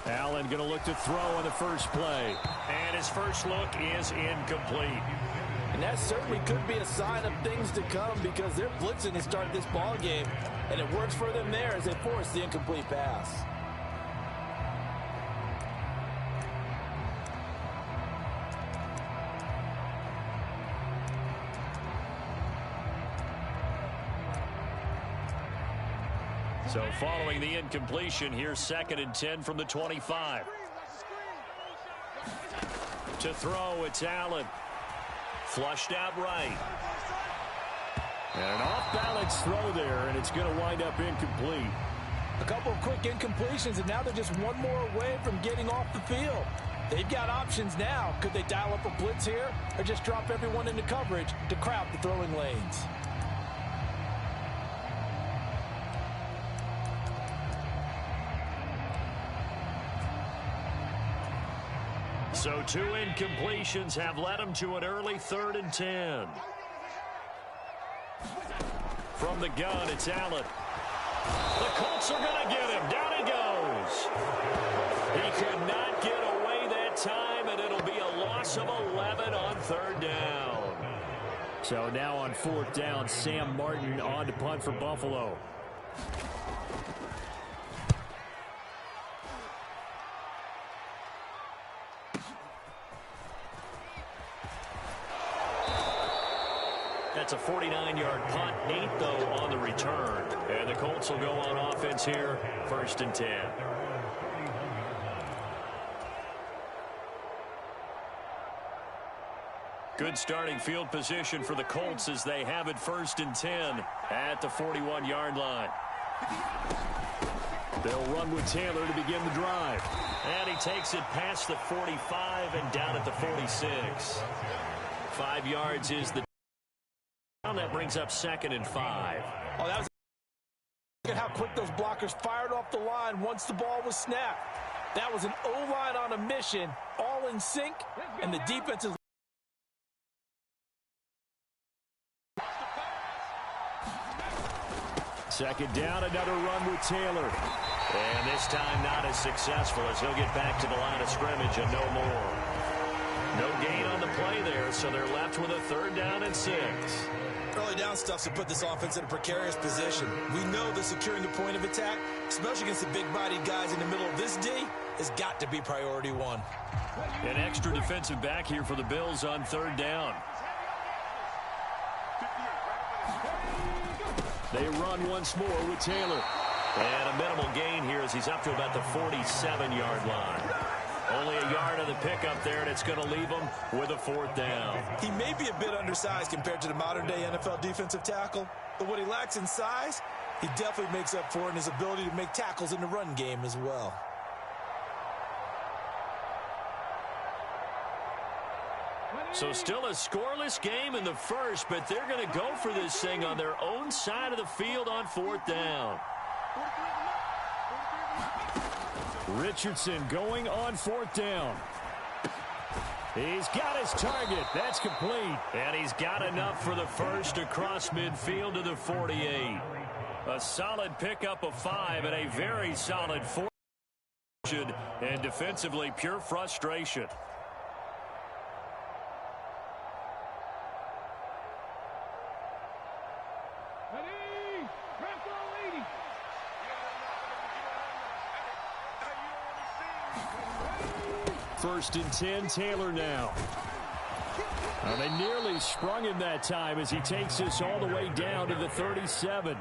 Speaker 3: Allen going to look to throw on the first play.
Speaker 8: And his first look is incomplete.
Speaker 4: And that certainly could be a sign of things to come because they're blitzing to start this ball game. And it works for them there as they force the incomplete pass.
Speaker 8: So following the incompletion, here's 2nd and 10 from the 25. To throw, it's Allen. Flushed out right.
Speaker 3: And an off-balance throw there, and it's going to wind up incomplete.
Speaker 4: A couple of quick incompletions, and now they're just one more away from getting off the field. They've got options now. Could they dial up a blitz here or just drop everyone into coverage to crowd the throwing lanes?
Speaker 8: So 2 incompletions have led him to an early 3rd and 10. From the gun, it's Allen. The Colts are going to get him. Down he goes. He could not get away that time, and it'll be a loss of 11 on 3rd down.
Speaker 3: So now on 4th down, Sam Martin on to punt for Buffalo.
Speaker 8: That's a 49-yard punt, 8 though on the return. And the Colts will go on offense here, 1st and 10. Good starting field position for the Colts as they have it 1st and 10 at the 41-yard line.
Speaker 3: They'll run with Taylor to begin the drive.
Speaker 8: And he takes it past the 45 and down at the 46. 5 yards is the down. That brings up 2nd and 5.
Speaker 4: Oh, that was. Look at how quick those blockers fired off the line once the ball was snapped. That was an O-line on a mission, all in sync, and the defense is.
Speaker 3: Second down, another run with Taylor.
Speaker 8: And this time not as successful as he'll get back to the line of scrimmage and no more. No gain on the play there, so they're left with a 3rd down and 6.
Speaker 4: Early down stuff to put this offense in a precarious position. We know that securing the point of attack, especially against the big-bodied guys in the middle of this D, has got to be priority 1.
Speaker 8: An extra defensive back here for the Bills on 3rd down.
Speaker 3: They run once more with Taylor.
Speaker 8: And a minimal gain here as he's up to about the 47-yard line. Only a yard of the pickup there, and it's going to leave him with a 4th down.
Speaker 4: He may be a bit undersized compared to the modern-day NFL defensive tackle, but what he lacks in size, he definitely makes up for in his ability to make tackles in the run game as well.
Speaker 8: So still a scoreless game in the first, but they're going to go for this thing on their own side of the field on 4th down.
Speaker 3: Richardson going on 4th down. He's got his target. That's complete.
Speaker 8: And he's got enough for the first across midfield to the 48. A solid pickup of 5 and a very solid 4. And defensively, pure frustration.
Speaker 3: First and 10, Taylor now. They nearly sprung him that time as he takes this all the way down to the 37.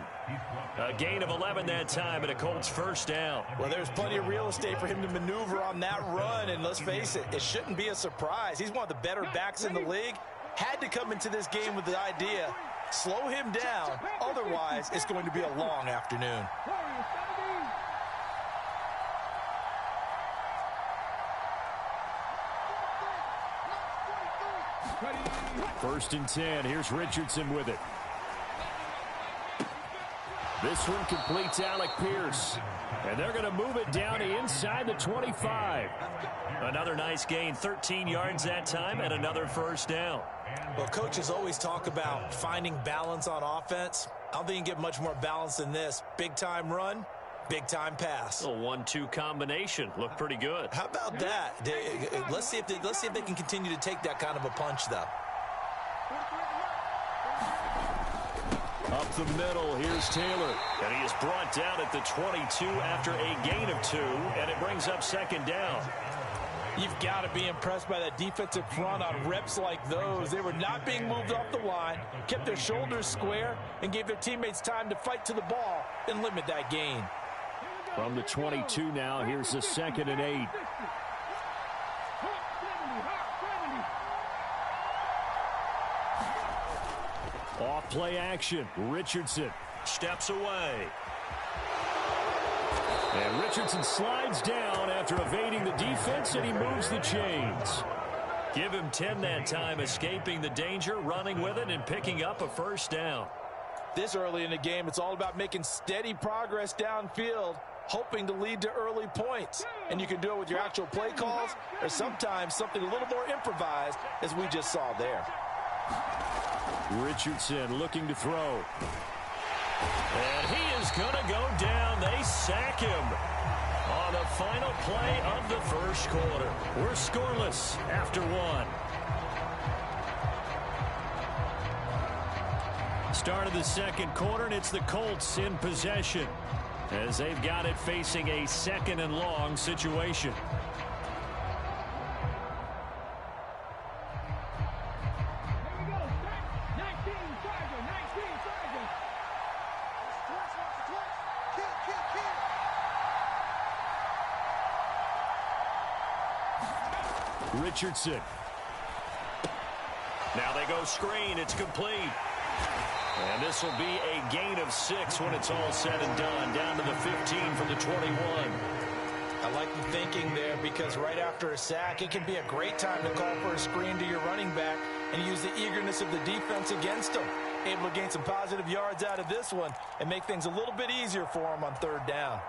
Speaker 3: A gain of 11 that time and a Colts first down.
Speaker 4: Well, there's plenty of real estate for him to maneuver on that run, and let's face it, it shouldn't be a surprise. He's one of the better backs in the league. Had to come into this game with the idea, slow him down, otherwise it's going to be a long afternoon.
Speaker 3: First and 10. Here's Richardson with it. This one completes Alec Pierce. And they're going to move it down to inside the 25.
Speaker 8: Another nice gain, 13 yards that time, and another first down.
Speaker 4: Well, coaches always talk about finding balance on offense. I don't think you can get much more balance than this. Big-time run, big-time pass.
Speaker 8: A 1-2 combination. Looked pretty good.
Speaker 4: How about that? Let's see if they can continue to take that kind of a punch, though.
Speaker 3: Up the middle, here's Taylor.
Speaker 8: And he is brought down at the 22 after a gain of 2, and it brings up second down.
Speaker 4: You've got to be impressed by that defensive front on reps like those. They were not being moved off the line, kept their shoulders square, and gave their teammates time to fight to the ball and limit that gain.
Speaker 3: From the 22 now, here's the 2nd and 8. Off play action. Richardson
Speaker 8: steps away.
Speaker 3: And Richardson slides down after evading the defense, and he moves the chains.
Speaker 8: Give him 10 that time, escaping the danger, running with it, and picking up a first down.
Speaker 4: This early in the game, it's all about making steady progress downfield, hoping to lead to early points. And you can do it with your actual play calls, or sometimes something a little more improvised, as we just saw there.
Speaker 3: Richardson looking to throw.
Speaker 8: And he is going to go down. They sack him on the final play of the first quarter. We're scoreless after 1. Start of the second quarter, and it's the Colts in possession as they've got it facing a 2nd and long situation.
Speaker 3: Richardson.
Speaker 8: Now they go screen. It's complete. And this will be a gain of 6 when it's all said and done. Down to the 15 from the 21.
Speaker 4: I like the thinking there because right after a sack, it can be a great time to call for a screen to your running back and use the eagerness of the defense against them. Able to gain some positive yards out of this one and make things a little bit easier for them on 3rd down.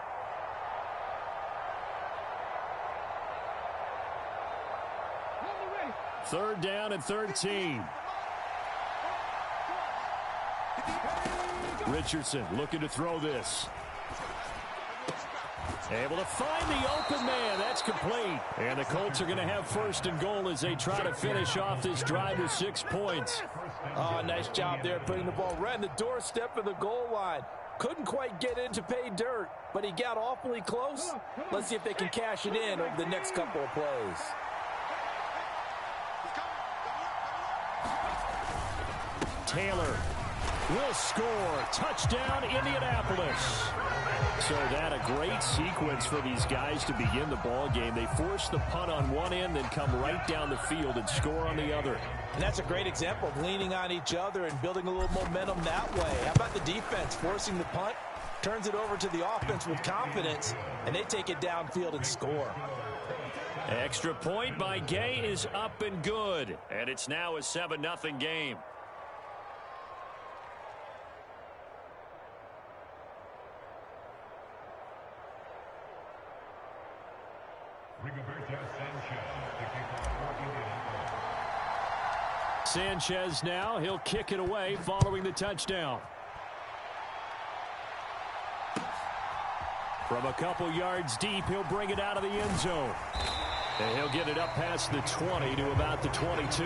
Speaker 3: Third down and 13. Richardson looking to throw this. Able to find the open man. That's complete. And the Colts are going to have 1st and goal as they try to finish off this drive with 6 points.
Speaker 4: Oh, nice job there putting the ball right in the doorstep of the goal line. Couldn't quite get in to pay dirt, but he got awfully close. Let's see if they can cash it in over the next couple of plays.
Speaker 3: Taylor will score. Touchdown, Indianapolis. So that a great sequence for these guys to begin the ball game. They force the punt on one end, then come right down the field and score on the other.
Speaker 4: And that's a great example of leaning on each other and building a little momentum that way. How about the defense forcing the punt, turns it over to the offense with confidence, and they take it downfield and score.
Speaker 8: Extra point by Gay is up and good. And it's now a 7-0 game.
Speaker 3: Sanchez now, he'll kick it away following the touchdown. From a couple yards deep, he'll bring it out of the end zone. And he'll get it up past the 20 to about the 22.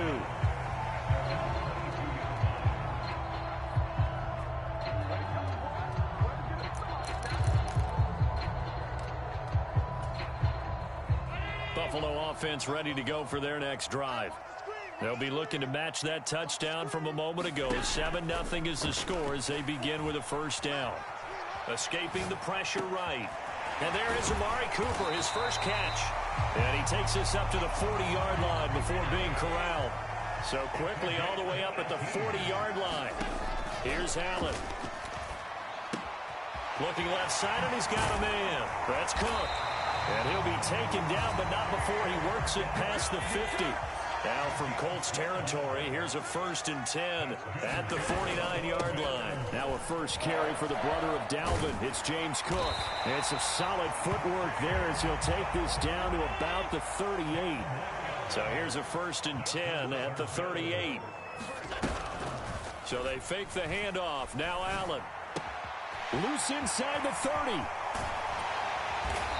Speaker 8: Buffalo offense ready to go for their next drive. They'll be looking to match that touchdown from a moment ago. 7-0 is the score as they begin with a first down. Escaping the pressure right. And there is Amari Cooper, his first catch. And he takes this up to the 40-yard line before being corralled. So quickly all the way up at the 40-yard line. Here's Allen. Looking left side, and he's got a man. That's Cook. And he'll be taken down, but not before he works it past the 50. Now from Colts territory, here's a 1st and 10 at the 49-yard line. Now a first carry for the brother of Dalvin. It's James Cook. It's a solid footwork there as he'll take this down to about the 38. So here's a 1st and 10 at the 38. So they fake the handoff. Now Allen. Loose inside the 30.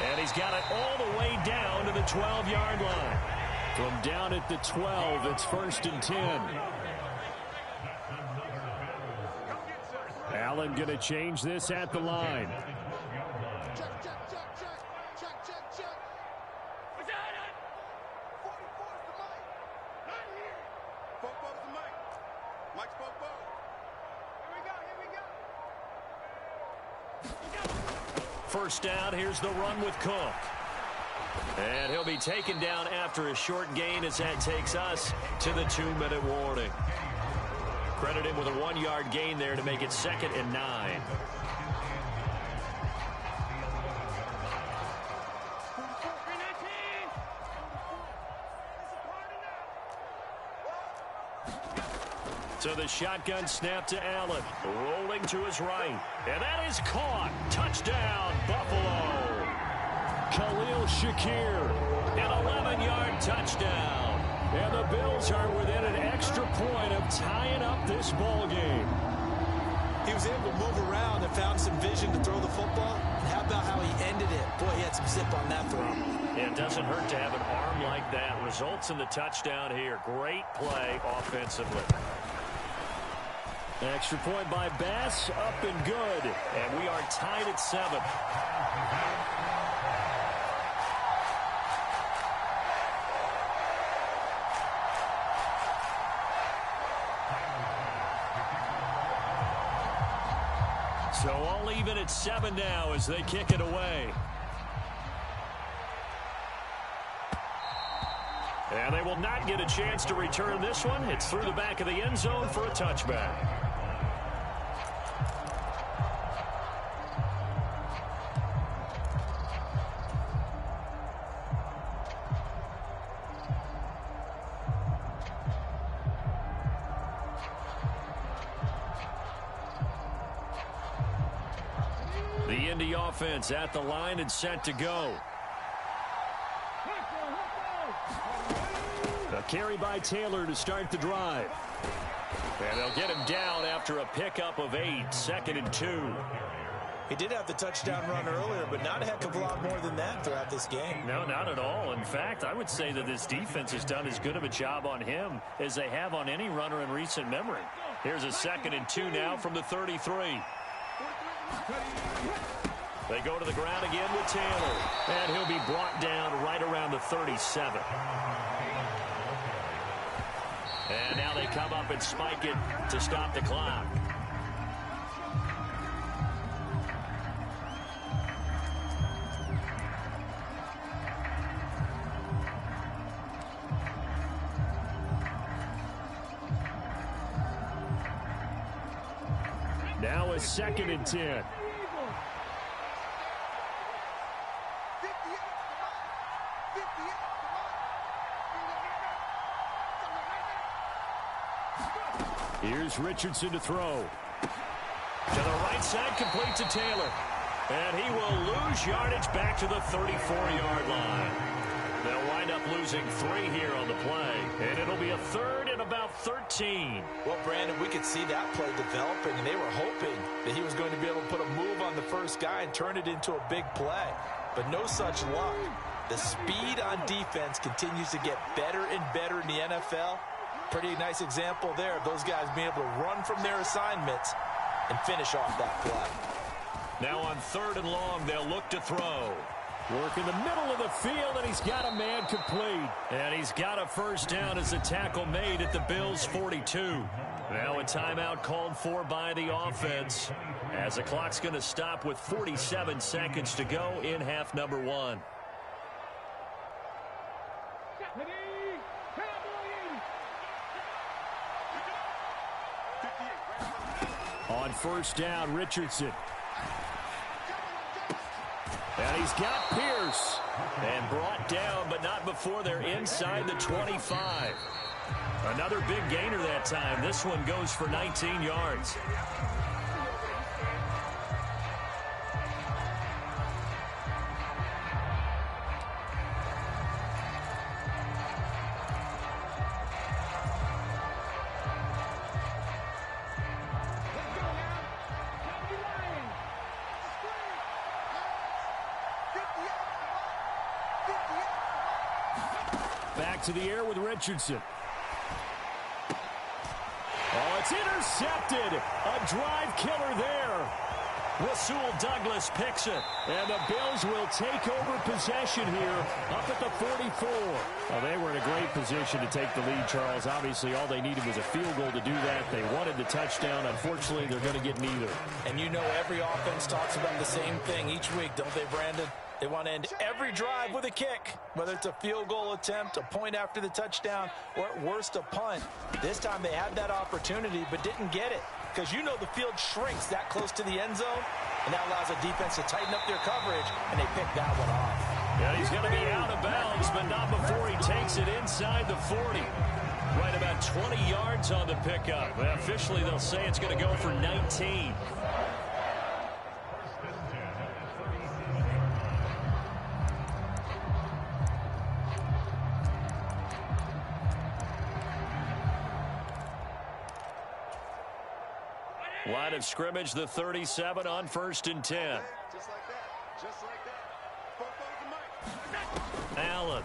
Speaker 8: And he's got it all the way down to the 12-yard line. From down at the 12, it's 1st and 10. Allen going to change this at the line.
Speaker 5: Check, check, check, check. Check, check, check. What's that? 44's the mic. Not here. Fofo's the mic. Mike's Fofo. Here we go.
Speaker 8: First down, here's the run with Cook. And he'll be taken down after a short gain as that takes us to the 2-minute warning. Credit him with a 1-yard gain there to make it 2nd and 9. So the shotgun snap to Allen. Rolling to his right. And that is caught. Touchdown, Buffalo. Khalil Shakir, an 11-yard touchdown. And the Bills are within an extra point of tying up this ball game.
Speaker 4: He was able to move around and found some vision to throw the football. And how about how he ended it? Boy, he had some zip on that throw.
Speaker 8: Yeah, it doesn't hurt to have an arm like that. Results in the touchdown here. Great play offensively. Extra point by Bass, up and good. And we are tied at 7. So all even at 7 now as they kick it away. And they will not get a chance to return this one. It's through the back of the end zone for a touchback. The Indy offense at the line and set to go. A carry by Taylor to start the drive. And they'll get him down after a pickup of 8, 2nd and 2.
Speaker 4: He did have the touchdown run earlier, but not a heck of a lot more than that throughout this game.
Speaker 8: No, not at all. In fact, I would say that this defense has done as good of a job on him as they have on any runner in recent memory. Here's a 2nd and 2 now from the 33. They go to the ground again with Taylor. And he'll be brought down right around the 37. And now they come up and spike it to stop the clock. Now a 2nd and 10. Here's Richardson to throw. To the right side, complete to Taylor. And he will lose yardage back to the 34-yard line. They'll wind up losing 3 here on the play. And it'll be a 3rd and about 13.
Speaker 4: Well, Brandon, we could see that play developing, and they were hoping that he was going to be able to put a move on the first guy and turn it into a big play. But no such luck. The speed on defense continues to get better and better in the NFL. Pretty nice example there of those guys being able to run from their assignments and finish off that play.
Speaker 8: Now on 3rd and long, they'll look to throw. Work in the middle of the field, and he's got a man complete. And he's got a first down as a tackle made at the Bills' 42. Now a timeout called for by the offense, as the clock's going to stop with 47 seconds to go in half number 1. On first down, Richardson. And he's got Pierce. And brought down, but not before they're inside the 25. Another big gainer that time. This one goes for 19 yards. Back to the air with Richardson. Oh, it's intercepted. A drive killer there. Rasul Douglas picks it. And the Bills will take over possession here up at the 44. Well, they were in a great position to take the lead, Charles. Obviously, all they needed was a field goal to do that. They wanted the touchdown. Unfortunately, they're going to get neither.
Speaker 4: And you know every offense talks about the same thing each week, don't they, Brandon? They want to end every drive with a kick, whether it's a field goal attempt, a point after the touchdown, or at worst a punt. This time they had that opportunity but didn't get it, because you know the field shrinks that close to the end zone, and that allows the defense to tighten up their coverage, and they pick that one off.
Speaker 8: Yeah, he's going to be out of bounds, but not before he takes it inside the 40. Right about 20 yards on the pickup. Officially, they'll say it's going to go for 19. Line of scrimmage, the 37 on 1st and 10.
Speaker 5: Just like that. Just like that.
Speaker 8: Allen.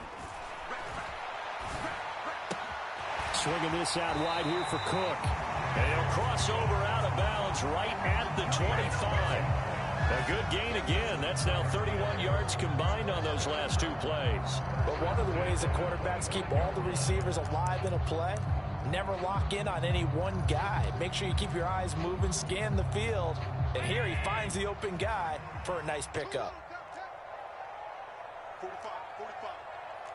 Speaker 8: Swinging this out wide here for Cook. And he'll cross over out of bounds right at the 25. A good gain again. That's now 31 yards combined on those last 2 plays.
Speaker 4: But one of the ways the quarterbacks keep all the receivers alive in a play, never lock in on any one guy. Make sure you keep your eyes moving, scan the field. And here he finds the open guy for a nice pickup.
Speaker 5: 45, 45.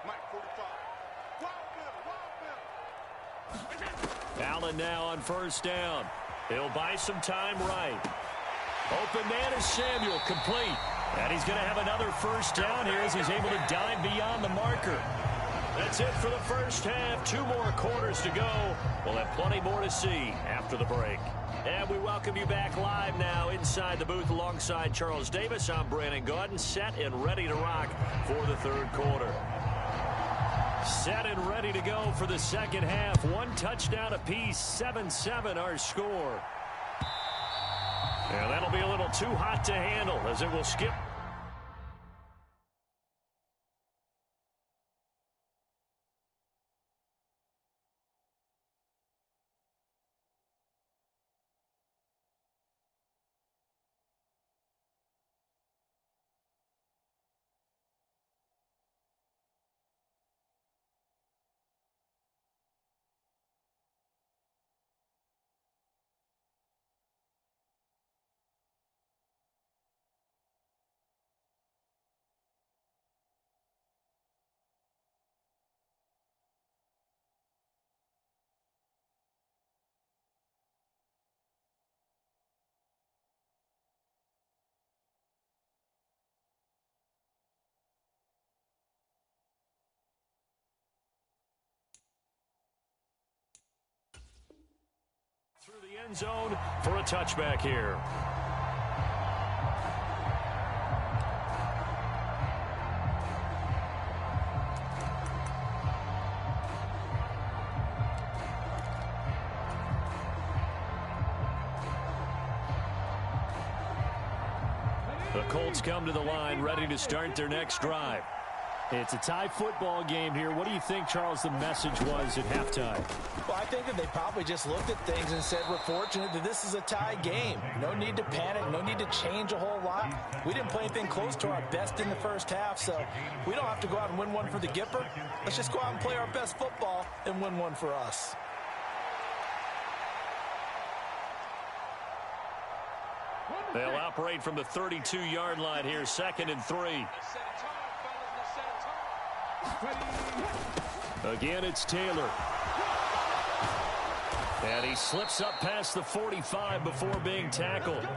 Speaker 5: Mike, 45.
Speaker 8: Allen now on first down. He'll buy some time right. Open man is Samuel, complete. And he's going to have another first down here as he's able to dive beyond the marker. That's it for the first half. 2 more quarters to go. We'll have plenty more to see after the break. And we welcome you back live now inside the booth alongside Charles Davis. I'm Brandon Gaudin, set and ready to rock for the 3rd quarter. Set and ready to go for the second half. 1 touchdown apiece, 7-7 our score. And that'll be a little too hot to handle as it will skip. Through the end zone for a touchback here. The Colts come to the line ready to start their next drive.
Speaker 3: It's a tie football game here. What do you think, Charles, the message was at halftime?
Speaker 4: Well, I think that they probably just looked at things and said, we're fortunate that this is a tie game. No need to panic, no need to change a whole lot. We didn't play anything close to our best in the first half, so we don't have to go out and win one for the Gipper. Let's just go out and play our best football and win one for us.
Speaker 3: They'll operate from the 32-yard line here, 2nd and 3. Again, it's Taylor. And he slips up past the 45 before being tackled.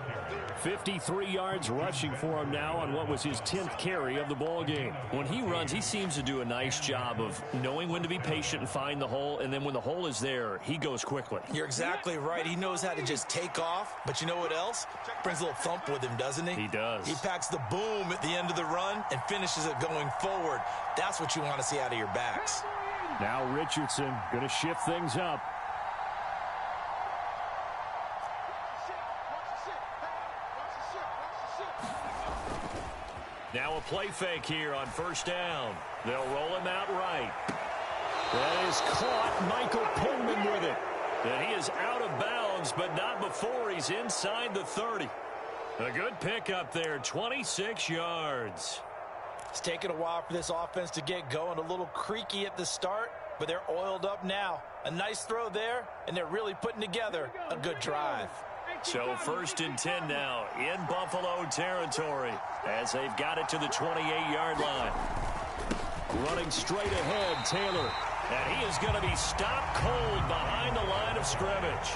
Speaker 3: 53 yards rushing for him now on what was his 10th carry of the ball game. When he runs, he seems to do a nice job of knowing when to be patient and find the hole, and then when the hole is there, he goes quickly.
Speaker 4: You're exactly right. He knows how to just take off, but you know what else? Brings a little thump with him, doesn't he?
Speaker 3: He does.
Speaker 4: He packs the boom at the end of the run and finishes it going forward. That's what you want to see out of your backs.
Speaker 3: Now Richardson going to shift things up. Now a play fake here on 1st down. They'll roll him out right. That is caught. Michael Pittman with it. And he is out of bounds, but not before he's inside the 30. A good pickup there, 26 yards.
Speaker 4: It's taken a while for this offense to get going. A little creaky at the start, but they're oiled up now. A nice throw there, and they're really putting together a good drive.
Speaker 3: So 1st and 10 now in Buffalo territory as they've got it to the 28-yard line. Running straight ahead, Taylor. And he is going to be stopped cold behind the line of scrimmage.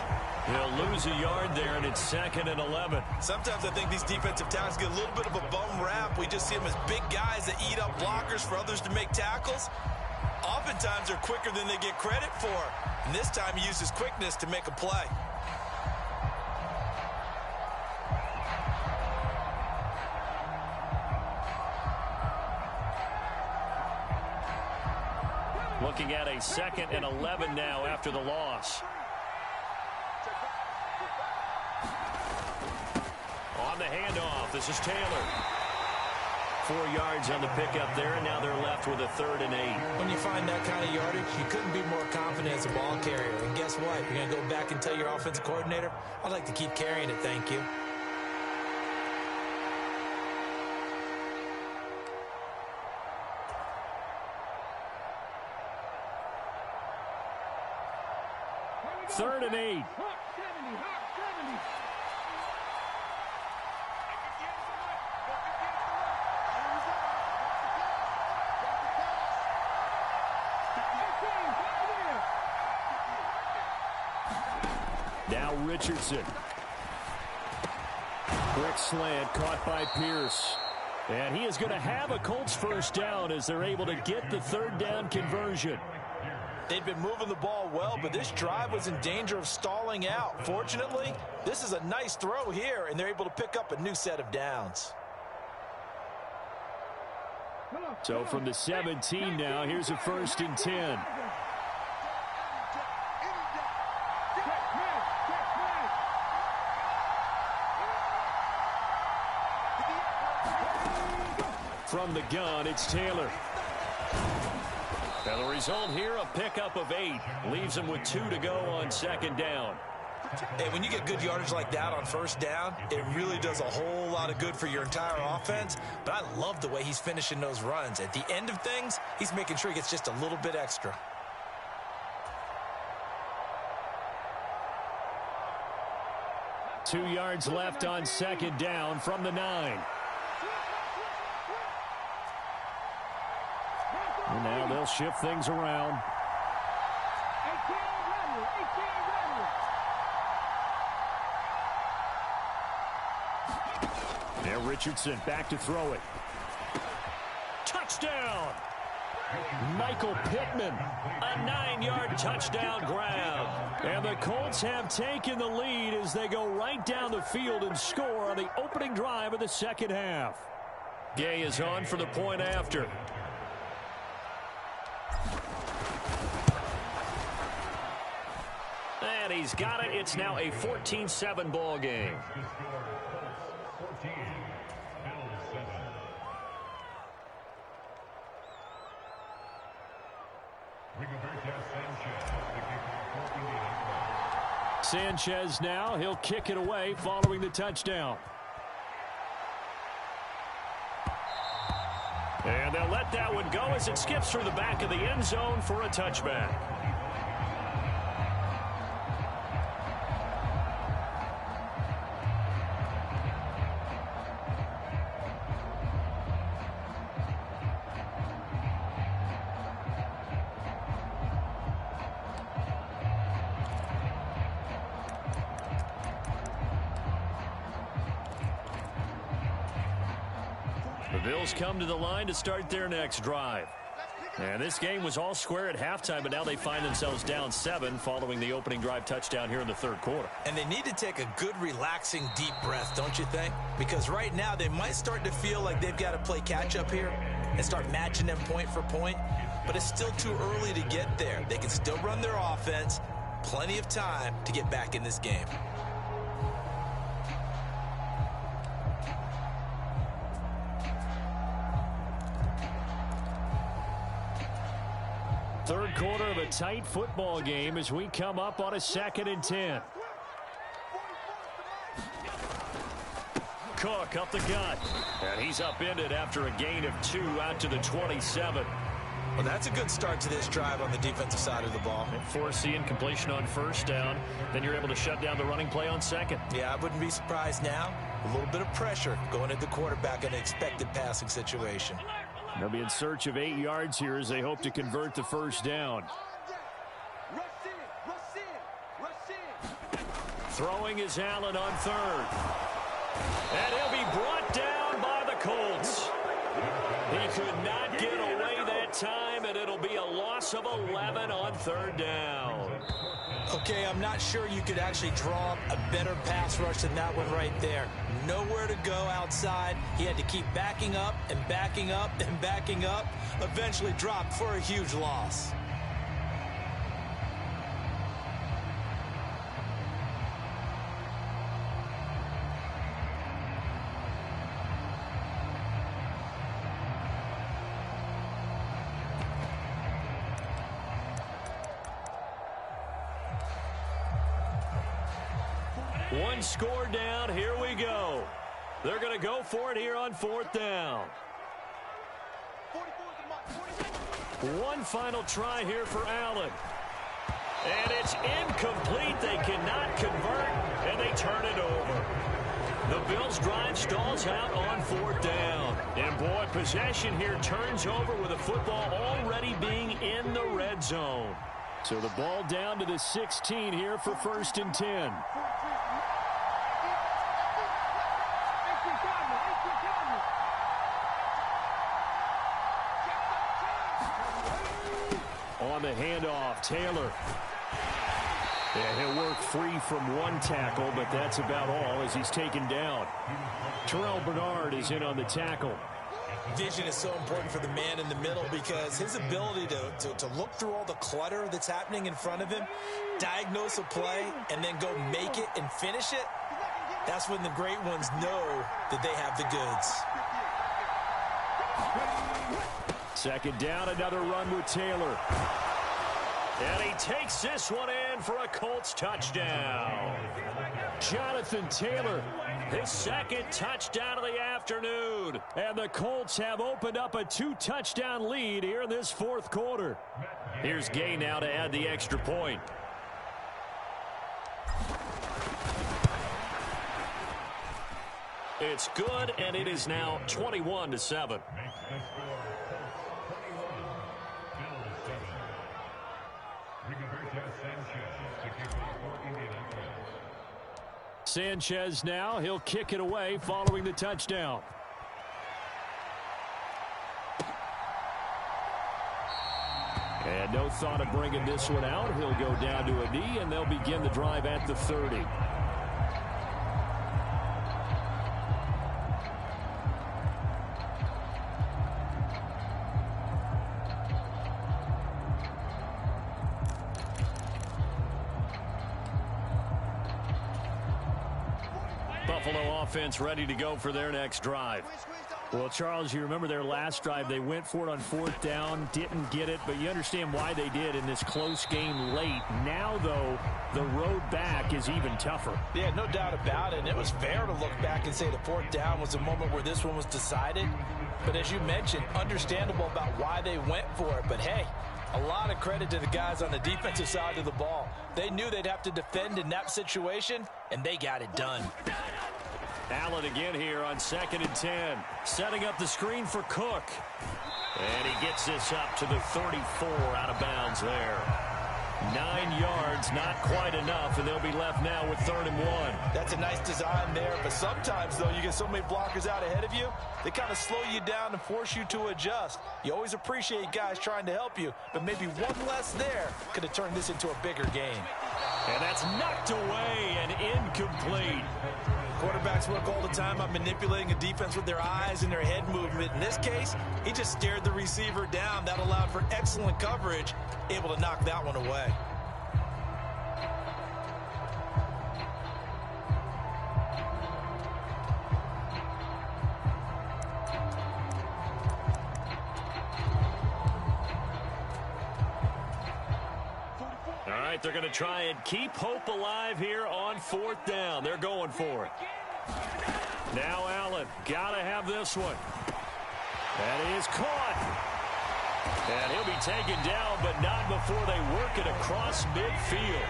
Speaker 3: He'll lose a yard there, and it's 2nd and 11.
Speaker 4: Sometimes I think these defensive tackles get a little bit of a bum rap. We just see them as big guys that eat up blockers for others to make tackles. Oftentimes they're quicker than they get credit for. And this time he used his quickness to make a play.
Speaker 3: Looking at a 2nd and 11 now after the loss. On the handoff, this is Taylor. 4 yards on the pickup there, and now they're left with a 3rd and 8.
Speaker 4: When you find that kind of yardage, you couldn't be more confident as a ball carrier. And guess what? You're going to go back and tell your offensive coordinator, I'd like to keep carrying it, thank you.
Speaker 3: Third and 8. Now Richardson. Quick slant caught by Pierce. And he is going to have a Colts 1st down as they're able to get the 3rd down conversion.
Speaker 4: They'd been moving the ball well, but this drive was in danger of stalling out. Fortunately, this is a nice throw here, and they're able to pick up a new set of downs.
Speaker 3: So from the 17 now, here's a 1st and 10. From the gun, it's Taylor. And the result here, a pickup of 8. Leaves them with 2 to go on 2nd down.
Speaker 4: Hey, when you get good yardage like that on 1st down, it really does a whole lot of good for your entire offense. But I love the way he's finishing those runs. At the end of things, he's making sure he gets just a little bit extra.
Speaker 3: Two yards left on 2nd down from the 9. And now they'll shift things around. Now Richardson back to throw it. Touchdown! Michael Pittman, a 9-yard touchdown grab. And the Colts have taken the lead as they go right down the field and score on the opening drive of the 2nd half. Gay is on for the point after. And he's got it. It's now a 14-7 ball game. Sanchez now. He'll kick it away following the touchdown. And they'll let that one go as it skips through the back of the end zone for a touchback. The Bills come to the line to start their next drive. And this game was all square at halftime, but now they find themselves down 7 following the opening drive touchdown here in the third quarter.
Speaker 4: And they need to take a good, relaxing, deep breath, don't you think? Because right now they might start to feel like they've got to play catch-up here and start matching them point for point. But it's still too early to get there. They can still run their offense. Plenty of time to get back in this game.
Speaker 3: Third quarter of a tight football game as we come up on a 2nd and 10. Cook up the gut. And he's upended after a gain of 2 out to the 27.
Speaker 4: Well, that's a good start to this drive on the defensive side of the ball.
Speaker 3: And force the incompletion on first down. Then you're able to shut down the running play on second.
Speaker 4: Yeah, I wouldn't be surprised now. A little bit of pressure going at the quarterback in an expected passing situation.
Speaker 3: They'll be in search of 8 yards here as they hope to convert the first down. Throwing is Allen on third. And he'll be brought down by the Colts. He could not get away that time, and it'll be a loss of 11 on third down.
Speaker 4: Okay, I'm not sure you could actually draw up a better pass rush than that one right there. Nowhere to go outside. He had to keep backing up and backing up and backing up. Eventually dropped for a huge loss.
Speaker 3: One score down. Here we go. They're going to go for it here on 4th down. One final try here for Allen. And it's incomplete. They cannot convert, and they turn it over. The Bills' drive stalls out on 4th down. And, boy, possession here turns over with the football already being in the red zone. So the ball down to the 16 here for 1st and 10. On the handoff, Taylor. Yeah, he'll work free from one tackle, but that's about all as he's taken down. Terrell Bernard is in on the tackle.
Speaker 4: Vision is so important for the man in the middle because his ability to look through all the clutter that's happening in front of him, diagnose a play, and then go make it and finish it, that's when the great ones know that they have the goods.
Speaker 3: 2nd down, another run with Taylor. And he takes this one in for a Colts touchdown. Jonathan Taylor, his 2nd touchdown of the afternoon. And the Colts have opened up a 2-touchdown lead here in this 4th quarter. Here's Gay now to add the extra point. It's good, and it is now 21-7. Sanchez now. He'll kick it away following the touchdown. And no thought of bringing this one out. He'll go down to a knee, and they'll begin the drive at the 30. Buffalo offense ready to go for their next drive.
Speaker 8: Well, Charles, you remember their last drive. They went for it on 4th down, didn't get it, but you understand why they did in this close game late. Now, though, the road back is even tougher.
Speaker 4: Yeah, no doubt about it. And it was fair to look back and say the 4th down was the moment where this one was decided. But as you mentioned, understandable about why they went for it. But, hey, a lot of credit to the guys on the defensive side of the ball. They knew they'd have to defend in that situation, and they got it done.
Speaker 8: Allen again here on 2nd and 10. Setting up the screen for Cook. And he gets this up to the 34 out of bounds there. 9 yards, not quite enough, and they'll be left now with 3rd and 1.
Speaker 4: That's a nice design there, but sometimes, though, you get so many blockers out ahead of you, they kind of slow you down and force you to adjust. You always appreciate guys trying to help you, but maybe one less there could have turned this into a bigger game.
Speaker 8: And that's knocked away and incomplete.
Speaker 4: Quarterbacks work all the time on manipulating a defense with their eyes and their head movement. In this case, he just stared the receiver down. That allowed for excellent coverage, able to knock that one away.
Speaker 8: All right, they're going to try and keep hope alive here on 4th down. They're going for it. Now Allen, got to have this one. That is caught. And he'll be taken down, but not before they work it across midfield.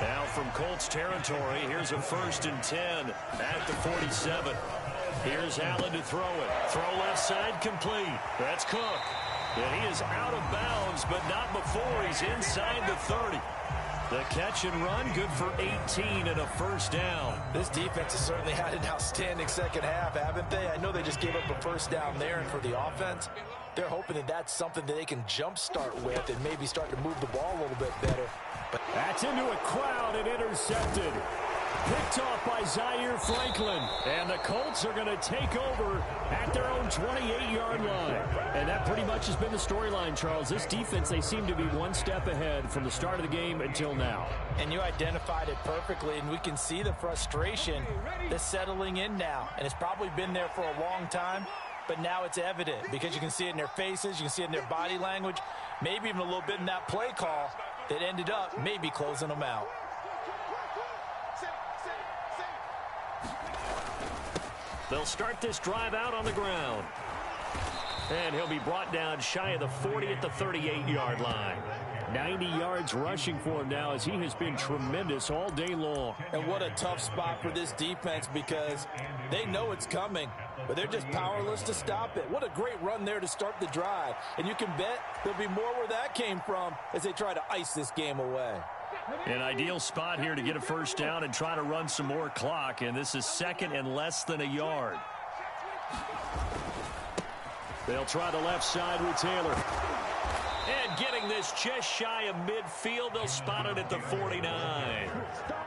Speaker 8: Now from Colts territory, here's a 1st and 10 at the 47. Here's Allen to throw it. Throw left side complete. That's Cook. And he is out of bounds, but not before he's inside the 30. The catch and run, good for 18 and a 1st down.
Speaker 4: This defense has certainly had an outstanding second half, haven't they? I know they just gave up a 1st down there, and for the offense, they're hoping that that's something that they can jumpstart with and maybe start to move the ball a little bit better. But
Speaker 8: that's into a crowd and intercepted. Picked off by Zaire Franklin. And the Colts are going to take over at their own 28-yard line. And that pretty much has been the storyline, Charles. This defense, they seem to be one step ahead from the start of the game until now.
Speaker 4: And you identified it perfectly, and we can see the frustration that's settling in now. And it's probably been there for a long time, but now it's evident because you can see it in their faces, you can see it in their body language, maybe even a little bit in that play call that ended up maybe closing them out.
Speaker 8: They'll start this drive out on the ground. And he'll be brought down shy of the 40 at the 38-yard line. 90 yards rushing for him now as he has been tremendous all day long.
Speaker 4: And what a tough spot for this defense because they know it's coming, but they're just powerless to stop it. What a great run there to start the drive. And you can bet there'll be more where that came from as they try to ice this game away.
Speaker 8: An ideal spot here to get a 1st down and try to run some more clock, and this is 2nd and less than a yard. They'll try the left side with Taylor. And getting this just shy of midfield, they'll spot it at the 49.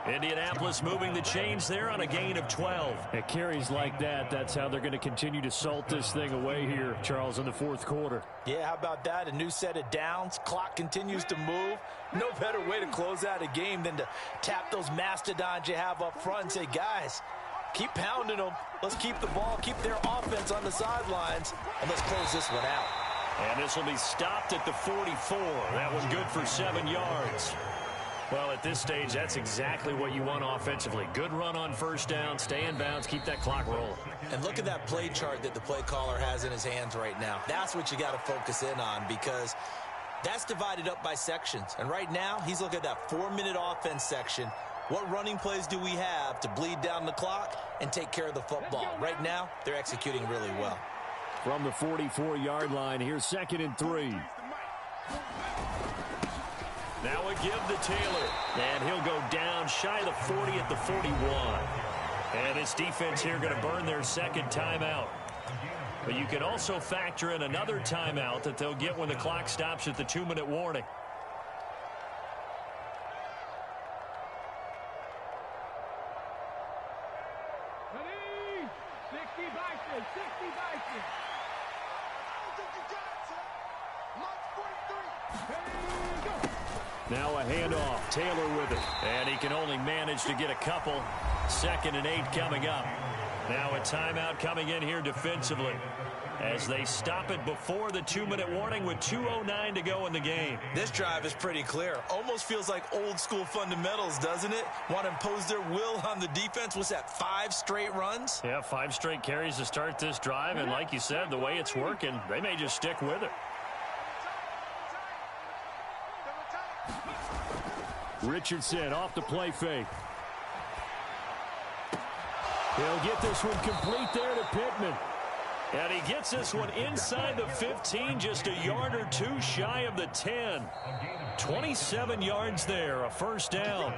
Speaker 8: Indianapolis moving the chains there on a gain of 12. At carries like that, that's how they're going to continue to salt this thing away here, Charles, in the 4th quarter.
Speaker 4: Yeah, how about that? A new set of downs. Clock continues to move. No better way to close out a game than to tap those mastodons you have up front and say, guys, keep pounding them. Let's keep the ball, keep their offense on the sidelines, and let's close this one out.
Speaker 8: And this will be stopped at the 44. That one good for 7 yards. Well, at this stage, that's exactly what you want offensively. Good run on 1st down, stay in bounds, keep that clock rolling.
Speaker 4: And look at that play chart that the play caller has in his hands right now. That's what you got to focus in on because that's divided up by sections. And right now, he's looking at that 4-minute offense section. What running plays do we have to bleed down the clock and take care of the football? Right now, they're executing really well.
Speaker 8: From the 44-yard line, here's 2nd and 3. Now a give to Taylor. And he'll go down shy of the 40 at the 41. And this defense here going to burn their 2nd timeout. But you can also factor in another timeout that they'll get when the clock stops at the 2-minute warning.
Speaker 9: Ready? 60 Bison, 60 Bison.
Speaker 8: Now a handoff. Taylor with it. And he can only manage to get a couple. 2nd and 8 coming up. Now a timeout coming in here defensively as they stop it before the 2-minute warning with 2:09 to go in the game.
Speaker 4: This drive is pretty clear. Almost feels like old school fundamentals, doesn't it? Want to impose their will on the defense. What's that, 5 straight runs?
Speaker 8: Yeah, 5 straight carries to start this drive, and like you said, the way it's working, they may just stick with it. Richardson off the play fake. He'll get this one complete there to Pittman. And he gets this one inside the 15, just a yard or 2 shy of the 10. 27 yards there, a first down.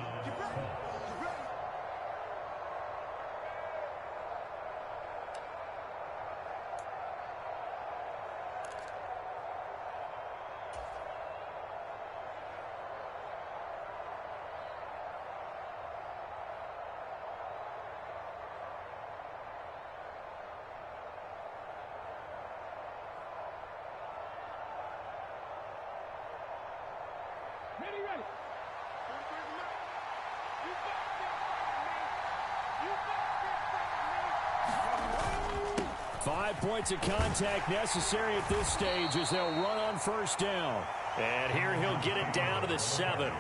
Speaker 9: Ready, ready.
Speaker 8: 5 points of contact necessary at this stage as they'll run on first down. And here he'll get it down to the 7.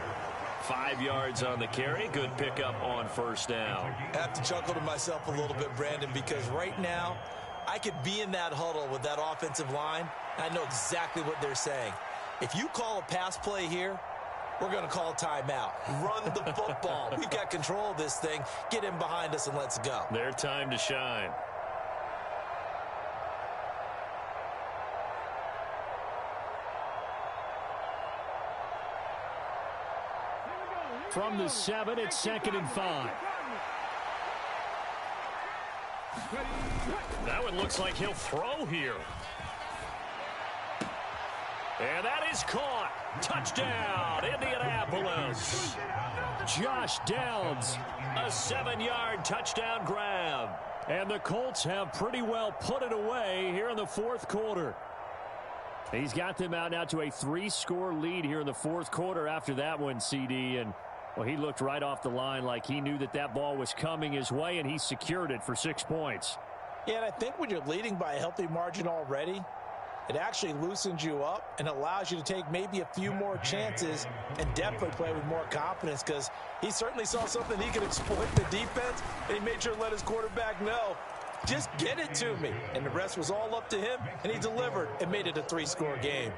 Speaker 8: 5 yards on the carry. Good pickup on first down.
Speaker 4: I have to chuckle to myself a little bit, Brandon, because right now I could be in that huddle with that offensive line. I know exactly what they're saying. If you call a pass play here, we're going to call timeout. Run the football. We've got control of this thing. Get in behind us and let's go.
Speaker 8: Their time to shine. From the 7, it's 2nd and 5. That one looks like he'll throw here. And that is caught. Touchdown, Indianapolis. Josh Downs, a 7-yard touchdown grab. And the Colts have pretty well put it away here in the 4th quarter. He's got them out now to a 3-score lead here in the 4th quarter after that one, CD. And, well, he looked right off the line like he knew that that ball was coming his way, and he secured it for 6 points.
Speaker 4: Yeah, and I think when you're leading by a healthy margin already, it actually loosens you up and allows you to take maybe a few more chances and definitely play with more confidence, because he certainly saw something he could exploit in the defense, and he made sure to let his quarterback know, just get it to me. And the rest was all up to him, and he delivered and made it a 3-score game.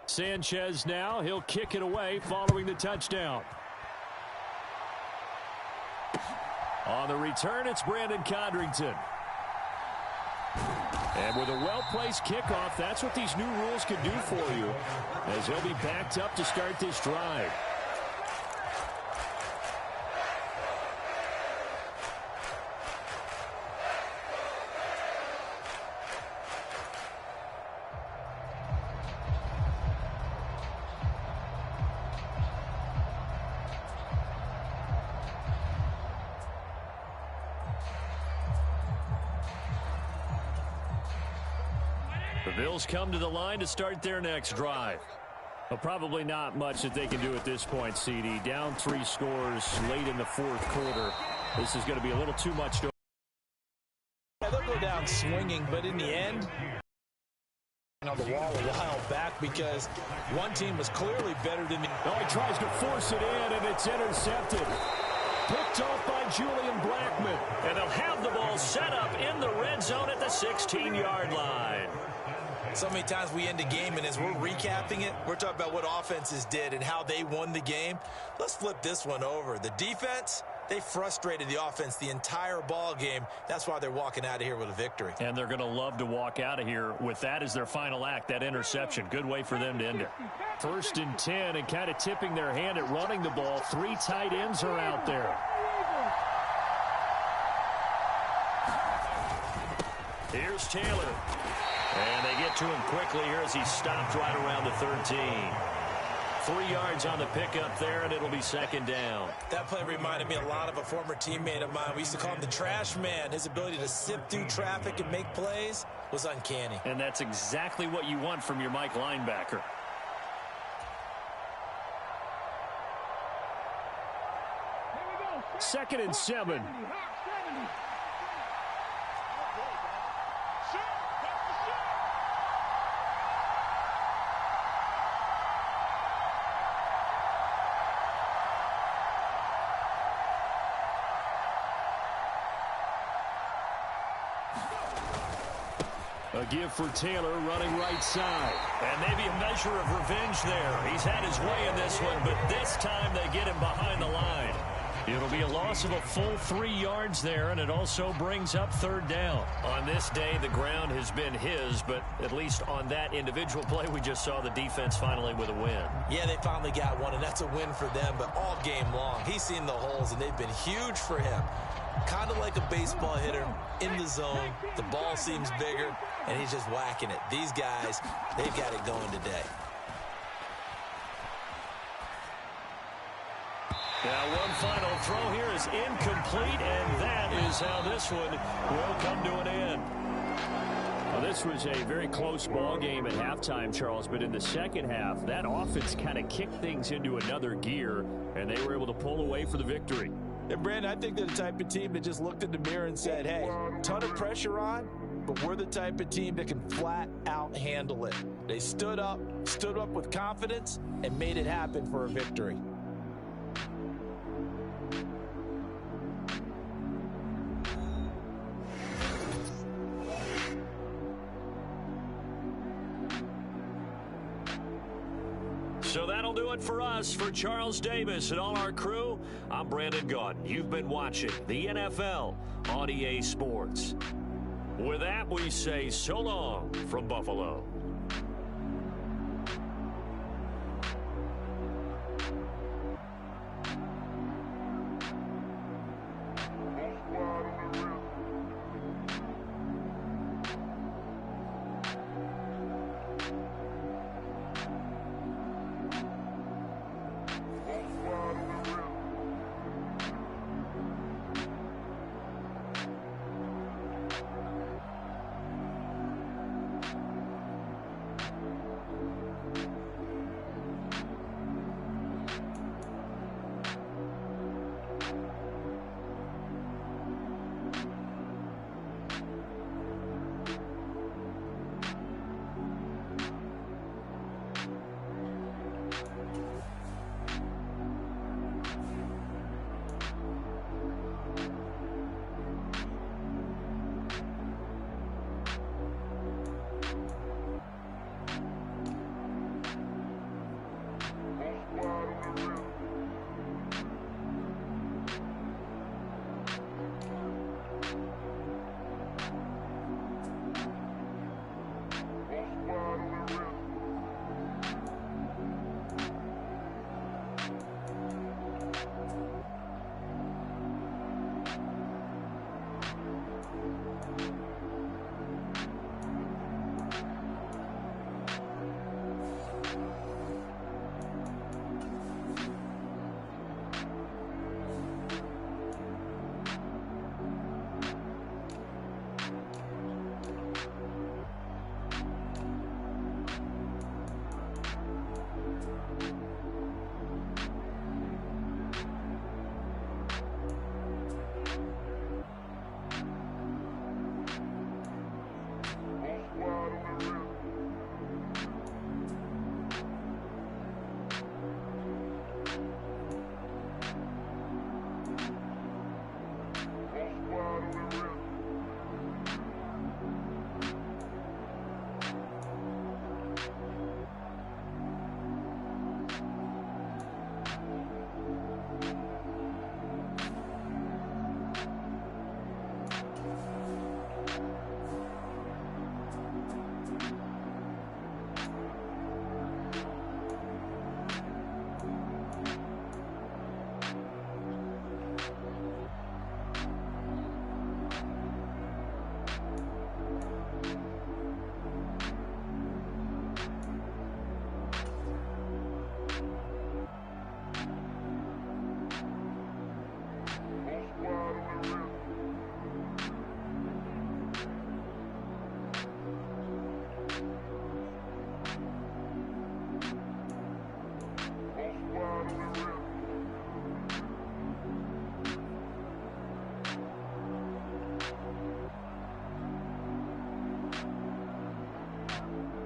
Speaker 8: Sanchez now, he'll kick it away following the touchdown. On the return, it's Brandon Codrington. And with a well-placed kickoff, that's what these new rules can do for you, as he'll be backed up to start this drive. The Bills come to the line to start their next drive. Well, probably not much that they can do at this point, CD. Down 3 scores late in the 4th quarter. This is going to be a little too much to...
Speaker 4: Yeah, they'll go down swinging, but in the end, on the wall a while back, because one team was clearly better than the...
Speaker 8: Oh, he tries to force it in, and it's intercepted. Picked off by Julian Blackman. And they'll have the ball set up in the red zone at the 16-yard line.
Speaker 4: So many times we end a game, and as we're recapping it, we're talking about what offenses did and how they won the game. Let's flip this one over. The defense, they frustrated the offense the entire ball game. That's why they're walking out of here with a victory. And they're going to love to walk out of here with that as their final act, that interception. Good way for them to end it.
Speaker 8: 1st and 10, and kind of tipping their hand at running the ball. 3 tight ends are out there. Here's Taylor. And they get to him quickly here as he's stopped right around the 13. 3 yards on the pickup there, and it'll be second down.
Speaker 4: That play reminded me a lot of a former teammate of mine. We used to call him the trash man. His ability to sift through traffic and make plays was uncanny.
Speaker 8: And that's exactly what you want from your Mike linebacker. Second and 7. A give for Taylor running right side. And maybe a measure of revenge there. He's had his way in this one, but this time they get him behind the line. It'll be a loss of a full 3 yards there, and it also brings up third down. On this day, the ground has been his, but at least on that individual play, we just saw the defense finally with a win.
Speaker 4: Yeah, they finally got one, and that's a win for them, but all game long, he's seen the holes, and they've been huge for him. Kind of like a baseball hitter in the zone. The ball seems bigger, and he's just whacking it. These guys, they've got it going today.
Speaker 8: Now one final throw here is incomplete, and that is how this one will come to an end. Well, this was a very close ball game at halftime, Charles, but in the second half, that offense kind of kicked things into another gear, and they were able to pull away for the victory.
Speaker 4: And, Brandon, I think they're the type of team that just looked in the mirror and said, hey, ton of pressure on, but we're the type of team that can flat out handle it. They stood up with confidence, and made it happen for a victory.
Speaker 8: So that'll do it for us. For Charles Davis and all our crew, I'm Brandon Gaudin. You've been watching the NFL on EA Sports. With that, we say so long from Buffalo.
Speaker 5: Bye.